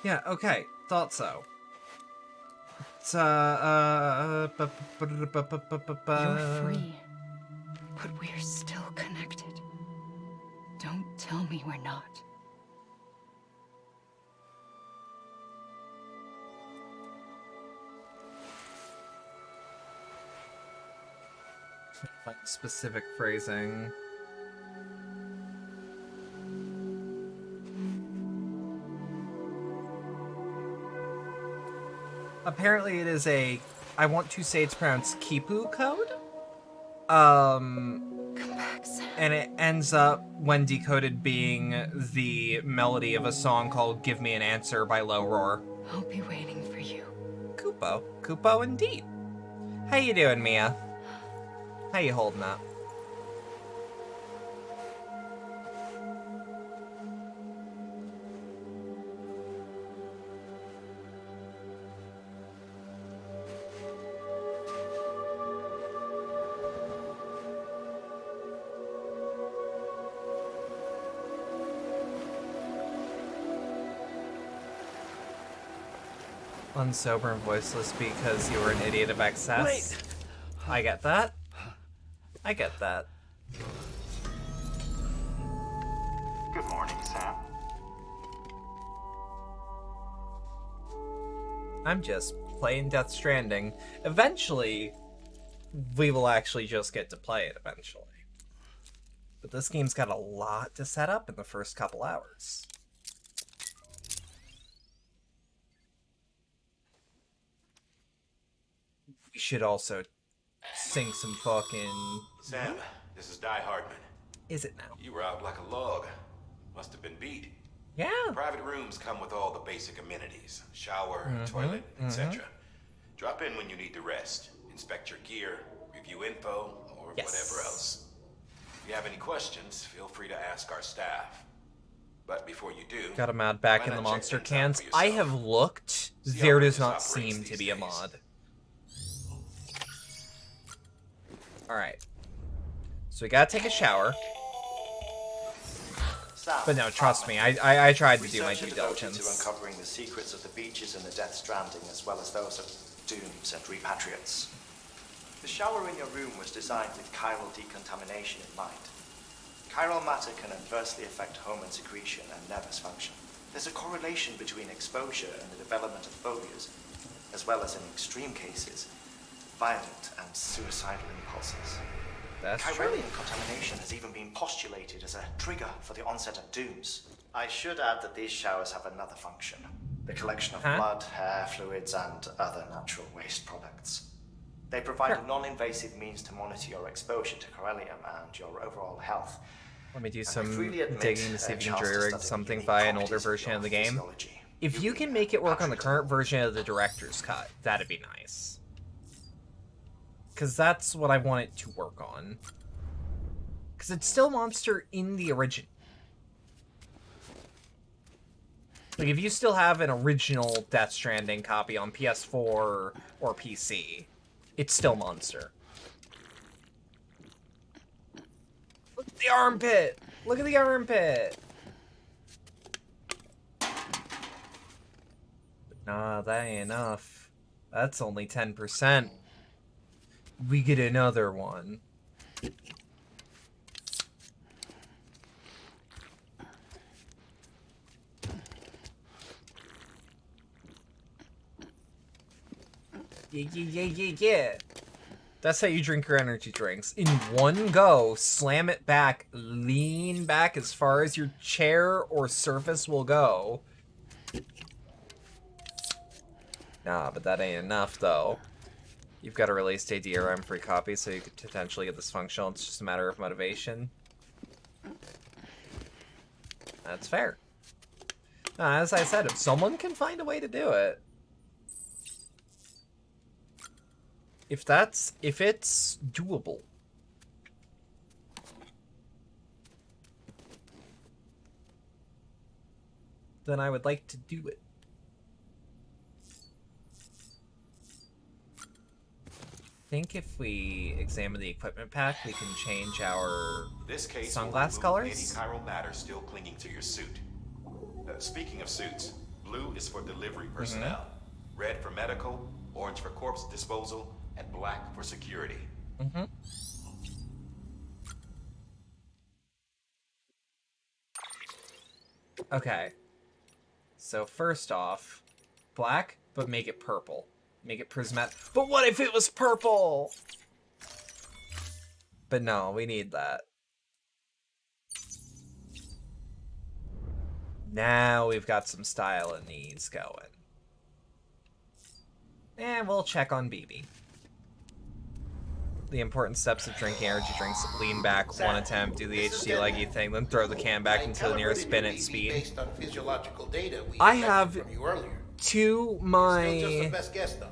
Yeah, okay. Thought so. It's, You're free, but we're still connected. Don't tell me we're not. Like specific phrasing. Apparently it is a, I want to say it's pronounced Kipu code. Come back, Sam. And it ends up, when decoded, being the melody of a song called Give Me an Answer by Low Roar. I'll be waiting for you. Kupo. Kupo indeed. How you doing, Mia? How you holding up? Unsober and voiceless because you were an idiot of excess. Wait. I get that. I get that. Good morning, Sam. I'm just playing Death Stranding. Eventually, we will actually just get to play it eventually. But this game's got a lot to set up in the first couple hours. We should also sing some fucking... Sam, this is Die Hardman. Is it now? You were out like a log. Must have been beat. Yeah. Private rooms come with all the basic amenities. Shower, toilet, etc. Drop in when you need to rest. Inspect your gear, review info, or whatever else. If you have any questions, feel free to ask our staff. But before you do... Got a mod back why in the not check monster things out cans. for yourself? I have looked. See how There does Bridges not operates seem to these be a days. mod. Alright. So we gotta take a shower. But no, trust me, I tried to do my due diligence. To uncovering the secrets of the beaches and the Death Stranding, as well as those of dooms and repatriates. The shower in your room was designed with chiral decontamination in mind. Chiral matter can adversely affect hormone secretion and nervous function. There's a correlation between exposure and the development of phobias, as well as in extreme cases, violent and suicidal impulses. That's true. Chiralian contamination has even been postulated as a trigger for the onset of dooms. I should add that these showers have another function. The collection of blood, hair, fluids, and other natural waste products. They provide a non-invasive means to monitor your exposure to chiralium and your overall health. Let me do some digging to see if you can jury-rig something via an older version of the game. If you can make it work on the current version of the director's cut, that'd be nice. Because that's what I want it to work on. Because it's still Monster in the original. Like, if you still have an original Death Stranding copy on PS4 or PC, it's still Monster. Look at the armpit! Look at the armpit! But nah, that ain't enough. That's only 10%. We get another one. Yeah. That's how you drink your energy drinks. In one go, slam it back, lean back as far as your chair or surface will go. Nah, but that ain't enough, though. You've got a release day DRM free copy, so you could potentially get this functional. It's just a matter of motivation. That's fair. As I said, if someone can find a way to do it, if it's doable, then I would like to do it. I think if we examine the equipment pack, we can change our sunglass colors. Any chiral matter still clinging to your suit. Speaking of suits, blue is for delivery personnel, red for medical, orange for corpse disposal, and black for security. Okay. So first off, black, but make it purple. Make it prismatic. But what if it was purple? But no, we need that. Now we've got some style and ease going. And we'll check on BB. The important steps of drinking energy drinks: lean back, one attempt, do the HC leggy thing, then throw the can back into the nearest bin at speed. Based on physiological data we I have from you earlier. to Still just my the best guess, though.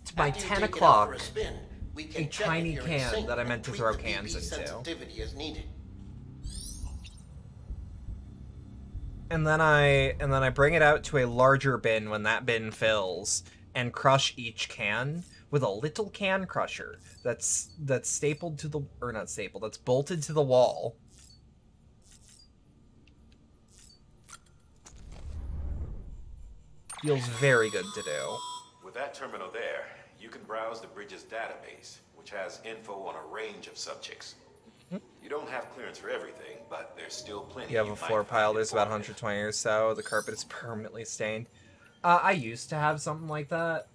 to my After you 10 take it out o'clock for a spin, we can a check tiny if you're in can sync that I and meant to tweak throw the cans BB into. sensitivity as needed. And then I bring it out to a larger bin when that bin fills and crush each can with a little can crusher that's stapled to the, or not stapled, that's bolted to the wall. Feels very good to do. With that terminal there, you can browse the bridge's database, which has info on a range of subjects. You don't have clearance for everything, but there's still plenty. You have a floor pile, there's about 120 or so, the carpet is permanently stained. I used to have something like that.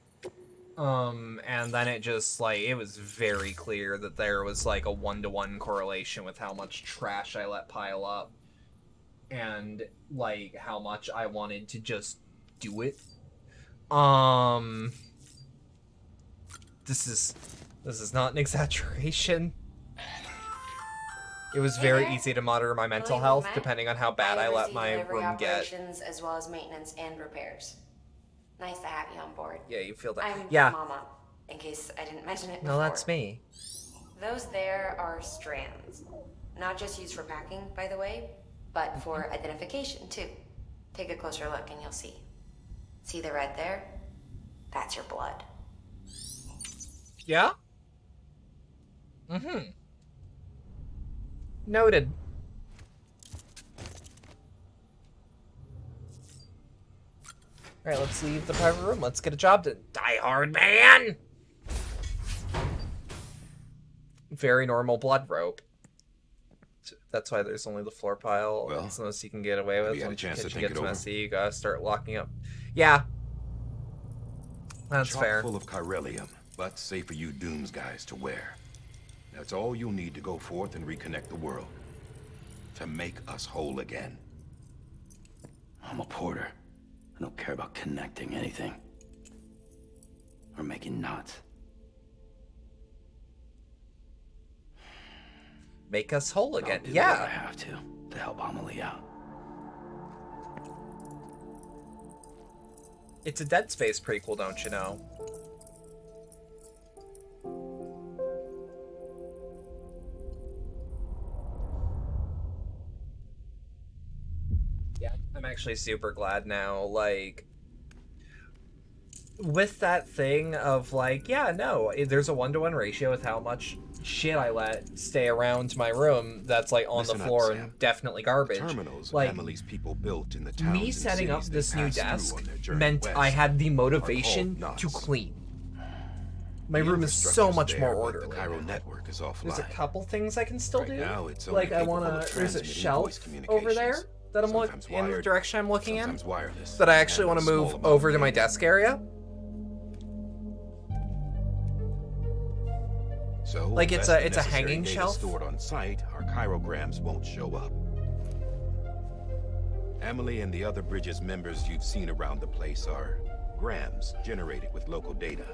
And then it just, like, it was very clear that there was, like, a 1-to-1 correlation with how much trash I let pile up. And, like, how much I wanted to just do it. This is not an exaggeration. It was very easy to monitor my mental health, depending on how bad I let my room get. Operations as well as maintenance and repairs. Nice to have you on board. Yeah, you feel that. I'm Yeah. Mama, in case I didn't mention it before. No, that's me. Those there are strands. Not just used for packing, by the way, but for identification, too. Take a closer look and you'll see. See the red there? That's your blood. Yeah? Mm-hmm. Noted. Alright, let's leave the private room. Let's get a job done. Die hard, man! Very normal blood rope. That's why there's only the floor pile. Well, as most you can get away with. you had a Once the chance to kitchen think gets it over. messy, you gotta start locking up. Yeah. That's Chock fair. full of chiralium, but safe for you Dooms guys to wear. That's all you'll need to go forth and reconnect the world. To make us whole again. I'm a porter. I don't care about connecting anything. Or making knots. Make us whole again. I'll do Yeah. what I have to help Amelie out. It's a Dead Space prequel, don't you know? Yeah, I'm actually super glad now, like, with that thing of, like, yeah, no, there's a 1-to-1 ratio with how much shit I let stay around my room that's, like, on Listen the up, floor Sam. and definitely garbage. Terminals Like, Emily's people built in the towns me and setting up cities this they new passed through desk on their journey meant west I had the are motivation called to knots. clean. My The room is so infrastructure's much more there, but orderly. The Cairo network is offline. There's a couple things I can still Right do. now, it's only Like I capable wanna. of There's a transmitting shelf voice over there communications. that I'm Sometimes looking in the wired, direction I'm looking in. sometimes wireless, That I actually and want a to move small over to my amount of desk area. So, Like, it's unless a- the it's a necessary hanging data shelf. stored on site, our chirograms won't show up. Emily and the other Bridges members you've seen around the place are grams generated with local data.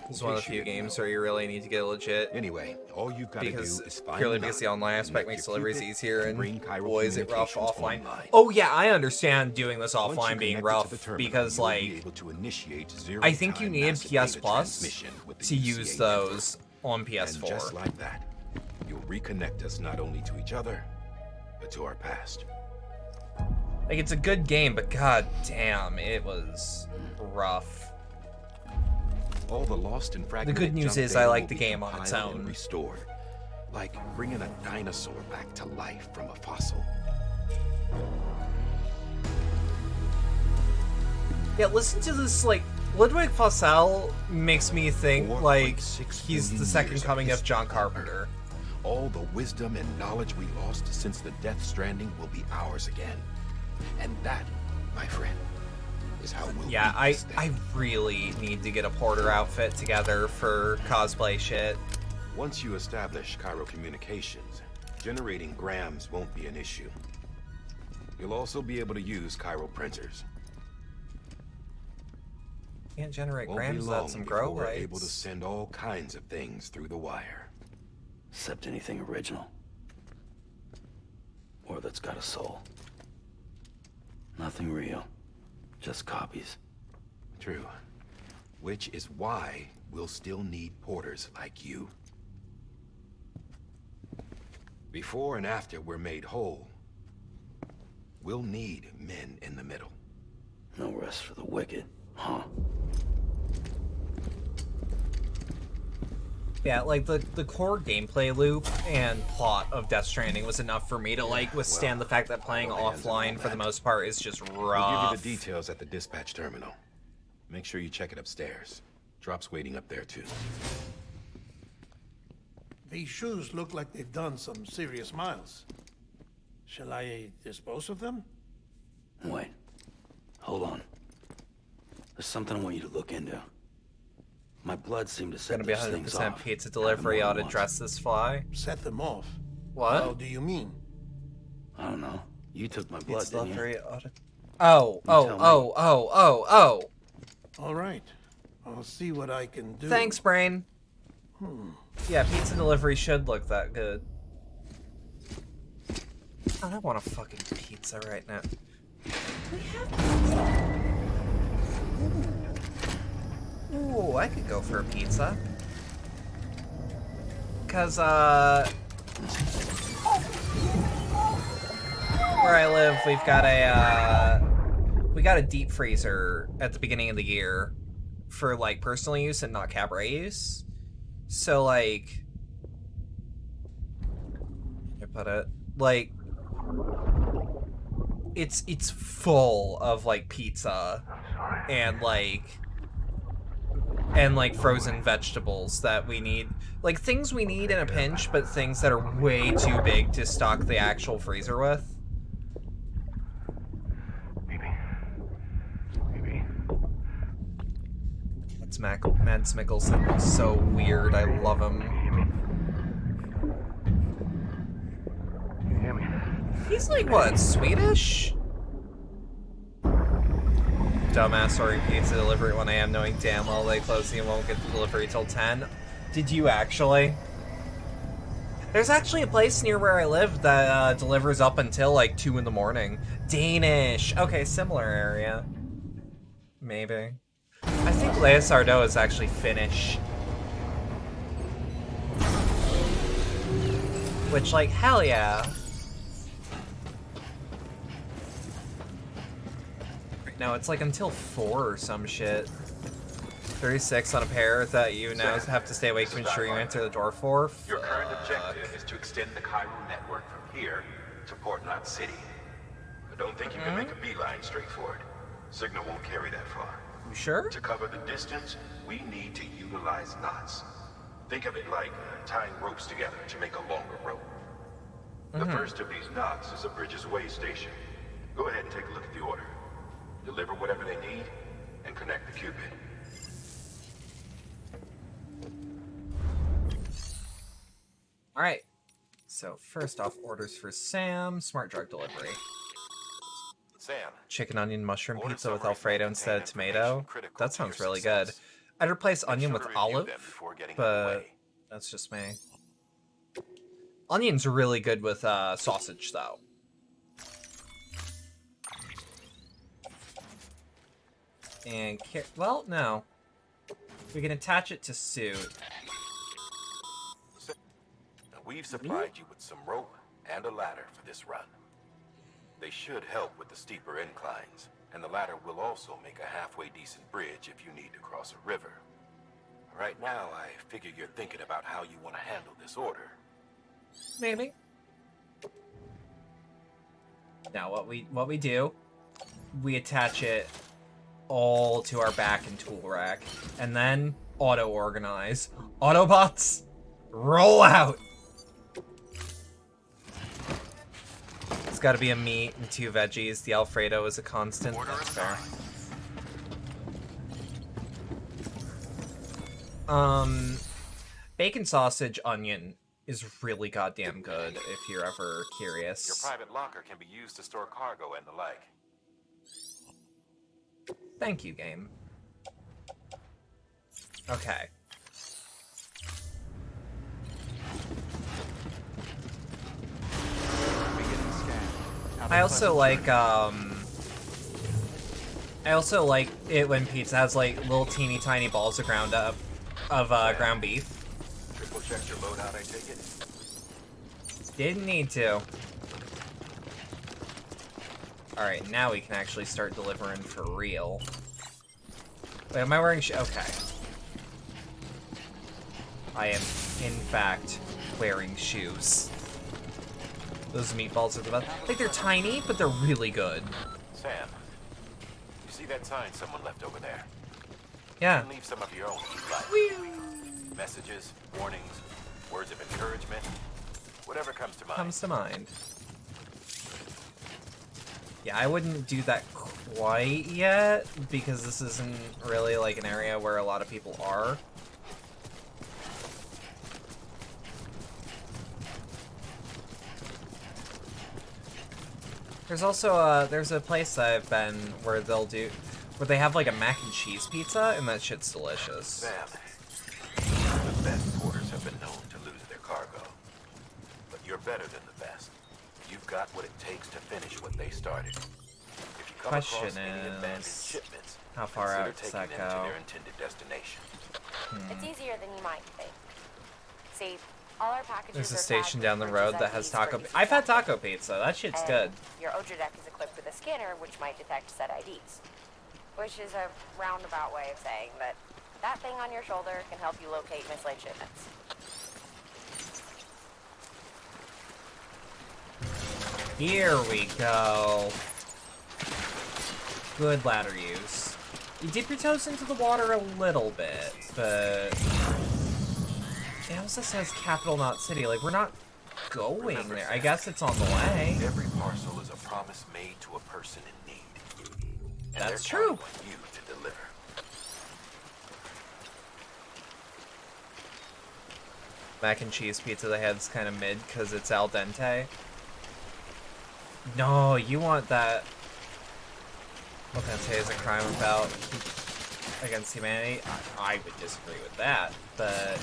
It's one of the few games where you really need to get legit. Anyway, all you've got to do Because is find purely a because the nut, online aspect connect makes your deliveries Cupid, easier, and and bring Cairo boy is it rough communications offline. online. Oh yeah, I understand doing this Once you offline being connect it to rough the terminal, because you'll be like able to initiate I think you zero-time needed massive PS data Plus transmission with the to use UCA those on And PS4. just like that, you'll reconnect us not only to each other, but to our past. Like, it's a good game, but god damn, it was rough. All the lost and fragmented good news junk is data I like will the be game on its compiled own. and restored, like bringing a dinosaur back to life from a fossil. Yeah, listen to this, like, Ludwig Fossel makes me think, like, he's the second coming of John Carpenter. All the wisdom and knowledge we lost since the Death Stranding will be ours again. And that, my friend, is how we'll Yeah, beat I this thing. I really need to get a Porter outfit together for cosplay shit. Once you establish Cairo communications, generating grams won't be an issue. You'll also be able to use Cairo printers. Can't generate Won't be grams long without some before grow we're lights. able to send all kinds of things through the wire. Except anything original. Or that's got a soul. Nothing real. Just copies. True. Which is why we'll still need porters like you. Before and after we're made whole, we'll need men in the middle. No rest for the wicked, huh? Yeah, like the core gameplay loop and plot of Death Stranding was enough for me to like withstand the fact that playing offline for the most part is just rough. We'll give you the details at the dispatch terminal. Make sure you check it upstairs. Drop's waiting up there too. These shoes look like they've done some serious miles. Shall I dispose of them? Wait. Hold on. There's something I want you to look into. My blood seemed to set Gonna be those things 100% off. pizza delivery ought to dress this fly. Set them off? What? How do you mean? I don't know. You took my blood, Pizza didn't you? delivery ought to... Oh. All right. I'll see what I can do. Thanks, brain. Yeah, pizza delivery should look that good. God, I want a fucking pizza right now. Ooh, I could go for a pizza. Cause, where I live, we got a deep freezer at the beginning of the year for, like, personal use and not cabaret use. So, like, I put it, like, it's full of, like, pizza and, like, frozen vegetables that we need. Like, things we need in a pinch, but things that are way too big to stock the actual freezer with. It's Mads Mikkelsen looks so weird. I love him. He's like, what, Swedish? Dumbass ordering pizza delivery at 1 a.m. knowing damn well they close and won't get the delivery till 10. Did you actually? There's actually a place near where I live that delivers up until like 2 in the morning. Danish. Okay, similar area. Maybe. I think Lea Sardou is actually Finnish. Which, like, hell yeah. No, it's like until 4 or some shit. 36 on a pair that you now have to stay awake to ensure you enter the door for. Your current objective is to extend the chiral network from here to Port Knot City. I don't think you can make a beeline straight for it. Signal won't carry that far. You sure? To cover the distance, we need to utilize knots. Think of it like tying ropes together to make a longer rope. The first of these knots is a Bridges Way station. Go ahead and take a look at the order. Deliver whatever they need, and connect the Cupid. Alright. So, first off, orders for Sam. Smart drug delivery. Sam. Chicken, onion, mushroom pizza with Alfredo instead of tomato. That sounds really good. I'd replace onion with olive, but that's just me. Onion's really good with sausage, though. And, well, no. We can attach it to suit. We've supplied you with some rope and a ladder for this run. They should help with the steeper inclines, and the ladder will also make a halfway decent bridge if you need to cross a river. Right now, I figure you're thinking about how you want to handle this order. Maybe. Now, what we do, we attach it all to our back and tool rack, and then auto-organize. Autobots, roll out! It's gotta be a meat and 2 veggies. The Alfredo is a constant. That's fair. Bacon, sausage, onion is really goddamn good if you're ever curious. Your private locker can be used to store cargo and the like. Thank you, game. Okay. I also like it when pizza has like little teeny tiny balls of ground beef. Triple checked your loadout, I take it? Didn't need to. Alright, now we can actually start delivering for real. Wait, am I wearing okay. I am, in fact, wearing shoes. Those meatballs are the best. Like, they're tiny, but they're really good. Sam, you see that sign someone left over there? Yeah. You can leave some of your own if you like. Messages, warnings, words of encouragement, whatever comes to mind. Yeah, I wouldn't do that quite yet, because this isn't really, like, an area where a lot of people are. There's also there's a place that I've been where they have like a mac and cheese pizza, and that shit's delicious. Sam, the best porters have been known to lose their cargo. But you're better than the best. You've got what it takes to finish what they started. If you come Question across any abandoned is, shipments, how far consider out does taking that them to go? their intended destination. It's easier than you might think. See, all our packages There's a are station tagged down the with road that IDs has for taco. easy I've had tracking. taco pizza. That shit's And good. Your Oja deck is equipped with a scanner which might detect said IDs. Which is a roundabout way of saying that that thing on your shoulder can help you locate mislaid shipments. Here we go. Good ladder use. You dip your toes into the water a little bit, but it also says capital, not city. Like, we're not going there. I guess it's on the way. Every parcel is a promise made to a person in need. And That's they're true. counting on you to deliver. Mac and cheese pizza they had's kind of mid because it's al dente. No, you want that. What can I say is a crime about against humanity? I would disagree with that, but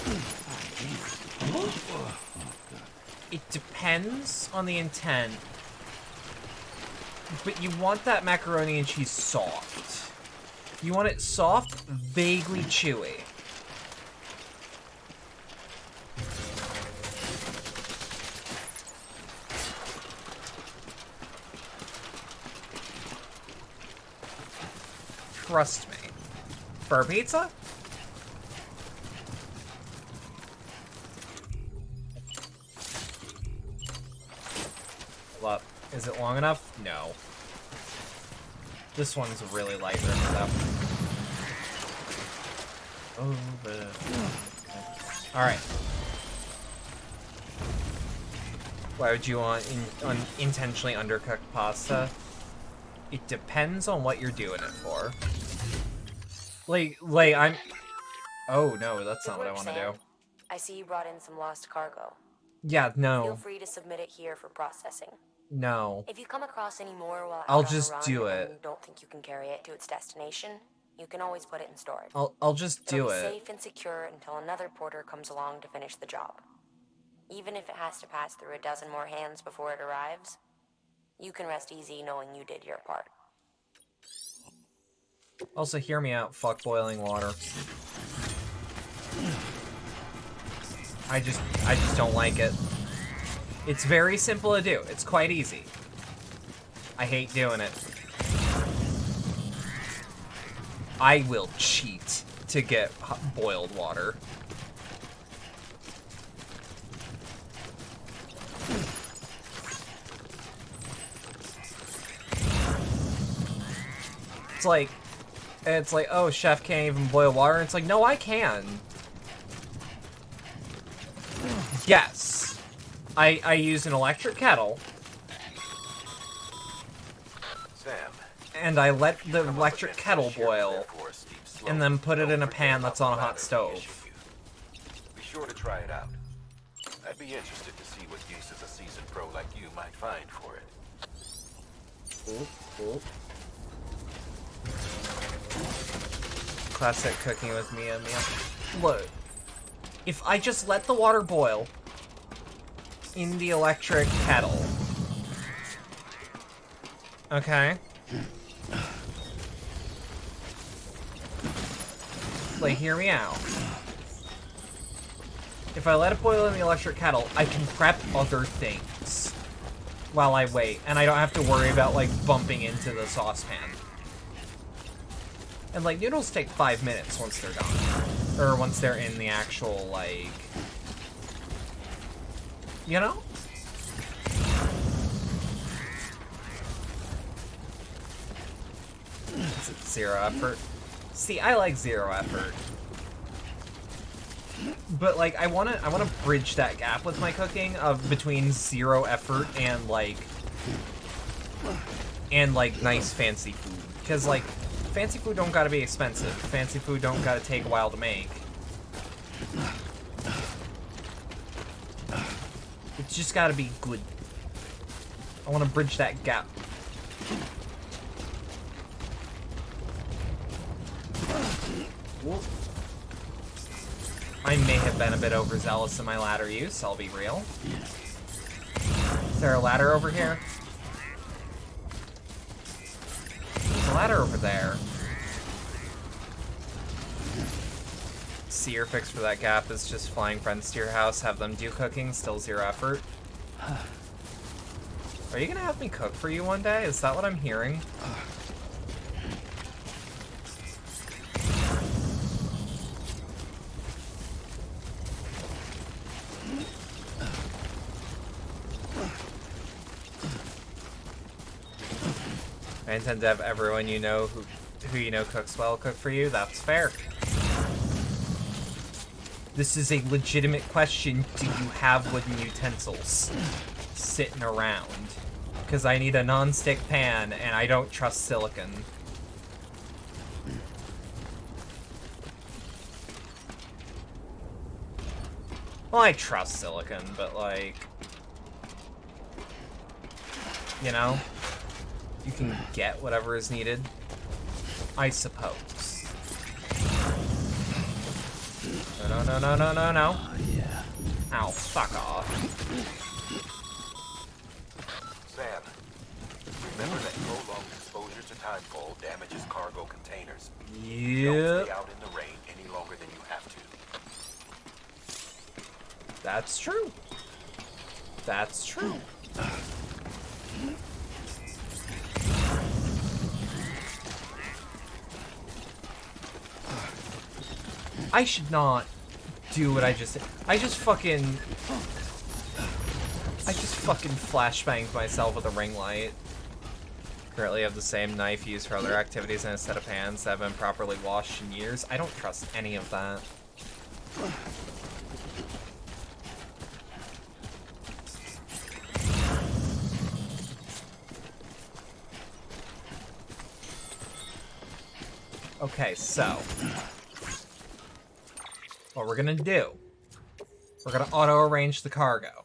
it depends on the intent. But you want that macaroni and cheese soft. You want it soft, vaguely chewy. Trust me. For a pizza? Hold up. Is it long enough? No. This one's really light river though. Oh, but... Alright. Why would you want intentionally undercooked pasta? It depends on what you're doing it for. Like, I'm... Oh, no, that's not what I want to do. I see you brought in some lost cargo. Yeah, no. Feel free to submit it here for processing. No. If you come across any more while I'll out on just the run do and it. you don't think you can carry it to its destination, you can always put it in storage. I'll just do It'll be it. safe and secure until another porter comes along to finish the job. Even if it has to pass through a dozen more hands before it arrives, you can rest easy knowing you did your part. Also, hear me out, fuck boiling water. I just don't like it. It's very simple to do. It's quite easy. I hate doing it. I will cheat to get boiled water. It's like, oh, chef can't even boil water. It's like, no, I can. Yes. I use an electric kettle. Sam. And I let the electric kettle boil. And then put it in a pan that's on a hot stove. Be sure to try it out. I'd be interested to see what uses a seasoned pro like you might find for it. Classic cooking with Mia. Look, if I just let the water boil in the electric kettle, okay? Like, hear me out. If I let it boil in the electric kettle, I can prep other things while I wait, and I don't have to worry about, like, bumping into the saucepan. And, like, noodles take 5 minutes once they're done. Or once they're in the actual, like... You know? Is it 0 effort? See, I like 0 effort. But, like, I wanna bridge that gap with my cooking of between 0 effort and, like, nice fancy food. Because, like, fancy food don't gotta be expensive. Fancy food don't gotta take a while to make. It's just gotta be good. I wanna bridge that gap. Whoop. I may have been a bit overzealous in my ladder use, I'll be real. Is there a ladder over here? There's a ladder over there. See, your fix for that gap is just flying friends to your house, have them do cooking, still 0 effort. Are you gonna have me cook for you one day? Is that what I'm hearing? I intend to have everyone you know who you know cooks well cook for you. That's fair. This is a legitimate question. Do you have wooden utensils sitting around? Because I need a non-stick pan, and I don't trust silicon. Well, I trust silicon, but, like... You know? You can get whatever is needed. I suppose. No, no, no, no, no, no. Oh, yeah. Ow, fuck off. Sam, remember that prolonged exposure to timefall damages cargo containers. Yep. Don't stay out in the rain any longer than you have to. That's true. That's true. I should not do what I just did. I just fucking flashbanged myself with a ring light. Currently have the same knife used for other activities and a set of pans that have been properly washed in years. I don't trust any of that. Okay, so what we're gonna do, we're gonna auto-arrange the cargo.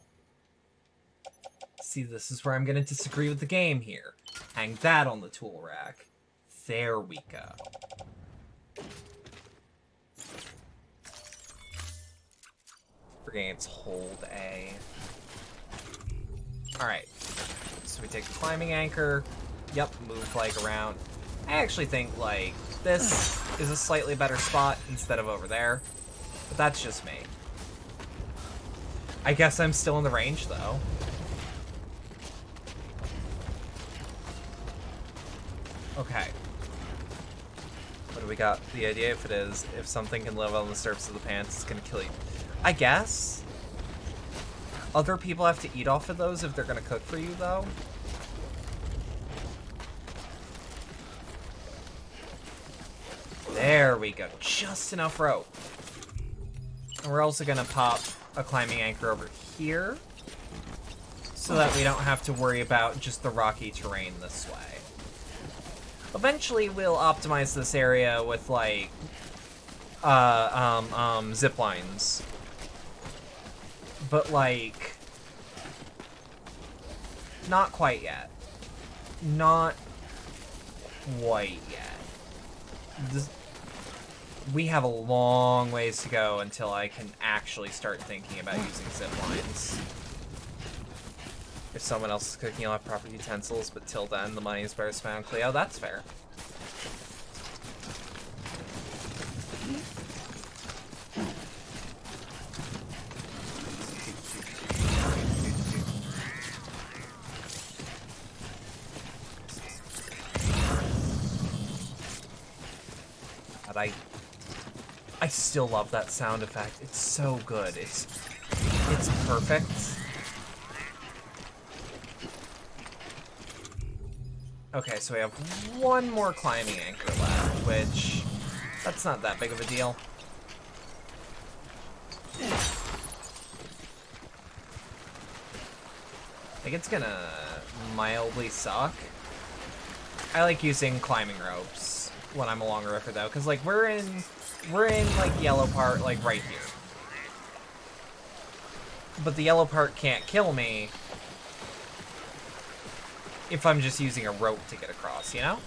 See, this is where I'm gonna disagree with the game here. Hang that on the tool rack. There we go. Forgetting it's hold A. Alright. So we take the climbing anchor. Yep, move, like, around. I actually think, like, this is a slightly better spot instead of over there. But that's just me. I guess I'm still in the range, though. Okay. What do we got? The idea, if it is, if something can live on the surface of the pants, it's gonna kill you. I guess. Other people have to eat off of those if they're gonna cook for you, though. There we go. Just enough rope. And we're also gonna pop a climbing anchor over here so that we don't have to worry about just the rocky terrain this way. Eventually we'll optimize this area with, like, zip lines. But, like, not quite yet. Not quite yet. we have a long ways to go until I can actually start thinking about using zip lines. If someone else is cooking, you'll have proper utensils, but till then, the money is better spent on Cleo. That's fair. But I still love that sound effect. It's so good. It's perfect. Okay, so we have one more climbing anchor left, which that's not that big of a deal. I think it's gonna mildly suck. I like using climbing ropes when I'm along a river though, because like we're in like yellow part like right here. But the yellow part can't kill me if I'm just using a rope to get across, you know?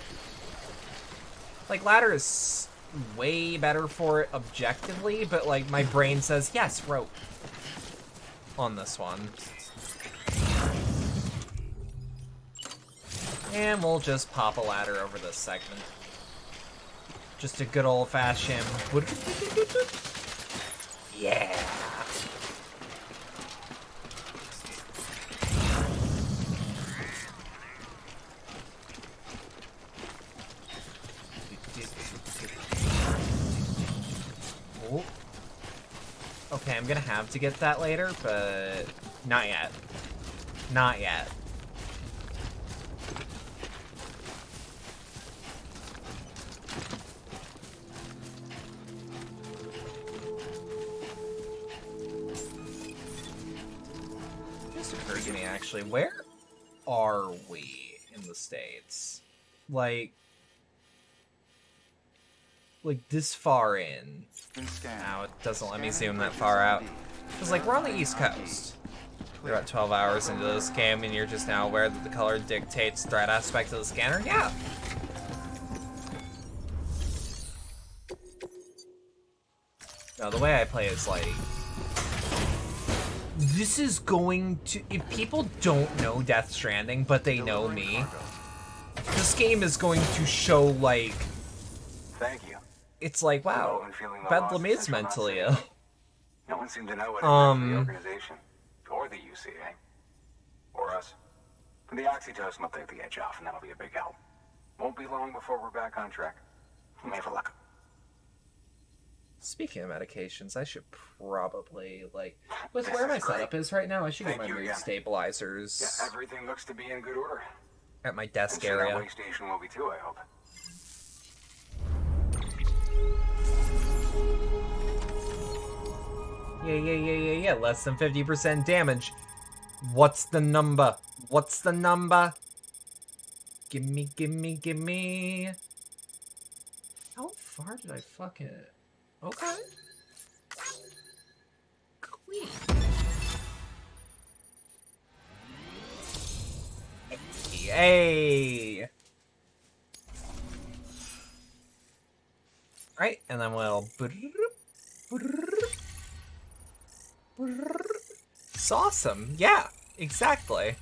Like ladder is way better for it objectively, but like my brain says yes, rope on this one. And we'll just pop a ladder over this segment. Just a good old-fashioned... Yeah! Oh. Okay, I'm gonna have to get that later, but not yet. Not yet. Occurred to me actually, where are we in the States? Like this far in. Now it doesn't let me zoom that far out. Because like we're on the East Coast. We're about 12 hours into this game and you're just now aware that the color dictates threat aspect of the scanner? Yeah. No, the way I play is like, this is going to, if people don't know Death Stranding, but they know me, this game is going to show, like, Thank you. It's like, wow, Bedlam is mentally ill. No one seemed to know what it meant for the organization, or the UCA, or us. The oxytocin will take the edge off, and that'll be a big help. Won't be long before we're back on track. You may have a luck. Speaking of medications, I should probably, like, with where my setup is right now, I should get my mood stabilizers. Yeah, everything looks to be in good order. At my desk and area. That way station will be too, I hope. Yeah. Less than 50% damage. What's the number? What's the number? Gimme. How far did I fucking... Okay. Clean. Yay! Right, and then we'll... It's awesome. Yeah, exactly.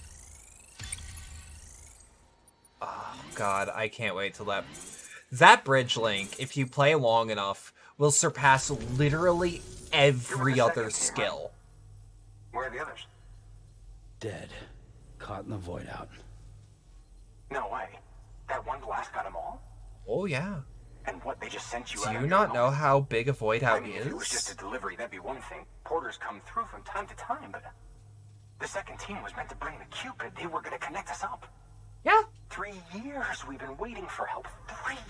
Oh, God, I can't wait till that bridge link, if you play long enough, will surpass literally every other skill. Where are the others? Dead. Caught in the void out. No way. That one blast got them all? Oh, yeah. And what, they just sent you Do out? you on not your know own? how big a void out If it was just a delivery, that'd be one thing. Porters come through from time to time, but the second team was meant to bring the Cupid. They were gonna connect us up. Yeah. 3 years we've been waiting for help. 3 years.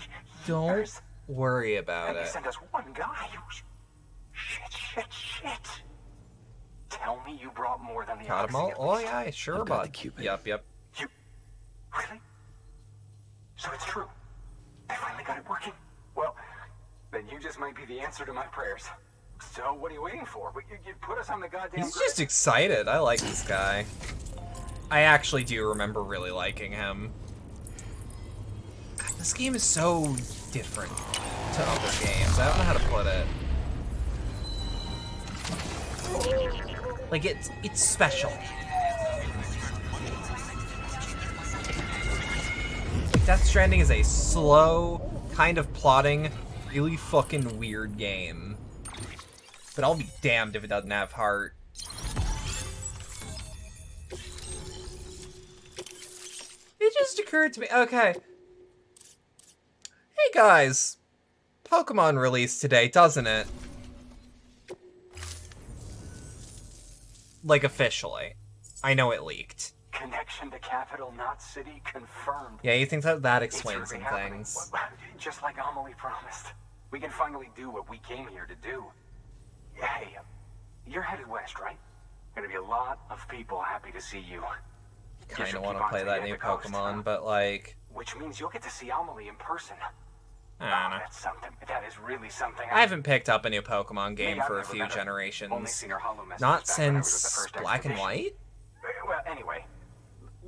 Don't worry about And it. you sent us one guy who's... Shit. Tell me you brought more than the Got 'em all? Oh, yeah, sure, bud. Yep. You... Really? So it's true. I finally got it working. Well, then you just might be the answer to my prayers. So what are you waiting for? You put us on the goddamn... He's just excited. I like this guy. I actually do remember really liking him. God, this game is so different to other games. I don't know how to put it. Like, it's special. Like, Death Stranding is a slow, kind of plotting, really fucking weird game. But I'll be damned if it doesn't have heart. It just occurred to me, okay. Hey guys, Pokemon released today, doesn't it? Like, officially. I know it leaked. Connection to Capital Knot City confirmed. Yeah, you think that explains some happening. things. Just like Amelie promised. We can finally do what we came here to do. Hey, you're headed west, right? Gonna be a lot of people happy to see you. Kinda wanna play that new Pokemon, but like... Which means you'll get to see Amelie in person. I don't know. That's something. That is really something. I haven't picked up a new Pokemon game for a few generations. Not since Black and White? Well, anyway,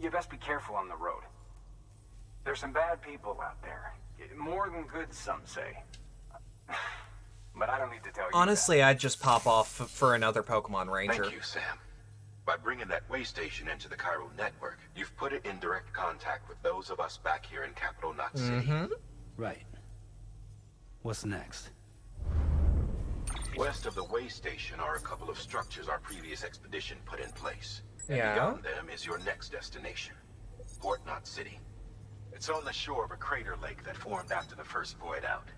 you best be careful on the road. There's some bad people out there. More than good, some say. But I don't need to tell you. Honestly, I'd just pop off for another Pokemon Ranger. Thank you, Sam. By bringing that way station into the Cairo network, you've put it in direct contact with those of us back here in Capital Knot City. Right. What's next? West of the way station are a couple of structures our previous expedition put in place. And Yeah. beyond them is your next destination, Port Knot City. It's on the shore of a crater lake that formed after the first void out.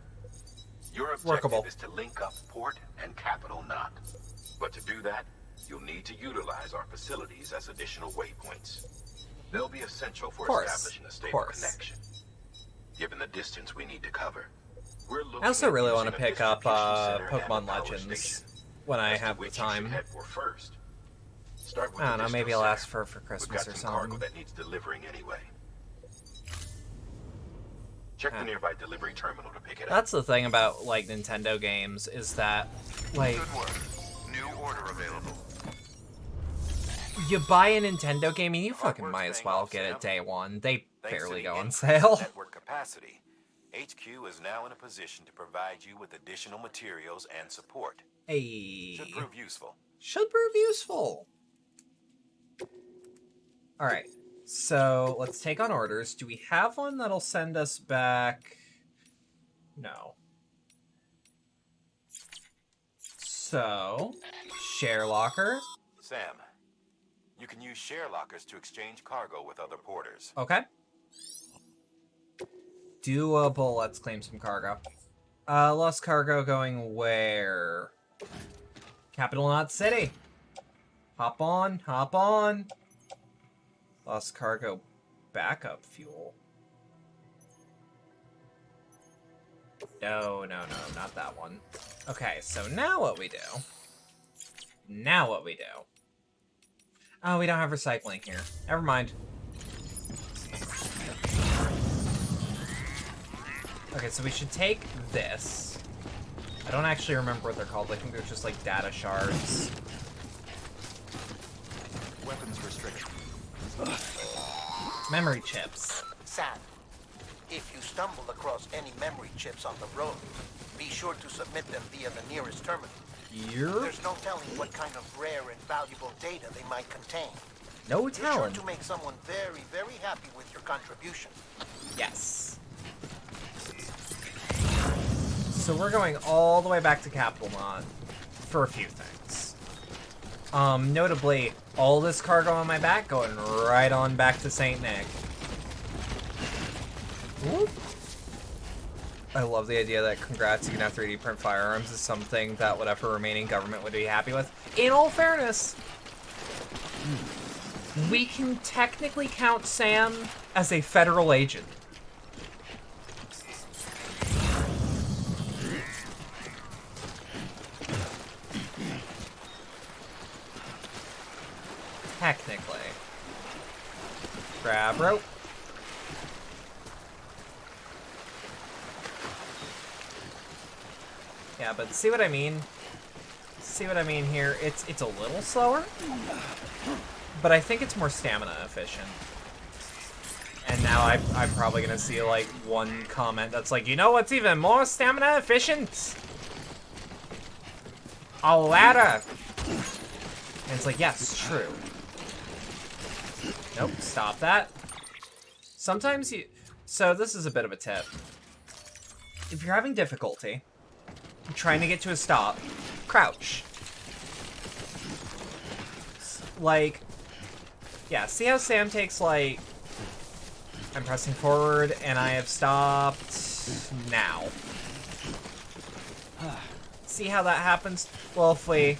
Your objective is to link up Port and Capital Knot. But to do that, you'll need to utilize our facilities as additional waypoints. They'll be essential for establishing a stable connection. Given the distance we need to cover, we're looking I also at really want to using a pick up distribution center and Pokemon a power Legends station, when I as to have the which you should time. head for first. Start with I don't the know, maybe distro I'll ask center. for We've Christmas got or some cargo something. that needs delivering anyway. Check the nearby delivery terminal to pick it up. That's the thing about, like, Nintendo games, is that, like... Good work. New order available. You buy a Nintendo game and you fucking might as well get it day one. They Thanks to barely the go on increase in sale. network capacity, HQ is now in a position to provide you with additional materials and support. Hey. Should prove useful. Should prove useful. Alright, so let's take on orders. Do we have one that'll send us back? No. So, share locker. Sam, you can use share lockers to exchange cargo with other porters. Okay. Doable. Let's claim some cargo. Lost cargo going where? Capital Knot City. Hop on, hop on. Lost cargo backup fuel. No, not that one. Okay, so now what we do? Now what we do? Oh, we don't have recycling here. Never mind. Okay, so we should take this. I don't actually remember what they're called. I think they're just like data shards. Weapons restricted. Memory chips. Sam, if you stumble across any memory chips on the road, be sure to submit them via the nearest terminal. There's no telling what kind of rare and valuable data they might contain. No Be telling. sure to make someone very, very happy with your contribution. Yes. So we're going all the way back to Capital Knot for a few things. Notably, all this cargo on my back going right on back to St. Nick. Whoop. I love the idea that congrats, you can have 3D print firearms is something that whatever remaining government would be happy with. In all fairness, we can technically count Sam as a federal agent. Technically. Grab rope. Yeah, but see what I mean? See what I mean here? It's a little slower, but I think it's more stamina efficient. And now I'm probably gonna see like one comment that's like, you know what's even more stamina efficient? A ladder. And it's like, yes, true. Nope, stop that. Sometimes you... So this is a bit of a tip. If you're having difficulty trying to get to a stop, crouch. Like, yeah, see how Sam takes, like... I'm pressing forward, and I have stopped now. See how that happens? Well, if we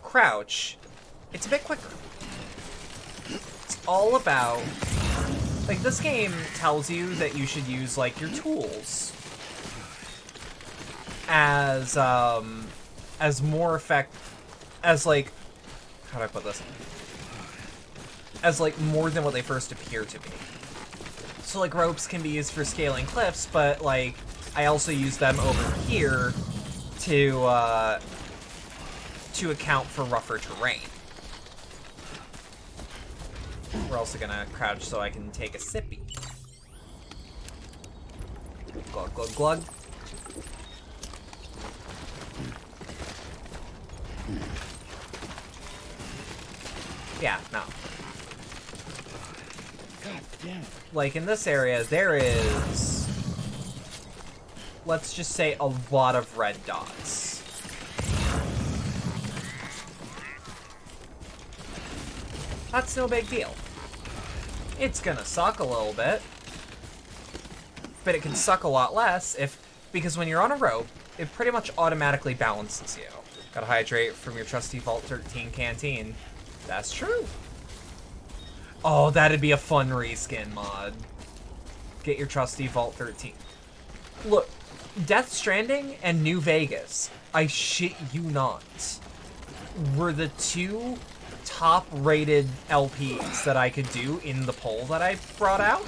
crouch, it's a bit quicker. It's all about... Like, this game tells you that you should use, like, your tools as more as, like... How do I put this? As, like, more than what they first appear to be. So, like, ropes can be used for scaling cliffs, but, like, I also use them over here to account for rougher terrain. We're also gonna crouch so I can take a sippy. Glug, glug, glug. Yeah, no. God damn it. Like, in this area, there is... Let's just say a lot of red dots. That's no big deal. It's gonna suck a little bit. But it can suck a lot less because when you're on a rope, it pretty much automatically balances you. Gotta hydrate from your trusty Vault 13 canteen. That's true. Oh, that'd be a fun reskin mod. Get your trusty Vault 13. Look, Death Stranding and New Vegas, I shit you not, were the two top-rated LPs that I could do in the poll that I brought out.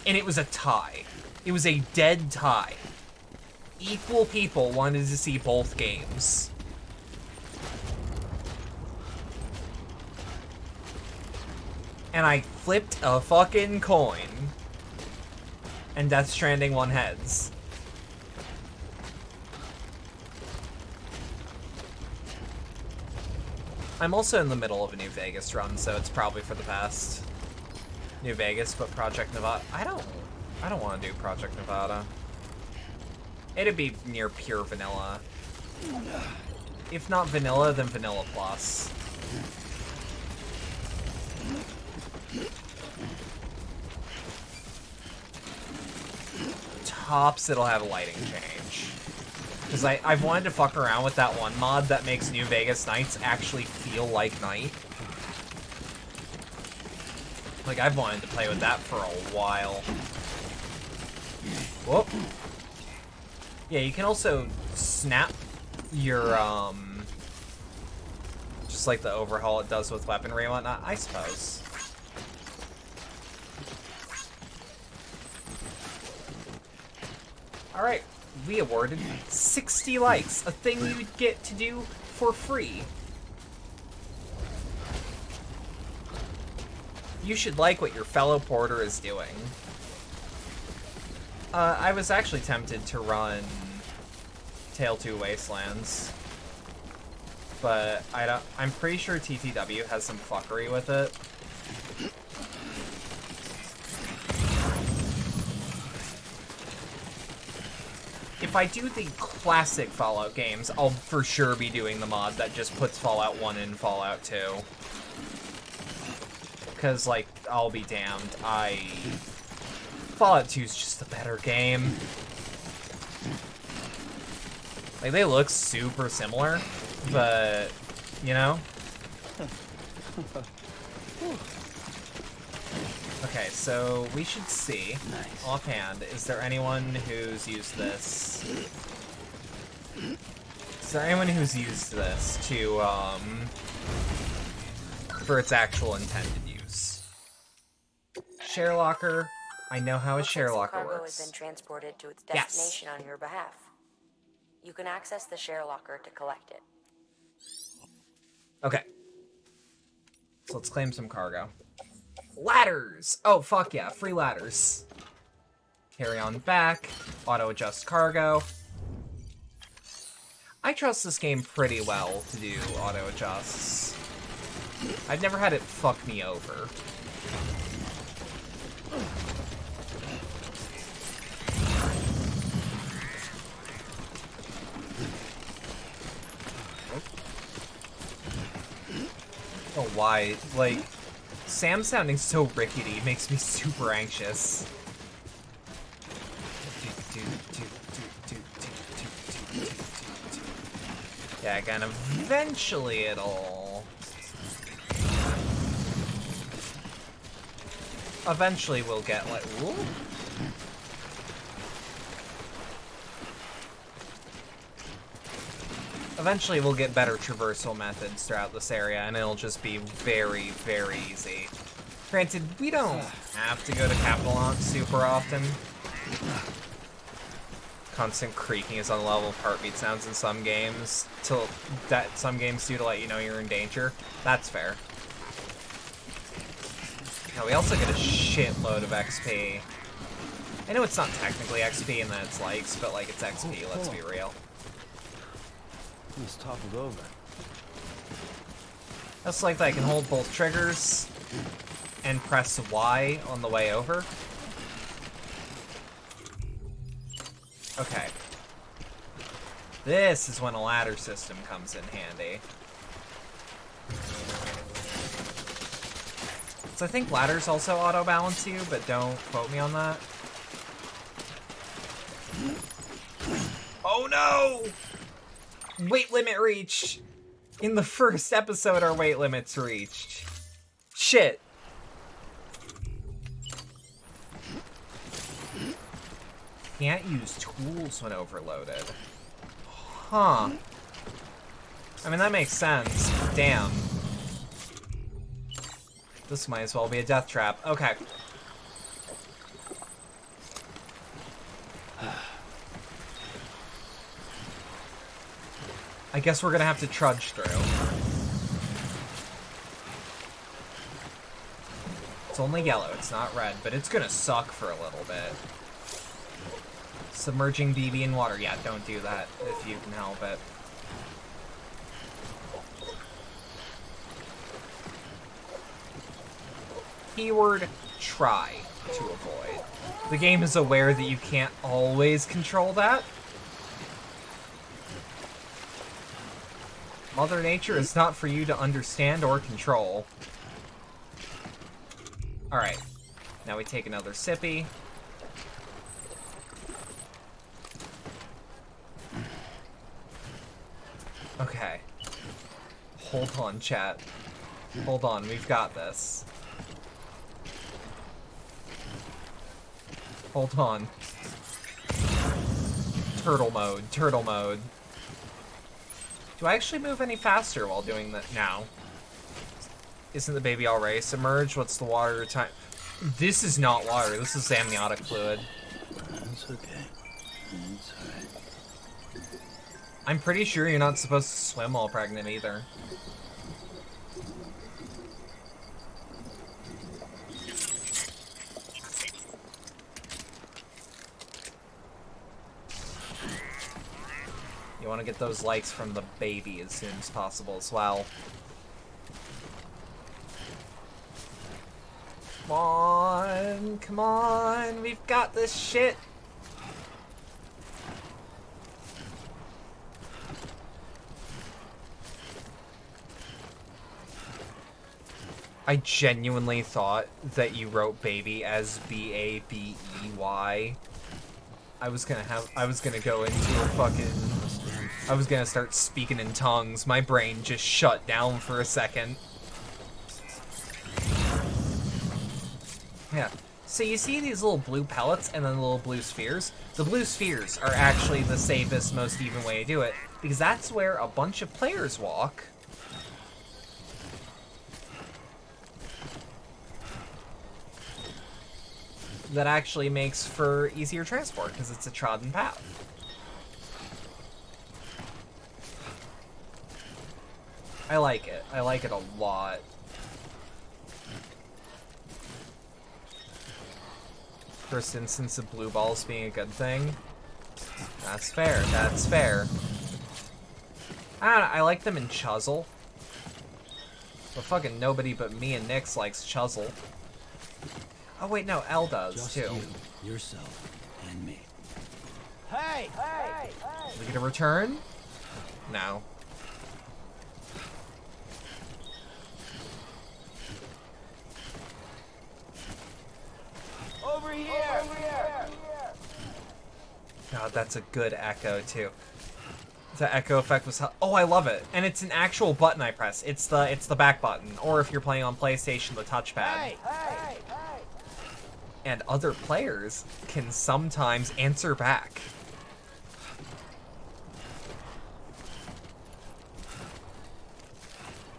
And it was a tie. It was a dead tie. Equal people wanted to see both games. And I flipped a fucking coin. And Death Stranding won heads. I'm also in the middle of a New Vegas run, so it's probably for the best. New Vegas, but Project Nevada. I don't want to do Project Nevada. It'd be near pure vanilla. If not vanilla, then vanilla plus. Tops, it'll have a lighting change. Because I've wanted to fuck around with that one mod that makes New Vegas nights actually feel like night. Like, I've wanted to play with that for a while. Whoop. Yeah, you can also snap your, just like the overhaul it does with weaponry and whatnot, I suppose. Alright, we awarded 60 likes, a thing you get to do for free. You should like what your fellow porter is doing. I was actually tempted to run Tale 2 Wastelands, but I'm pretty sure TTW has some fuckery with it. If I do the classic Fallout games, I'll for sure be doing the mod that just puts Fallout 1 in Fallout 2. Because, like, I'll be damned, Fallout 2 is just a better game. Like, they look super similar, but, you know? Okay, so we should see, offhand, is there anyone who's used this? Is there anyone who's used this to, for its actual intended use? Share locker. I know how a share locker cargo works. has been transported to its destination on your behalf. You can access the share locker to collect it. Okay. So let's claim some cargo. Ladders! Oh, fuck yeah, free ladders. Carry on back, auto-adjust cargo. I trust this game pretty well to do auto-adjusts. I've never had it fuck me over. Oh, why? Like, Sam sounding so rickety makes me super anxious. Yeah, again, eventually it'll... Eventually we'll get, like... Ooh. Eventually we'll get better traversal methods throughout this area, and it'll just be very, very easy. Granted, we don't have to go to Capital Knot super often. Constant creaking is on the level of heartbeat sounds in some games, till that some games do to let you know you're in danger. That's fair. Now we also get a shitload of XP. I know it's not technically XP in that it's likes, but like it's XP, let's be real. It's toppled over. Just like that, I can hold both triggers and press Y on the way over. Okay. This is when a ladder system comes in handy. So I think ladders also auto-balance you, but don't quote me on that. Oh no! Weight limit reached! In the first episode, our weight limit's reached. Shit. Can't use tools when overloaded. Huh. I mean, that makes sense. Damn. This might as well be a death trap. Okay. I guess we're gonna have to trudge through. It's only yellow, it's not red, but it's gonna suck for a little bit. Submerging BB in water. Yeah, don't do that if you can help it. Keyword, try to avoid. The game is aware that you can't always control that. Mother Nature is not for you to understand or control. Alright. Now we take another sippy. Okay. Hold on, chat. Hold on, we've got this. Hold on. Turtle mode, turtle mode. Do I actually move any faster while doing that now? Isn't the baby already submerged? What's the water time? This is not water, this is amniotic fluid. That's okay. It's alright. I'm pretty sure you're not supposed to swim while pregnant either. You want to get those likes from the baby as soon as possible as well. Come on, we've got this shit. I genuinely thought that you wrote baby as B-A-B-E-Y. I was gonna go into a fucking... I was gonna start speaking in tongues. My brain just shut down for a second. Yeah. So you see these little blue pellets and then the little blue spheres? The blue spheres are actually the safest, most even way to do it, because that's where a bunch of players walk. That actually makes for easier transport, because it's a trodden path. I like it. I like it a lot. First instance of blue balls being a good thing. That's fair. That's fair. I don't know, I like them in Chuzzle. But fucking nobody but me and Nyx likes Chuzzle. Oh wait, no, Elle does Just too. you, yourself, and me. Hey! We get a return? No. Over here! God, that's a good echo too. The echo effect was oh, I love it. And it's an actual button I press. It's the back button, or if you're playing on PlayStation, the touchpad. And other players can sometimes answer back.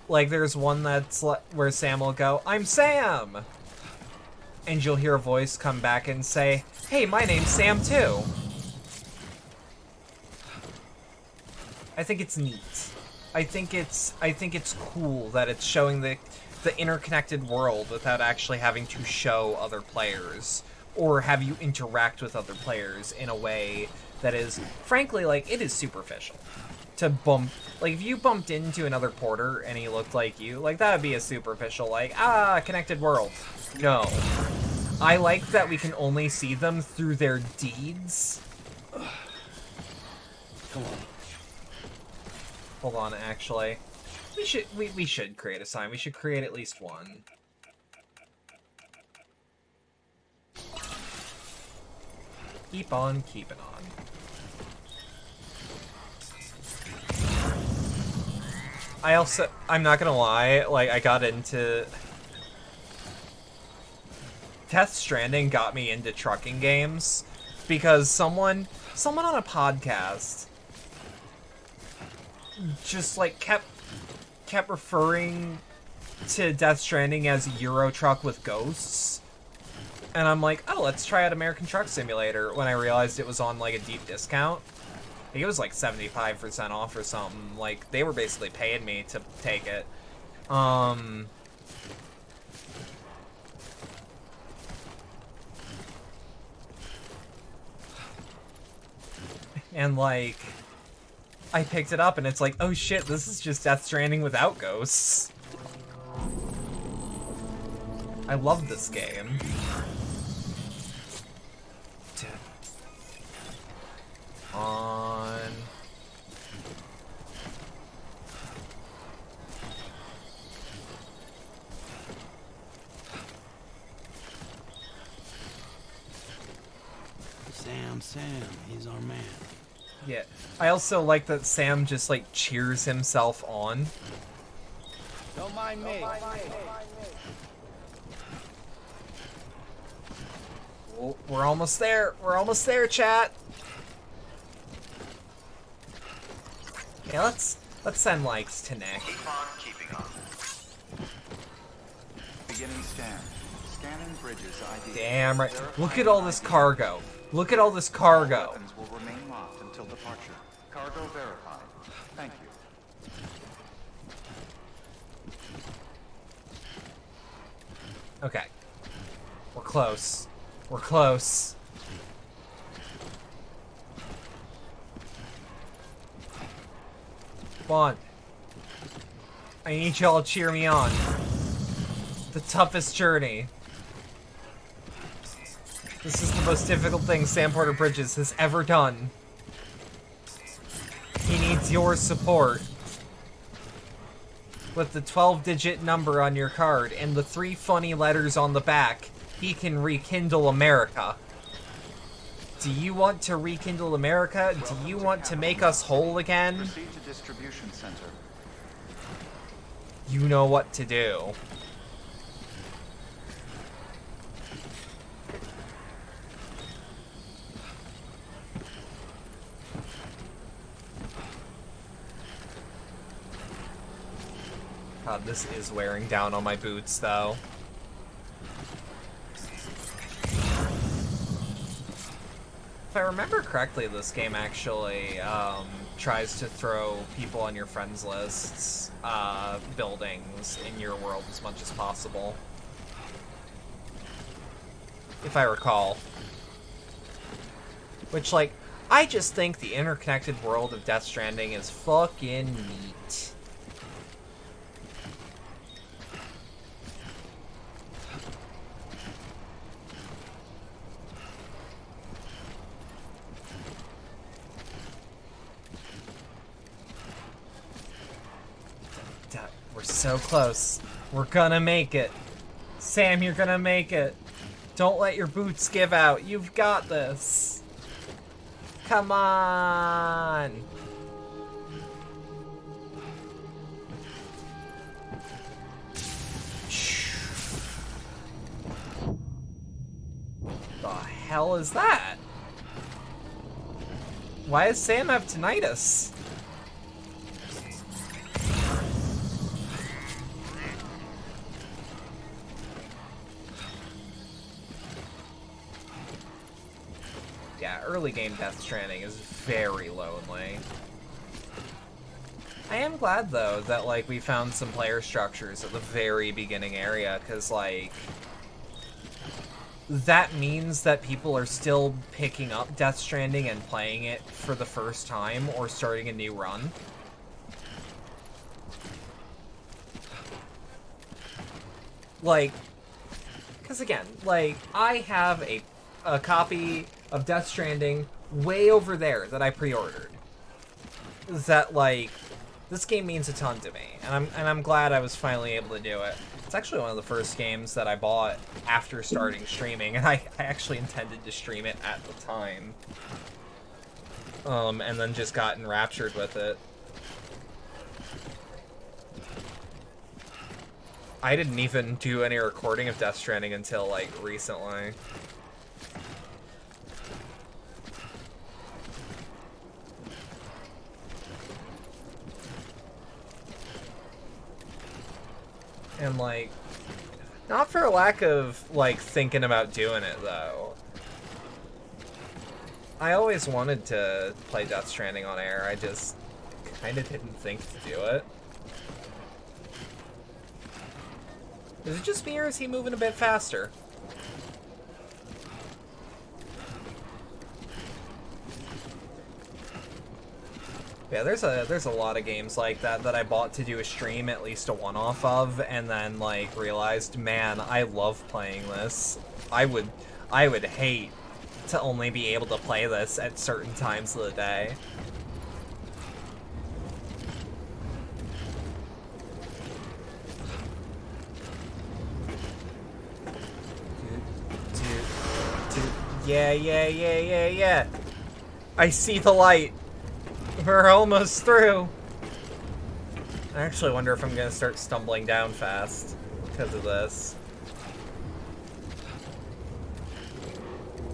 Like there's one that's where Sam will go, "I'm Sam!" And you'll hear a voice come back and say, "Hey, my name's Sam too." I think it's neat. I think it's cool that it's showing the interconnected world without actually having to show other players or have you interact with other players in a way that is, frankly, like, it is superficial. To bump, like, if you bumped into another porter and he looked like you, like, that would be a superficial, like, connected world. No. I like that we can only see them through their deeds. Come on. Hold on, actually. We should create a sign. We should create at least one. Keep on keeping on. I'm not gonna lie, like, I got into... Death Stranding got me into trucking games because someone on a podcast just, like, kept referring to Death Stranding as Euro Truck with ghosts. And I'm like, oh, let's try out American Truck Simulator, when I realized it was on, like, a deep discount. I think it was, like, 75% off or something. Like, they were basically paying me to take it. And, like, I picked it up and it's like, oh shit, this is just Death Stranding without ghosts. I love this game. On. Sam, he's our man. Yeah. I also like that Sam just, like, cheers himself on. Don't mind me. Oh, we're almost there. We're almost there, chat. Yeah, let's send likes to Nick. Keep on keeping on. Beginning scan. Scanning bridges ID. Damn right. Look at all this cargo. Look at all this cargo. Weapons will remain locked until departure. Cargo verified. Thank you. Okay. We're close. We're close. Come on. I need y'all to cheer me on. The toughest journey. This is the most difficult thing Sam Porter Bridges has ever done. He needs your support. With the 12-digit number on your card and the 3 funny letters on the back, he can rekindle America. Do you want to rekindle America? Do you want to make us whole again? Proceed to distribution center. You know what to do. God, this is wearing down on my boots, though. If I remember correctly, this game actually tries to throw people on your friends lists, buildings in your world as much as possible. if I recall. Which, like, I just think the interconnected world of Death Stranding is fucking neat. We're so close. We're gonna make it. Sam, you're gonna make it. Don't let your boots give out. You've got this. Come on. The hell is that? Why does Sam have tinnitus? Yeah, early game Death Stranding is very lonely. I am glad, though, that, like, we found some player structures at the very beginning area, because, like, that means that people are still picking up Death Stranding and playing it for the first time, or starting a new run. Like, because again, like, I have a copy of Death Stranding way over there that I pre-ordered. That, like, this game means a ton to me, and I'm glad I was finally able to do it. It's actually one of the first games that I bought after starting streaming, and I actually intended to stream it at the time. And then just got enraptured with it. I didn't even do any recording of Death Stranding until, like, recently. And, like, not for a lack of, like, thinking about doing it, though. I always wanted to play Death Stranding on air, I just kind of didn't think to do it. Is it just me, or is he moving a bit faster? Yeah, there's a lot of games like that that I bought to do a stream, at least a one-off of, and then, like, realized, man, I love playing this. I would hate to only be able to play this at certain times of the day. Yeah. I see the light. We're almost through. I actually wonder if I'm gonna start stumbling down fast because of this.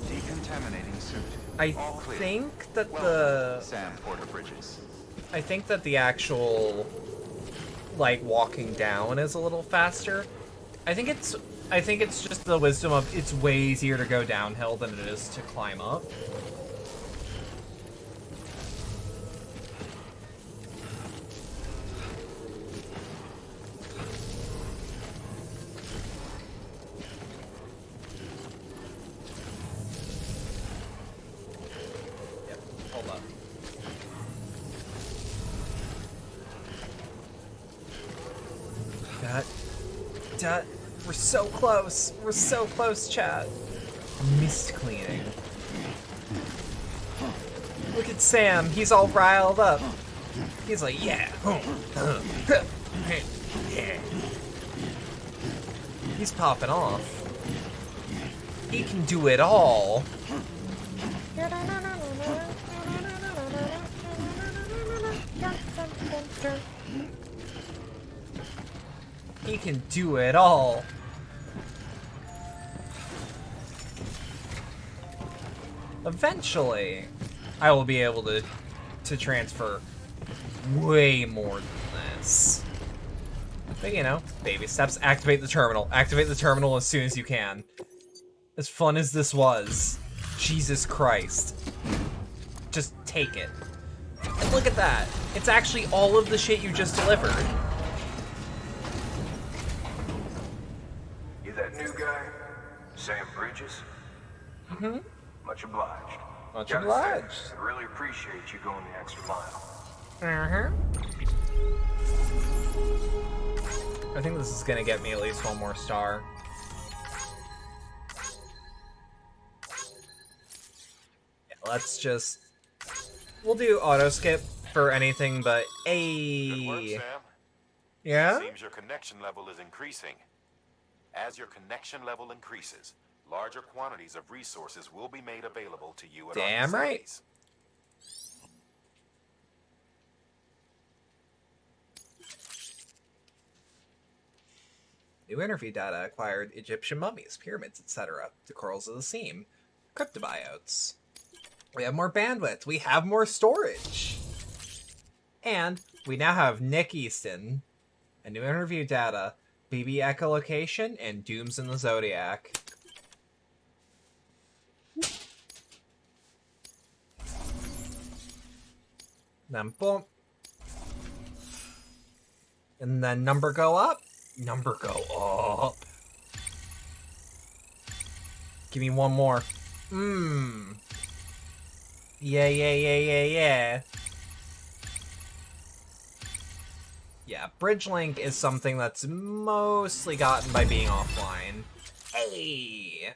Decontaminating suit. I think that the Sam Porter Bridges. I think that the actual, like, walking down is a little faster. I think it's just the wisdom of it's way easier to go downhill than it is to climb up. Yep, hold up. Dot. We're so close. We're so close, chat. Mist cleaning. Look at Sam. He's all riled up. He's like, yeah. He's popping off. He can do it all. He can do it all. Eventually, I will be able to transfer way more than this. But, you know, baby steps. Activate the terminal. Activate the terminal as soon as you can. As fun as this was, Jesus Christ. Just take it. And look at that. It's actually all of the shit you just delivered. You that new guy? Sam Bridges? Mm-hmm. Much obliged. Much Gotta obliged. say, I really appreciate you going the extra mile. Uh-huh. I think this is gonna get me at least one more star. Yeah, let's just... We'll do auto skip for anything but a. Good work, Sam. Yeah? Seems your connection level is increasing. As your connection level increases, larger quantities of resources will be made available to you at our Damn right. facilities. New interview data acquired Egyptian mummies, pyramids, etc. The corals of the seam. Cryptobiotes. We have more bandwidth. We have more storage. And we now have Nick Easton. A new interview data. BB echolocation and Dooms in the Zodiac. Then boom. And then number go up. Number go up. Give me one more. Yeah. Yeah, bridge link is something that's mostly gotten by being offline. Hey!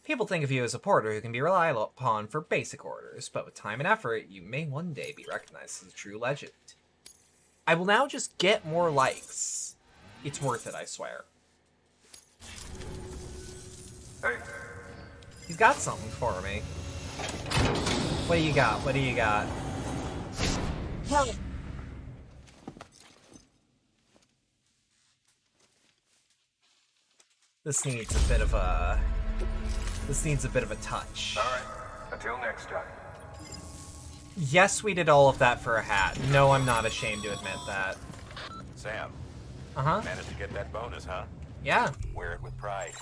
People think of you as a porter who can be relied upon for basic orders, but with time and effort, you may one day be recognized as a true legend. I will now just get more likes. It's worth it, I swear. Hey. He's got something for me. What do you got? What do you got? This needs a bit of a... This needs a bit of a touch. Alright, until next time. Yes, we did all of that for a hat. No, I'm not ashamed to admit that. Sam. Uh-huh. Managed to get that bonus, huh? Yeah. Wear it with pride.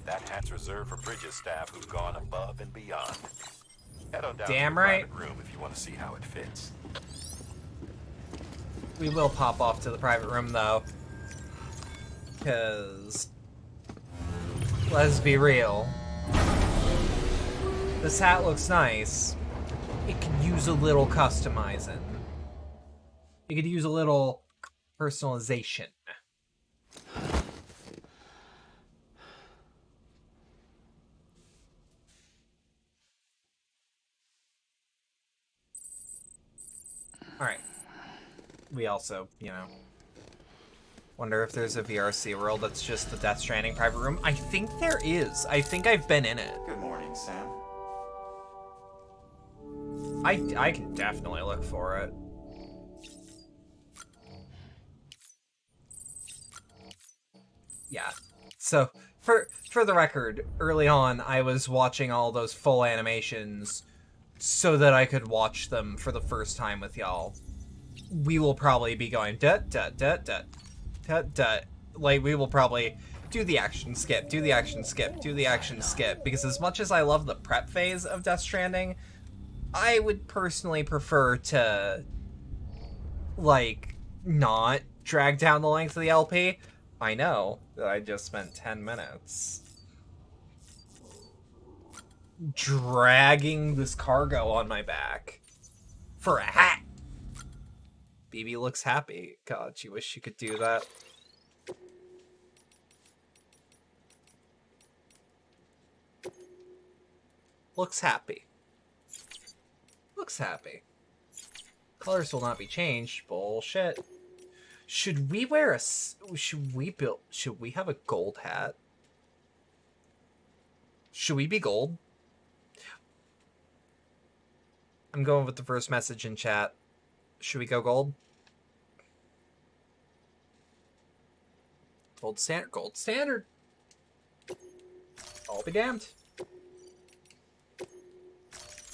That hat's reserved for Bridges staff who've gone above and beyond. Head on down Damn to your right. private room if you want to see how it fits. We will pop off to the private room, though. Because... Let's be real. This hat looks nice. It could use a little customizing. It could use a little personalization. Alright. We also, you know... Wonder if there's a VRC world that's just the Death Stranding private room. I think there is. I think I've been in it. Good morning, Sam. I can definitely look for it. Yeah. So, for the record, early on, I was watching all those full animations so that I could watch them for the first time with y'all. We will probably be going like, we will probably do the action skip, do the action skip, do the action skip, because as much as I love the prep phase of Death Stranding, I would personally prefer to, like, not drag down the length of the LP. I know that I just spent 10 minutes dragging this cargo on my back for a hat. BB looks happy. God, she wish she could do that. Looks happy. Looks happy. Colors will not be changed. Bullshit. Should we wear a... Should we have a gold hat? Should we be gold? I'm going with the first message in chat. Should we go gold? Gold standard. Gold standard. I'll be damned.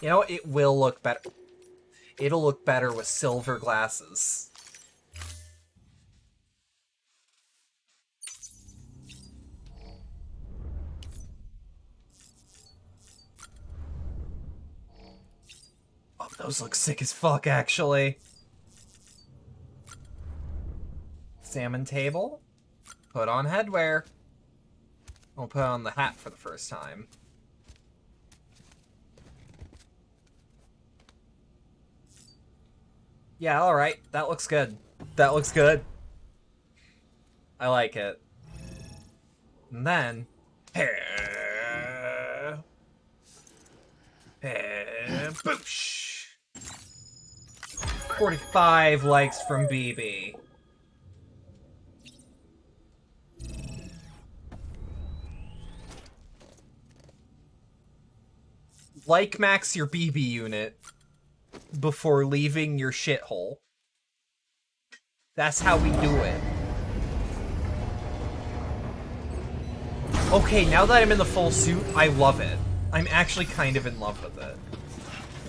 You know, it will look better. It'll look better with silver glasses. Oh, those look sick as fuck, actually. Salmon table. Put on headwear. We'll put on the hat for the first time. Yeah, alright. That looks good. That looks good. I like it. And then... Boosh! 45 likes from BB. Like max your BB unit before leaving your shithole. That's how we do it. Okay, now that I'm in the full suit, I love it. I'm actually kind of in love with it.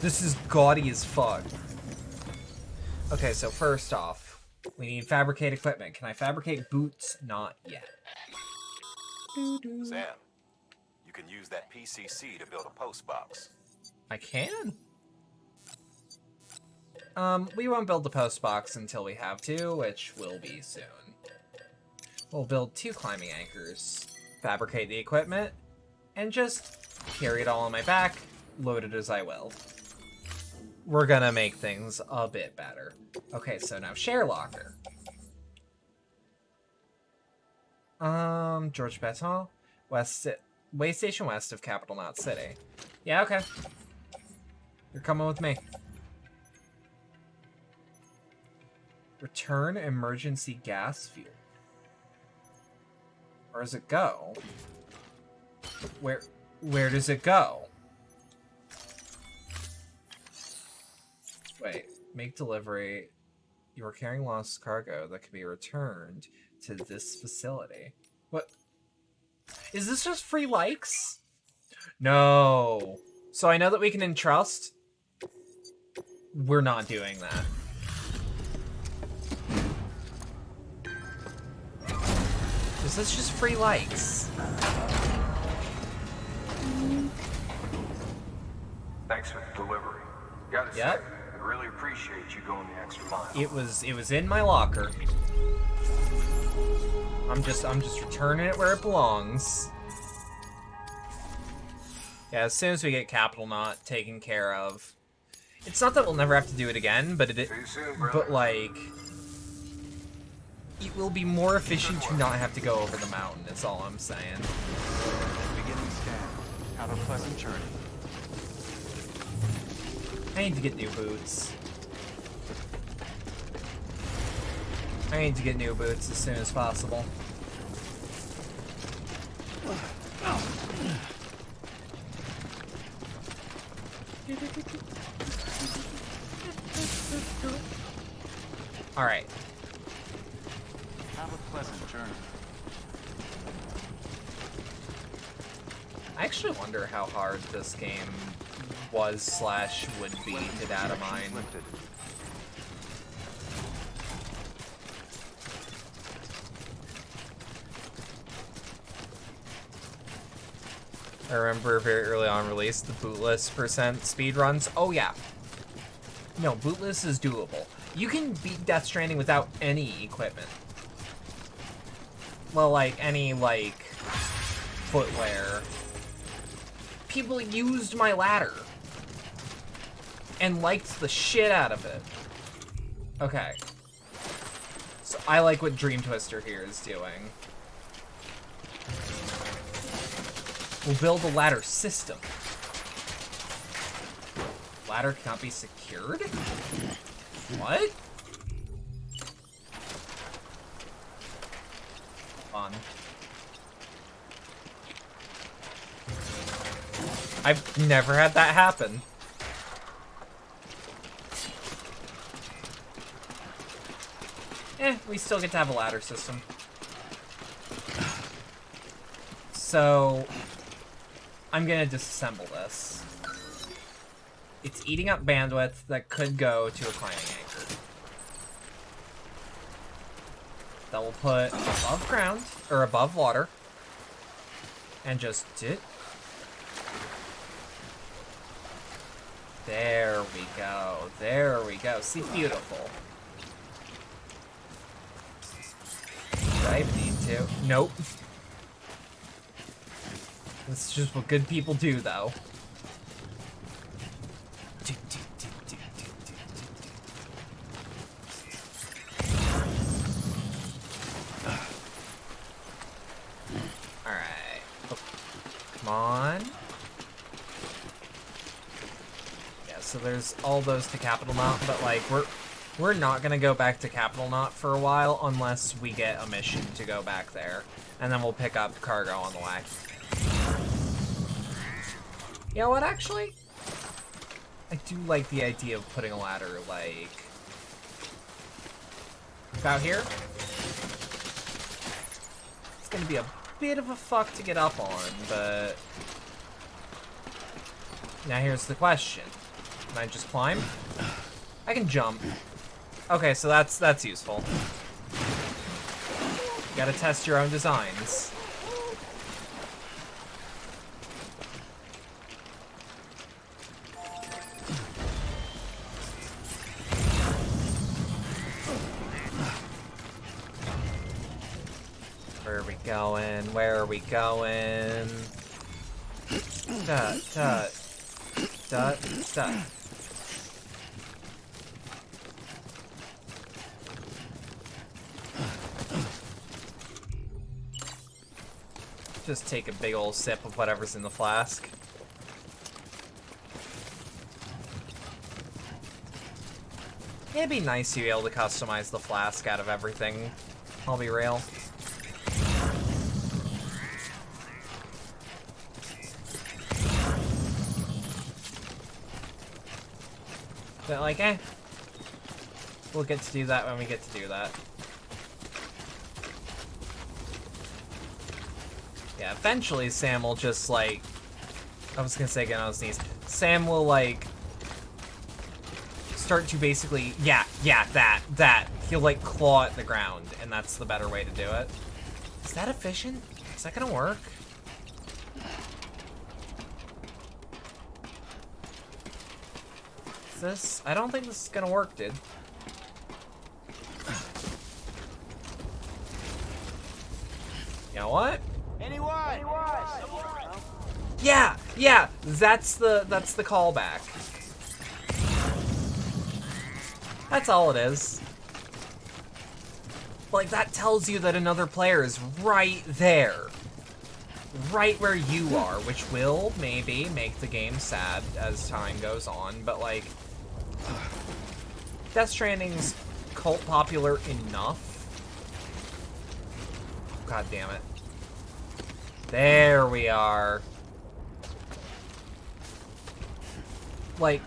This is gaudy as fuck. Okay, so first off, we need fabricate equipment. Can I fabricate boots? Not yet. Sam, you can use that PCC to build a post box. I can? We won't build the post box until we have to, which will be soon. We'll build 2 climbing anchors, fabricate the equipment, and just carry it all on my back, load it as I will. We're gonna make things a bit better. Okay, so now share locker. George Beton? Way Station west of Capital Knot City. Yeah, okay. You're coming with me. Return emergency gas fuel. Where does it go? Where does it go? Wait, make delivery. You are carrying lost cargo that can be returned to this facility. What? Is this just free likes? No. So I know that we can entrust. We're not doing that. Is this just free likes? Thanks for the delivery. Gotta say, I really appreciate you going the extra mile. It was in my locker. I'm just returning it where it belongs. Yeah, as soon as we get Capital Knot taken care of. It's not that we'll never have to do it again, but like it will be more efficient to not have to go over the mountain, that's all I'm saying. Beginning scan. Have a pleasant journey. I need to get new boots. I need to get new boots as soon as possible. Alright. Have a pleasant journey. I actually wonder how hard this game was / would be to data mine. I remember very early on release, the bootless % speedruns. Oh yeah. No, bootless is doable. You can beat Death Stranding without any equipment. Well, like, any, like, footwear. People used my ladder. And liked the shit out of it. Okay. So I like what Dream Twister here is doing. We'll build a ladder system. Ladder cannot be secured? What? Fun. I've never had that happen. We still get to have a ladder system. So, I'm gonna disassemble this. It's eating up bandwidth that could go to a climbing anchor. That will put above ground, or above water, and just do. There we go. There we go. See, beautiful. Do I need to? Nope. This is just what good people do, though. there's all those to Capital Knot, but like we're not gonna go back to Capital Knot for a while unless we get a mission to go back there, and then we'll pick up cargo on the way. You know what, actually? I do like the idea of putting a ladder, like, out here. It's gonna be a bit of a fuck to get up on, but now here's the question. Can I just climb? I can jump. Okay, so that's useful. You gotta test your own designs. Where are we going? Where are we going? Dut, dut. Dut, dut. Just take a big old sip of whatever's in the flask. It'd be nice to be able to customize the flask out of everything. I'll be real. But like, we'll get to do that when we get to do that. Yeah, eventually Sam will just like, I was gonna say get on his knees. Sam will like start to basically, yeah, that. He'll like claw at the ground, and that's the better way to do it. Is that efficient? Is that gonna work? Is this? I don't think this is gonna work, dude. You know what? Anyone? Yeah, that's the callback. That's all it is. Like, that tells you that another player is right there. Right where you are, which will, maybe, make the game sad as time goes on, but, like, Death Stranding's cult popular enough. God damn it. There we are. Like,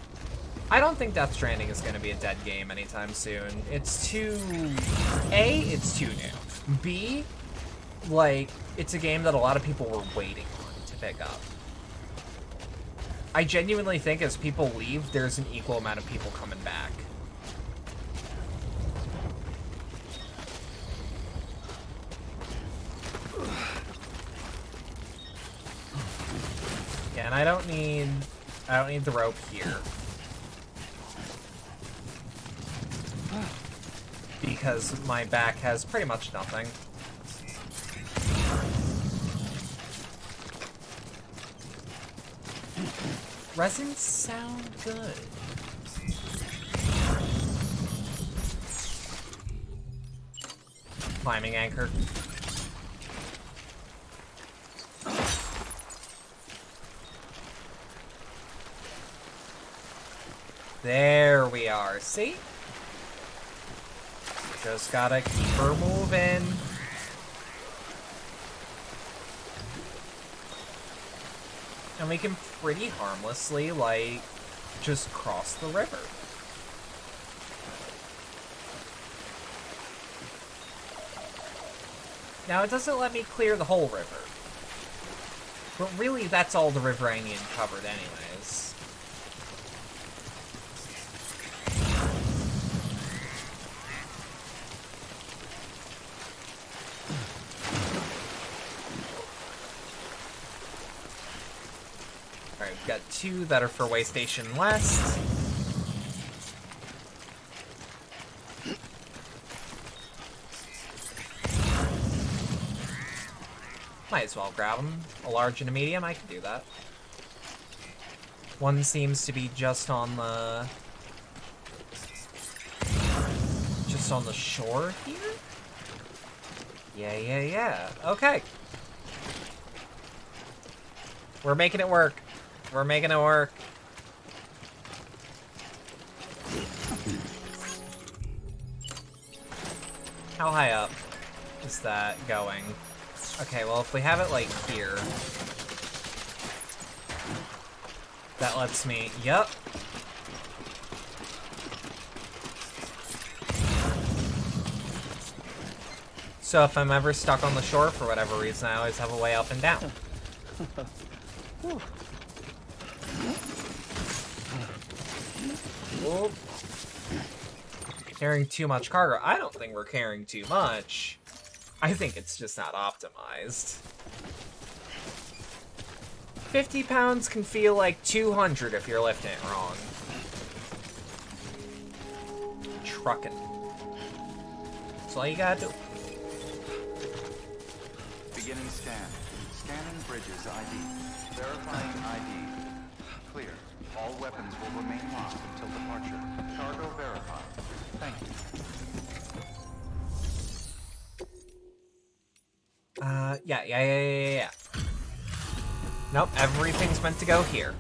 I don't think Death Stranding is going to be a dead game anytime soon. It's too... A, it's too new. B, like, it's a game that a lot of people were waiting on to pick up. I genuinely think as people leave, there's an equal amount of people coming back. Yeah, and I don't need the rope here. Because my back has pretty much nothing. Resins sound good. Climbing anchor. There we are. See? Just gotta keep her moving. And we can pretty harmlessly, like, just cross the river. Now, it doesn't let me clear the whole river. But really, that's all the river I need covered anyways. Alright, we've got 2 that are for Way Station West. Might as well grab them. A large and a medium, I can do that. One seems to be just on the shore here? Yeah. Okay. We're making it work. We're making it work. How high up is that going? Okay, well, if we have it, like, here... That lets me... Yep. So if I'm ever stuck on the shore for whatever reason, I always have a way up and down. Whoop. Carrying too much cargo. I don't think we're carrying too much. I think it's just not optimized. 50 pounds can feel like 200 if you're lifting it wrong. Trucking. That's all you gotta do. Beginning scan. Scanning bridges ID. Verifying ID. Clear. All weapons will remain locked until departure. Cargo verified. Thank you. Yeah. Nope, everything's meant to go here.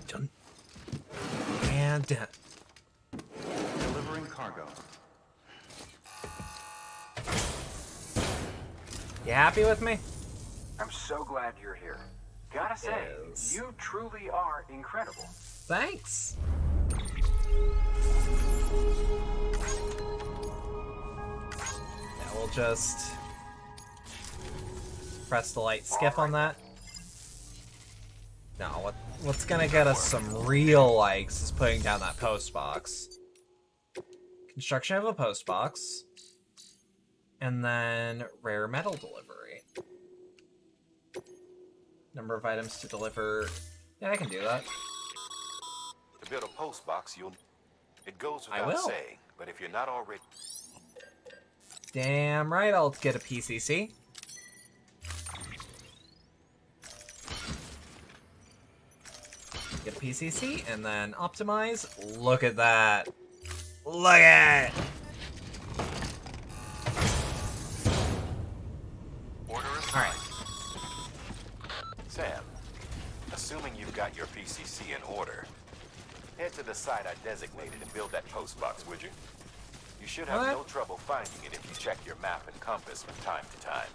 Done. And done. Delivering cargo. You happy with me? I'm so glad you're here. Gotta say, you truly are incredible. Thanks. Yeah, we'll just press the light skip on that. No, what's gonna get us some real likes is putting down that post box. Construction of a post box. And then rare metal delivery. Number of items to deliver. Yeah, I can do that. To build a post box, it goes I without will. saying, but if you're not already... Damn right, I'll get a PCC. Get a PCC, and then optimize. Look at that. Look at it! Alright. Sam, assuming you've got your PCC in order, head to the site I designated and build that post box, would you? You should have no trouble finding it if you check your map and compass from time to time.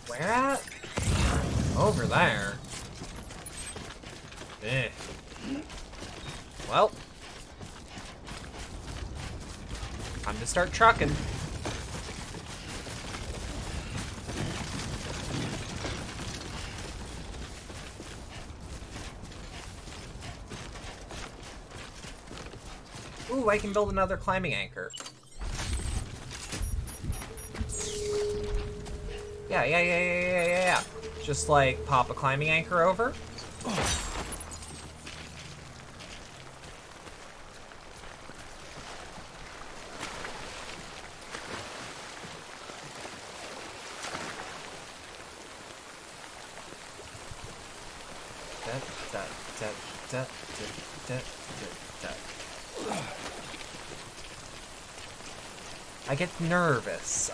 Where at? Over there. Eh. Well. Time to start trucking. Ooh, I can build another climbing anchor. Yeah. Just like pop a climbing anchor over.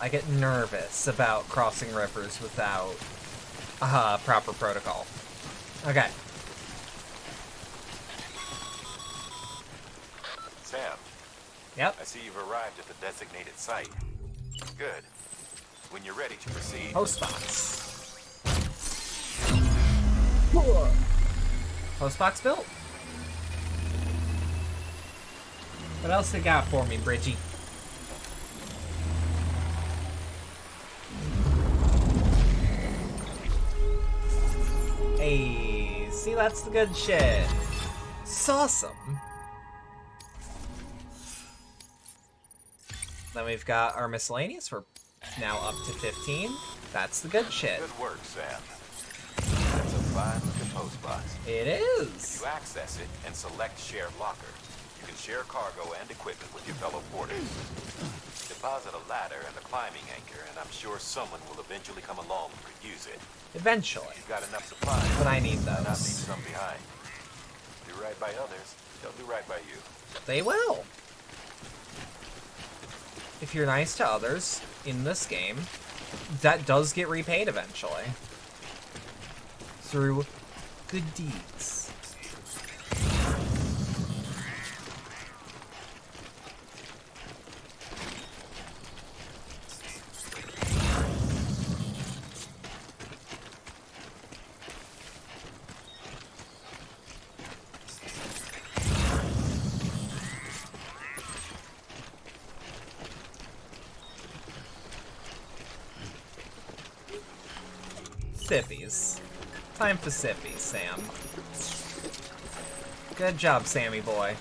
I get nervous about crossing rivers without proper protocol. Okay. Sam. Yep. I see you've arrived at the designated site. Good. When you're ready to proceed. Post box. Post box built. What else they got for me, Bridgie? Hey, see, that's the good shit. It's awesome. Then we've got our miscellaneous. We're now up to 15. That's the good shit. Good work, Sam. That's a fine-looking post box. It is. You access it and select Share Locker. You can share cargo and equipment with your fellow porters. Deposit a ladder and a climbing anchor, and I'm sure someone will eventually come along who could use it. Eventually. You've got enough supplies. But I need Not those. leave some behind. Do right by others, they'll do right by you. They will. If you're nice to others in this game, that does get repaid eventually. Through good deeds. sippies. Time for sippies, Sam. Good job, Sammy boy.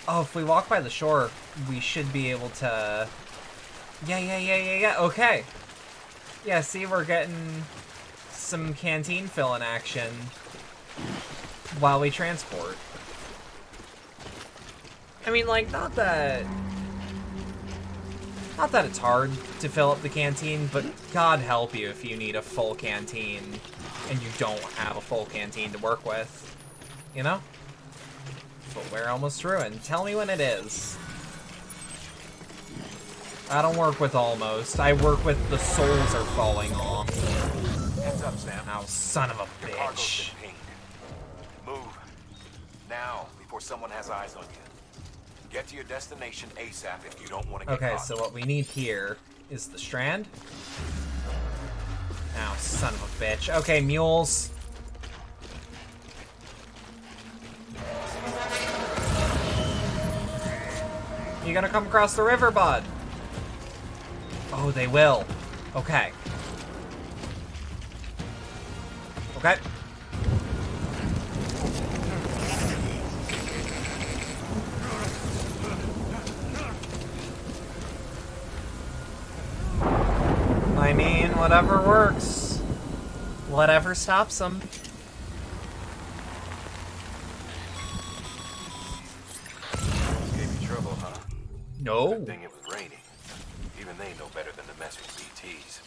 Oh, if we walk by the shore, we should be able to... Yeah, okay. Yeah, see, we're getting some canteen fill in action while we transport. I mean, like, not that it's hard to fill up the canteen, but God help you if you need a full canteen and you don't have a full canteen to work with, you know? But we're almost ruined. Tell me when it is. I don't work with almost. I work with the souls are falling off. Heads up, Sam. Oh, son of a Your cargo's bitch. been pinged. Move. Now, before someone has eyes on you. Get to your destination ASAP if you don't want to get Okay, caught. so what we need here is the strand. Oh, son of a bitch. Okay, mules. You gonna come across the river, bud? Oh, they will. Okay. Okay. I mean, whatever works. Whatever stops them. Gave you trouble, huh? No. Good thing it was raining. Even they know better than to mess with BTs.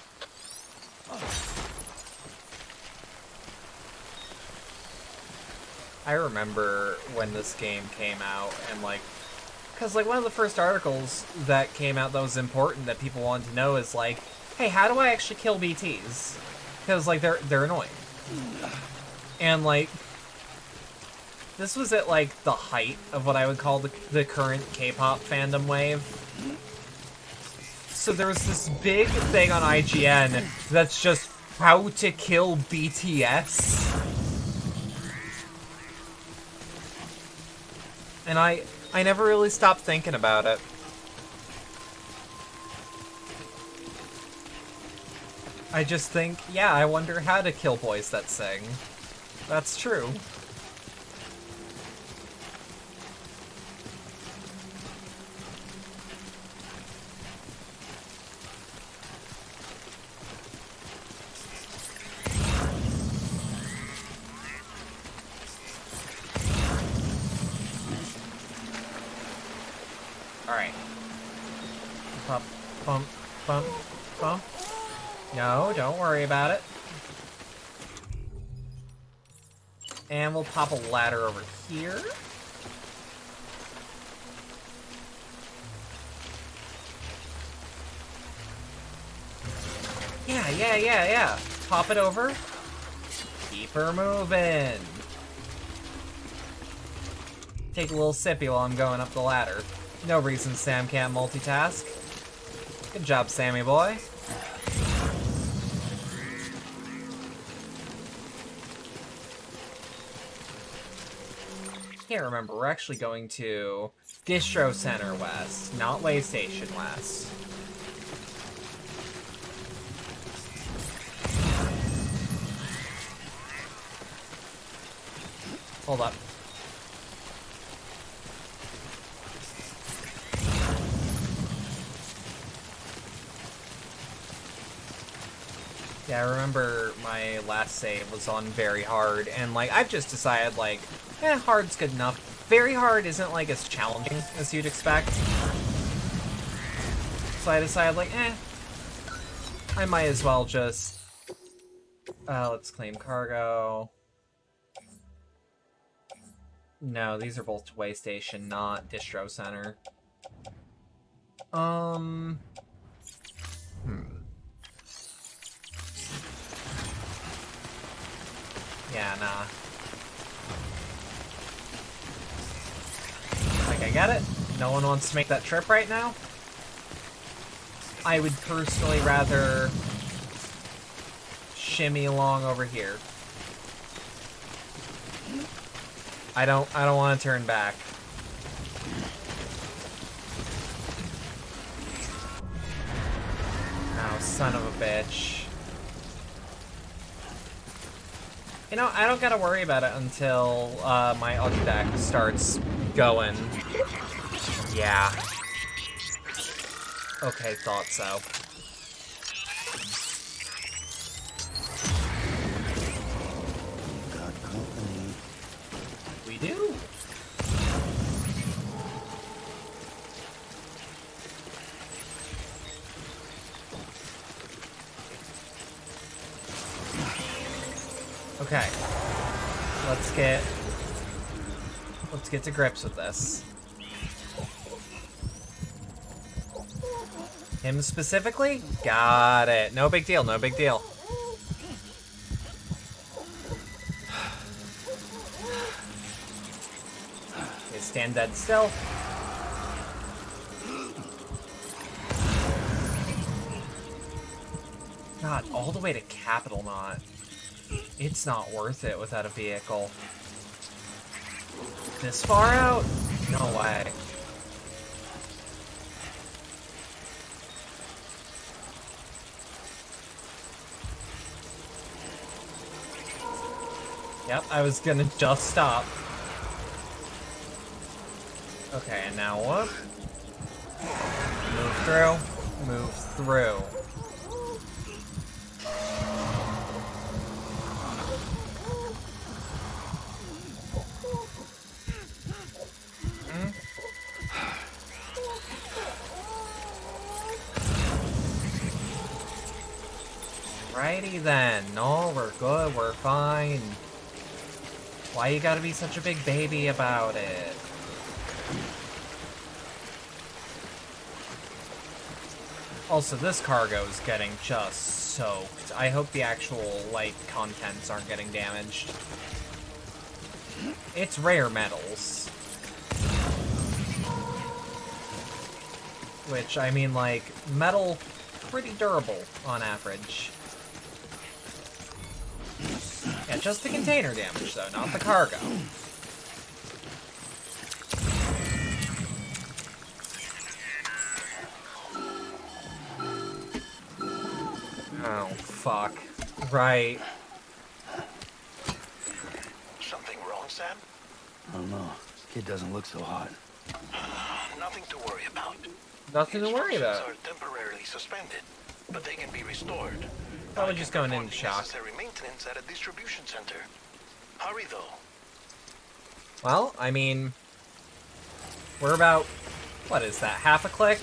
I remember when this game came out, and like, because like one of the first articles that came out that was important that people wanted to know is like, hey, how do I actually kill BTs? Because like they're annoying, and like this was at like the height of what I would call the current K-pop fandom wave. So there was this big thing on IGN that's just how to kill BTS. And I never really stopped thinking about it. I just think, yeah, I wonder how to kill boys that sing. That's true. Alright. Bump, bump, bump, bump. No, don't worry about it. And we'll pop a ladder over here. Yeah. Pop it over. Keep her moving. Take a little sippy while I'm going up the ladder. No reason Sam can't multitask. Good job, Sammy boy. Can't remember, we're actually going to Distro Center West, not Waystation West. Hold up. Yeah, I remember my last save was on very hard, and like I've just decided like, hard's good enough. Very hard isn't like as challenging as you'd expect. So I decided like, I might as well just let's claim cargo. No, these are both to Waystation, not Distro Center. Yeah, nah. Like, I get it. No one wants to make that trip right now. I would personally rather shimmy along over here. I don't want to turn back. Oh, son of a bitch. You know, I don't gotta worry about it until my other deck starts going. Yeah. Okay, thought so. Got company. We do. Okay. Let's get to grips with this. Him specifically? Got it. No big deal, no big deal. Okay, stand dead still. God, all the way to Capital Knot. It's not worth it without a vehicle. This far out? No way. Yep, I was gonna just stop. Okay, and now what? Move through. Move through. Righty then. No, we're good. We're fine. Why you gotta be such a big baby about it? Also, this cargo is getting just soaked. I hope the actual, like, contents aren't getting damaged. It's rare metals. Which, I mean, like, metal, pretty durable on average. Yeah, just the container damage, though, not the cargo. Oh, fuck. Right. Something wrong, Sam? I don't know. Kid doesn't look so hot. Nothing to worry about. Nothing to worry about. Are temporarily suspended, but they can be restored. Probably just going into shock. Necessary maintenance at a distribution center. Hurry, though. Well, I mean, we're about, what is that, half a click?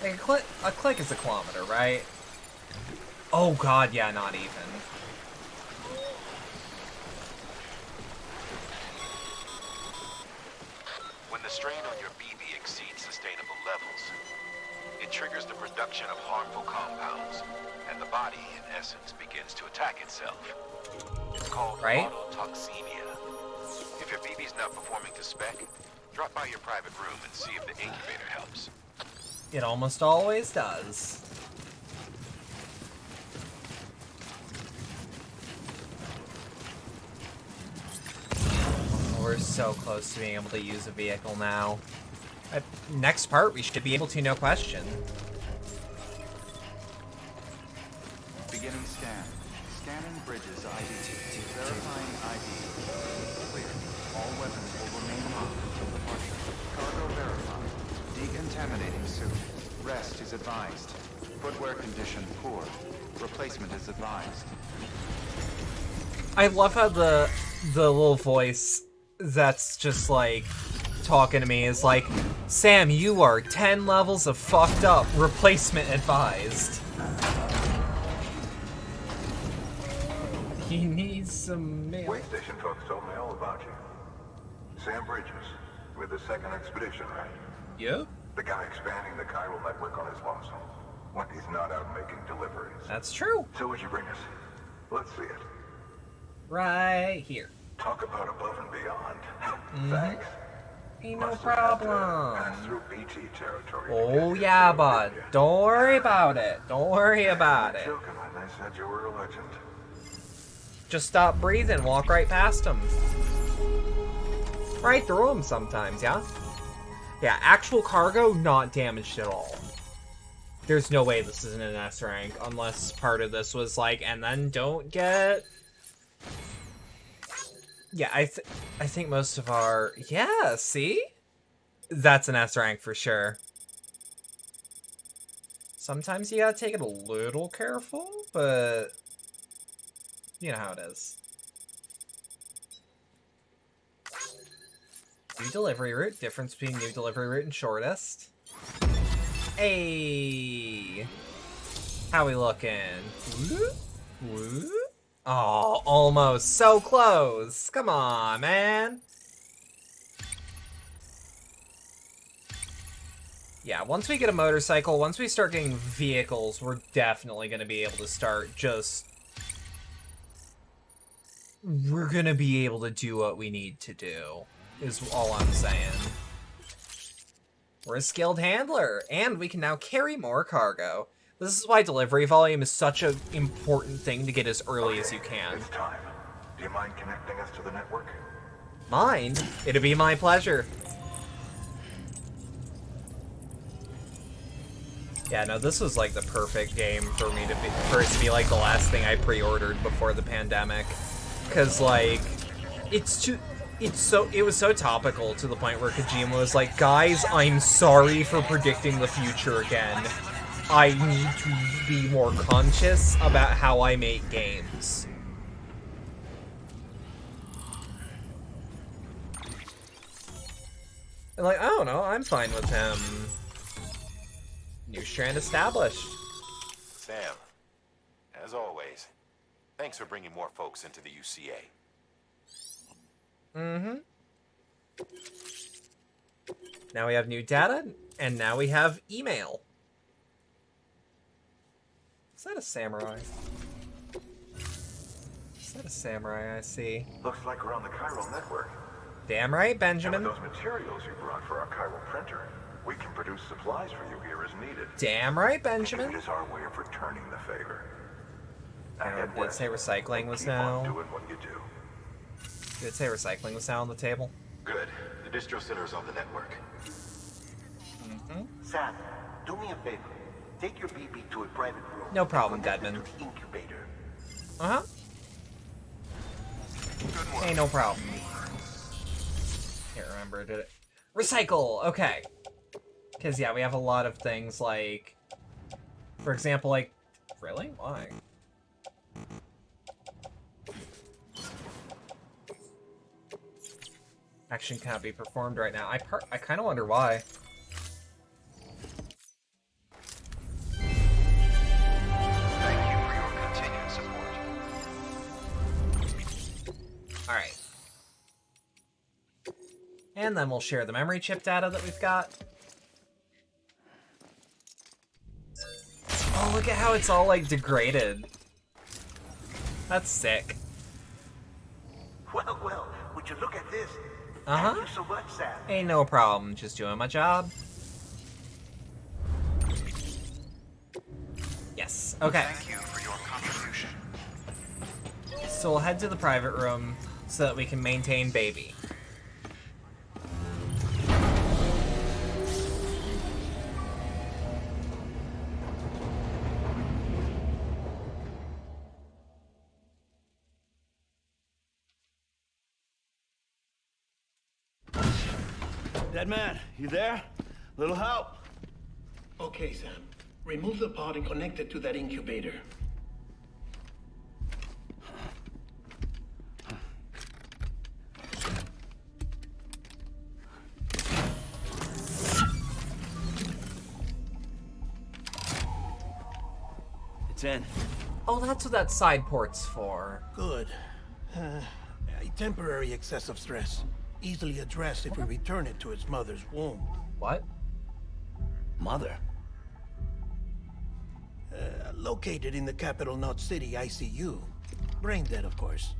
Like a click is a kilometer, right? Oh god, yeah, not even. When the strain on your BB exceeds sustainable levels, it triggers the production of harmful compounds, and the body, in essence, begins to attack itself. It's called autotoxemia. If your BB's not performing to spec, drop by your private room and see if the incubator helps. It almost always does. We're so close to being able to use a vehicle now. Next part, we should be able to, no question. Beginning scan. Scanning bridges ID. Verifying ID. Clear. All weapons will remain locked until departure. Cargo verified. Decontaminating suit. Rest is advised. Footwear condition poor. Replacement is advised. I love how the little voice that's just like talking to me is like, Sam, you are 10 levels of fucked up. Replacement advised. He needs some mail. Way station folks told me all about you. Sam Bridges, with the second expedition, right? Yep. The guy expanding the chiral network on his lonesome. When he's not out making deliveries. That's true. So what'd you bring us? Let's see it. Right here. Talk about above and beyond. Thanks. Ain't no problem. Pass through BT territory. Oh yeah, bud. Don't worry about it. Don't worry about it. Joking when they said you were a legend. Just stop breathing. Walk right past him. Right through him sometimes, yeah? Yeah, actual cargo, not damaged at all. There's no way this isn't an S rank, unless part of this was like, and then don't get... Yeah, I think most of our... Yeah, see? That's an S rank for sure. Sometimes you gotta take it a little careful, but... You know how it is. New delivery route. Difference between new delivery route and shortest. Hey! How we looking? Woo? Woo? Oh, almost. So close. Come on, man. Yeah, once we get a motorcycle, once we start getting vehicles, we're definitely going to be able to start just... We're going to be able to do what we need to do, is all I'm saying. We're a skilled handler, and we can now carry more cargo. This is why delivery volume is such an important thing to get as early as you can. It's time. Do you mind connecting us to the network? Mind? It'd be my pleasure. Yeah, no, this was like the perfect game for me to be, for it to be like the last thing I pre-ordered before the pandemic. Cause like, it was so topical to the point where Kojima was like, guys, I'm sorry for predicting the future again. I need to be more conscious about how I make games. And like, I don't know, I'm fine with him. New strand established. Sam, as always, thanks for bringing more folks into the UCA. Mm-hmm. Now we have new data, and now we have email. Is that a samurai? Is that a samurai I see? Looks like we're on the chiral network. Damn right, Benjamin. And with those materials you brought for our chiral printer, we can produce supplies for you here as needed. Damn right, Benjamin. It is our way of returning the favor. Did it say recycling was now? Doing what you do. Did it say recycling was now on the table? Good. The distro center is on the network. Mm-hmm. Sam, do me a favor. Take your BB to a private room. No problem, Deadman. To the incubator. Uh-huh. Hey, no problem. Can't remember, did it? Recycle! Okay. Because, yeah, we have a lot of things like... For example, like... Really? Why? Action cannot be performed right now. I kind of wonder why. Thank you for your continued support. Alright. And then we'll share the memory chip data that we've got. Oh, look at how it's all, like, degraded. That's sick. Well, well, would you look at this? Uh-huh. Thank you so much, Sam. Ain't no problem. Just doing my job. Yes. Okay. Thank you for your contribution. So we'll head to the private room so that we can maintain baby. Dead man, you there? Little help? Okay, Sam. Remove the pod and connect it to that incubator. It's in. Oh, that's what that side port's for. Good. A temporary excessive stress. Easily addressed if we return it to its mother's womb. What? Mother? Located in the capital Knot City ICU. Brain dead, of course.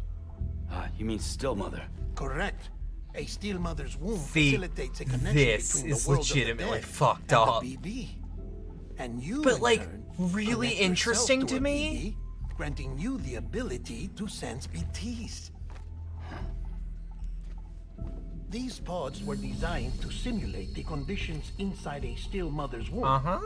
You mean still mother? Correct. A still mother's womb See, facilitates a connection this between is the world legitimately of the dead fucked and up. the BB. And you, But, in like, turn, really connect interesting yourself to a me? BB, granting you the ability to sense BTs. These pods were designed to simulate the conditions inside a still mother's womb. Uh-huh.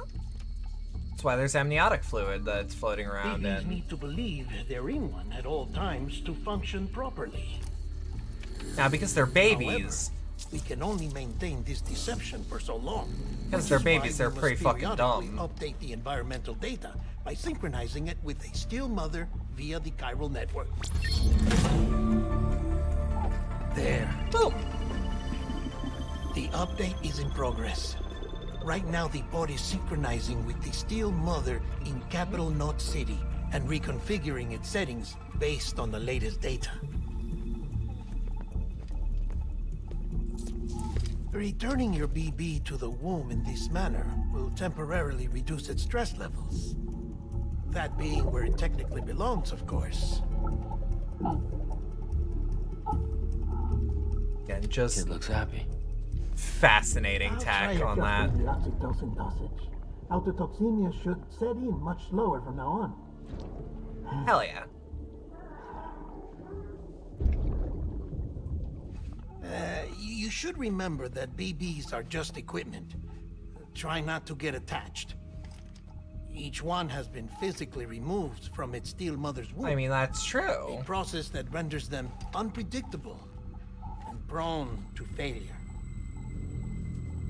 That's why there's amniotic fluid that's floating around Babies and... need to believe they're in one at all times to function properly. Now, because they're babies... However, we can only maintain this deception for so long. Because they're babies, they're pretty fucking dumb. Update the environmental data by synchronizing it with a still mother via the chiral network. There. Boom. The update is in progress. Right now, the pod is synchronizing with the still mother in Capital Knot City and reconfiguring its settings based on the latest data. Returning your BB to the womb in this manner will temporarily reduce its stress levels. That being where it technically belongs, of course. And just... Kid looks happy. Fascinating tack on that. The oxytocin dosage. Autotoxemia should set in much slower from now on. Hell yeah. You should remember that BBs are just equipment. Try not to get attached. Each one has been physically removed from its still mother's womb. I mean, that's true. A process that renders them unpredictable and prone to failure.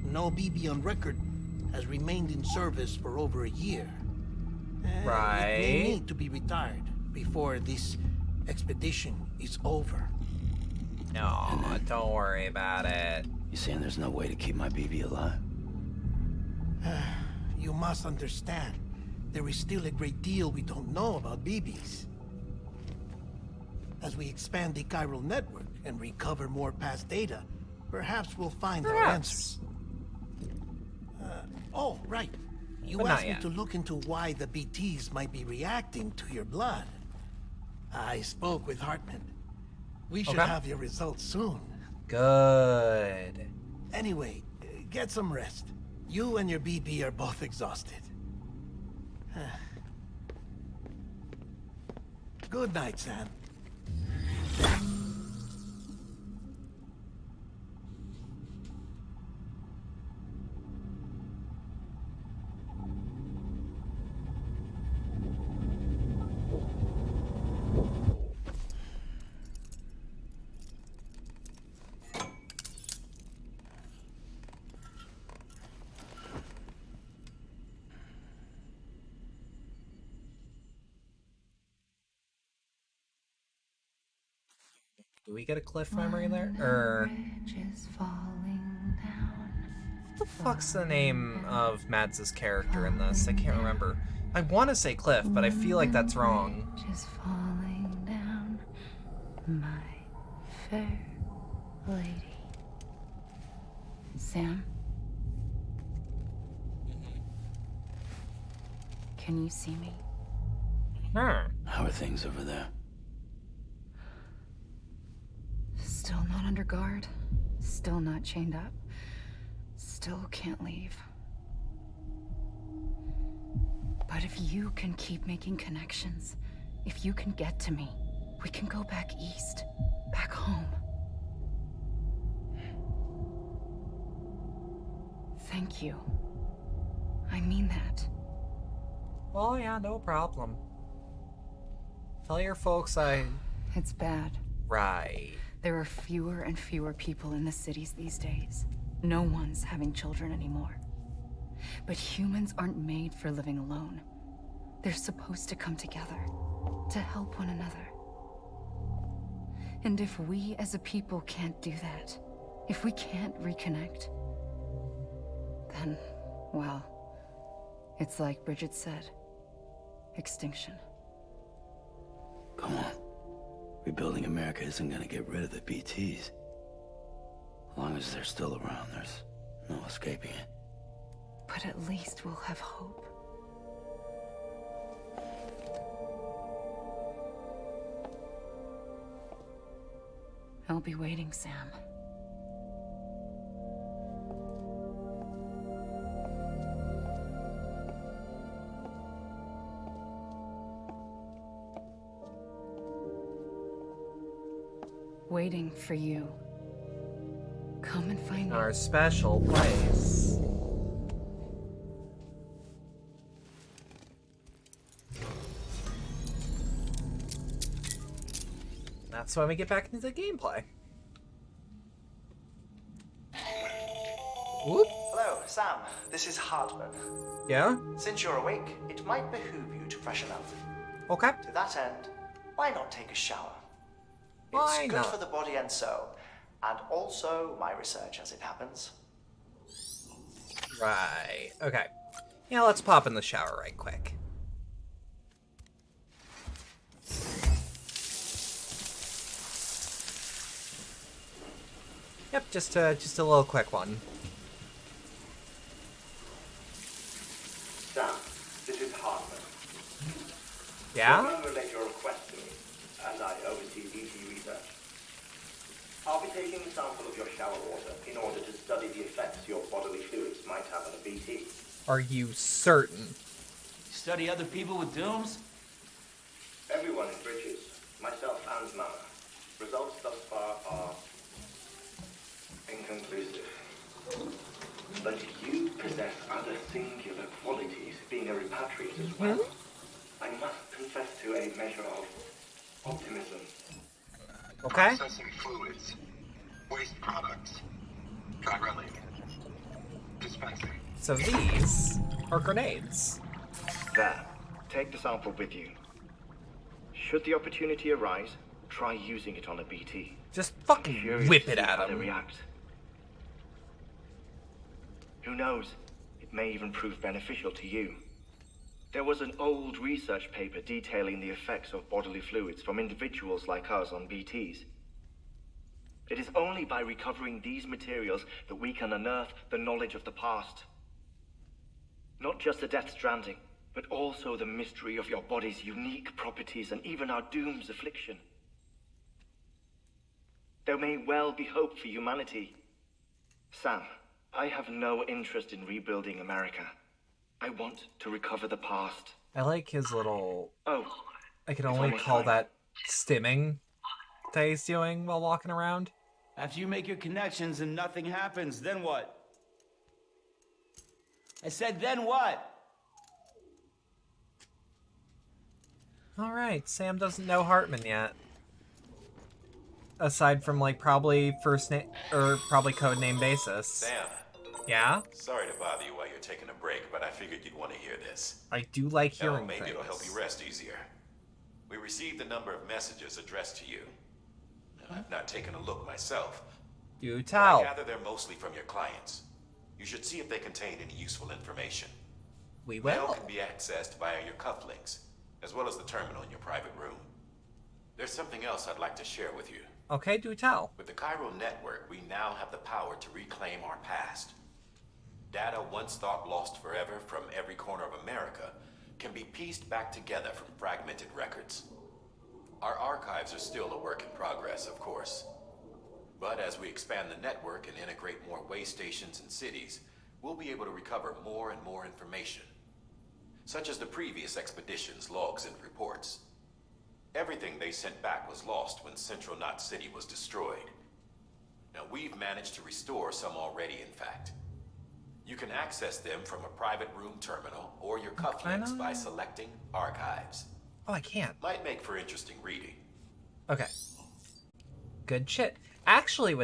No BB on record has remained in service for over a year. Right. It may need to be retired before this expedition is over. No, don't worry about it. You saying there's no way to keep my BB alive? You must understand, there is still a great deal we don't know about BBs. As we expand the chiral network and recover more past data, perhaps we'll find our answers. Oh, right. You asked me to look into why the BTs might be reacting to your blood. I spoke with Hartman. We should have your results soon. Good. Anyway, get some rest. You and your BB are both exhausted. Good night, Sam. Do we get a cliff memory there? Or... What the fuck's the name of Mads' character in this? I can't remember. I want to say Cliff, but I feel like that's wrong. Just falling down, my fair lady. Sam? Can you see me? How are things over there? Still not under guard. Still not chained up. Still can't leave. But if you can keep making connections, if you can get to me, we can go back east, back home. Thank you. I mean that. Oh yeah, no problem. Tell your folks It's bad. Right. There are fewer and fewer people in the cities these days. No one's having children anymore. But humans aren't made for living alone. They're supposed to come together, to help one another. And if we as a people can't do that, if we can't reconnect, then, well, it's like Bridget said, extinction. Come on. Rebuilding America isn't gonna get rid of the BTs. As long as they're still around, there's no escaping it. But at least we'll have hope. I'll be waiting, Sam. Waiting for you. Come and find me. Our special place. That's when we get back into the gameplay. Whoop. Hello, Sam. This is Hartman. Yeah? Since you're awake, it might behoove you to freshen up. Okay. To that end, why not take a shower? Why It's good not? for the body and soul, and also my research as it happens. Right. Okay. Yeah, let's pop in the shower right quick. Yep, just a little quick one. Sam, this is Hartman. Yeah? I'm going to relay your request to me, as I oversee DT research. I'll be taking a sample of your shower water in order to study the effects your bodily fluids might have on a BT. Are you certain? Study other people with dooms? Everyone in Bridges, myself and Mama. Results thus far are inconclusive. But you possess other singular qualities, being a repatriate as well. I must confess to a measure of optimism. Okay. Processing fluids, waste products, drilling, dispensing. So these are grenades. There. Take the sample with you. Should the opportunity arise, try using it on a BT. Just fucking whip it at how they him. react. Who knows? It may even prove beneficial to you. There was an old research paper detailing the effects of bodily fluids from individuals like us on BTs. It is only by recovering these materials that we can unearth the knowledge of the past. Not just the Death Stranding, but also the mystery of your body's unique properties and even our doom's affliction. There may well be hope for humanity. Sam, I have no interest in rebuilding America. I want to recover the past. I like his little... Oh. I can only call that stimming that he's doing while walking around. After you make your connections and nothing happens, then what? I said, then what? Alright, Sam doesn't know Hartman yet. Aside from, like, probably first name, or probably codename basis. Sam. Yeah? Sorry to bother you while you're taking a break, but I figured you'd want to hear this. I do like hearing maybe things. it'll help you rest easier. We received a number of messages addressed to you. Now, I've not taken a look myself. Do I tell. gather they're mostly from your clients. You should see if they contain any useful information. We Mail will. can be accessed via your cufflinks, as well as the terminal in your private room. There's something else I'd like to share with you. Okay, do tell. With the Chiral Network, we now have the power to reclaim our past. Data once thought lost forever from every corner of America can be pieced back together from fragmented records. Our archives are still a work in progress, of course. But as we expand the network and integrate more way stations and cities, we'll be able to recover more and more information, such as the previous expedition's logs and reports. Everything they sent back was lost when Central Knot City was destroyed. Now, we've managed to restore some already, in fact. You can access them from a private room terminal or your cufflinks by selecting Archives. Oh, I can't. Might make for interesting reading. Okay. Good shit. Actually, with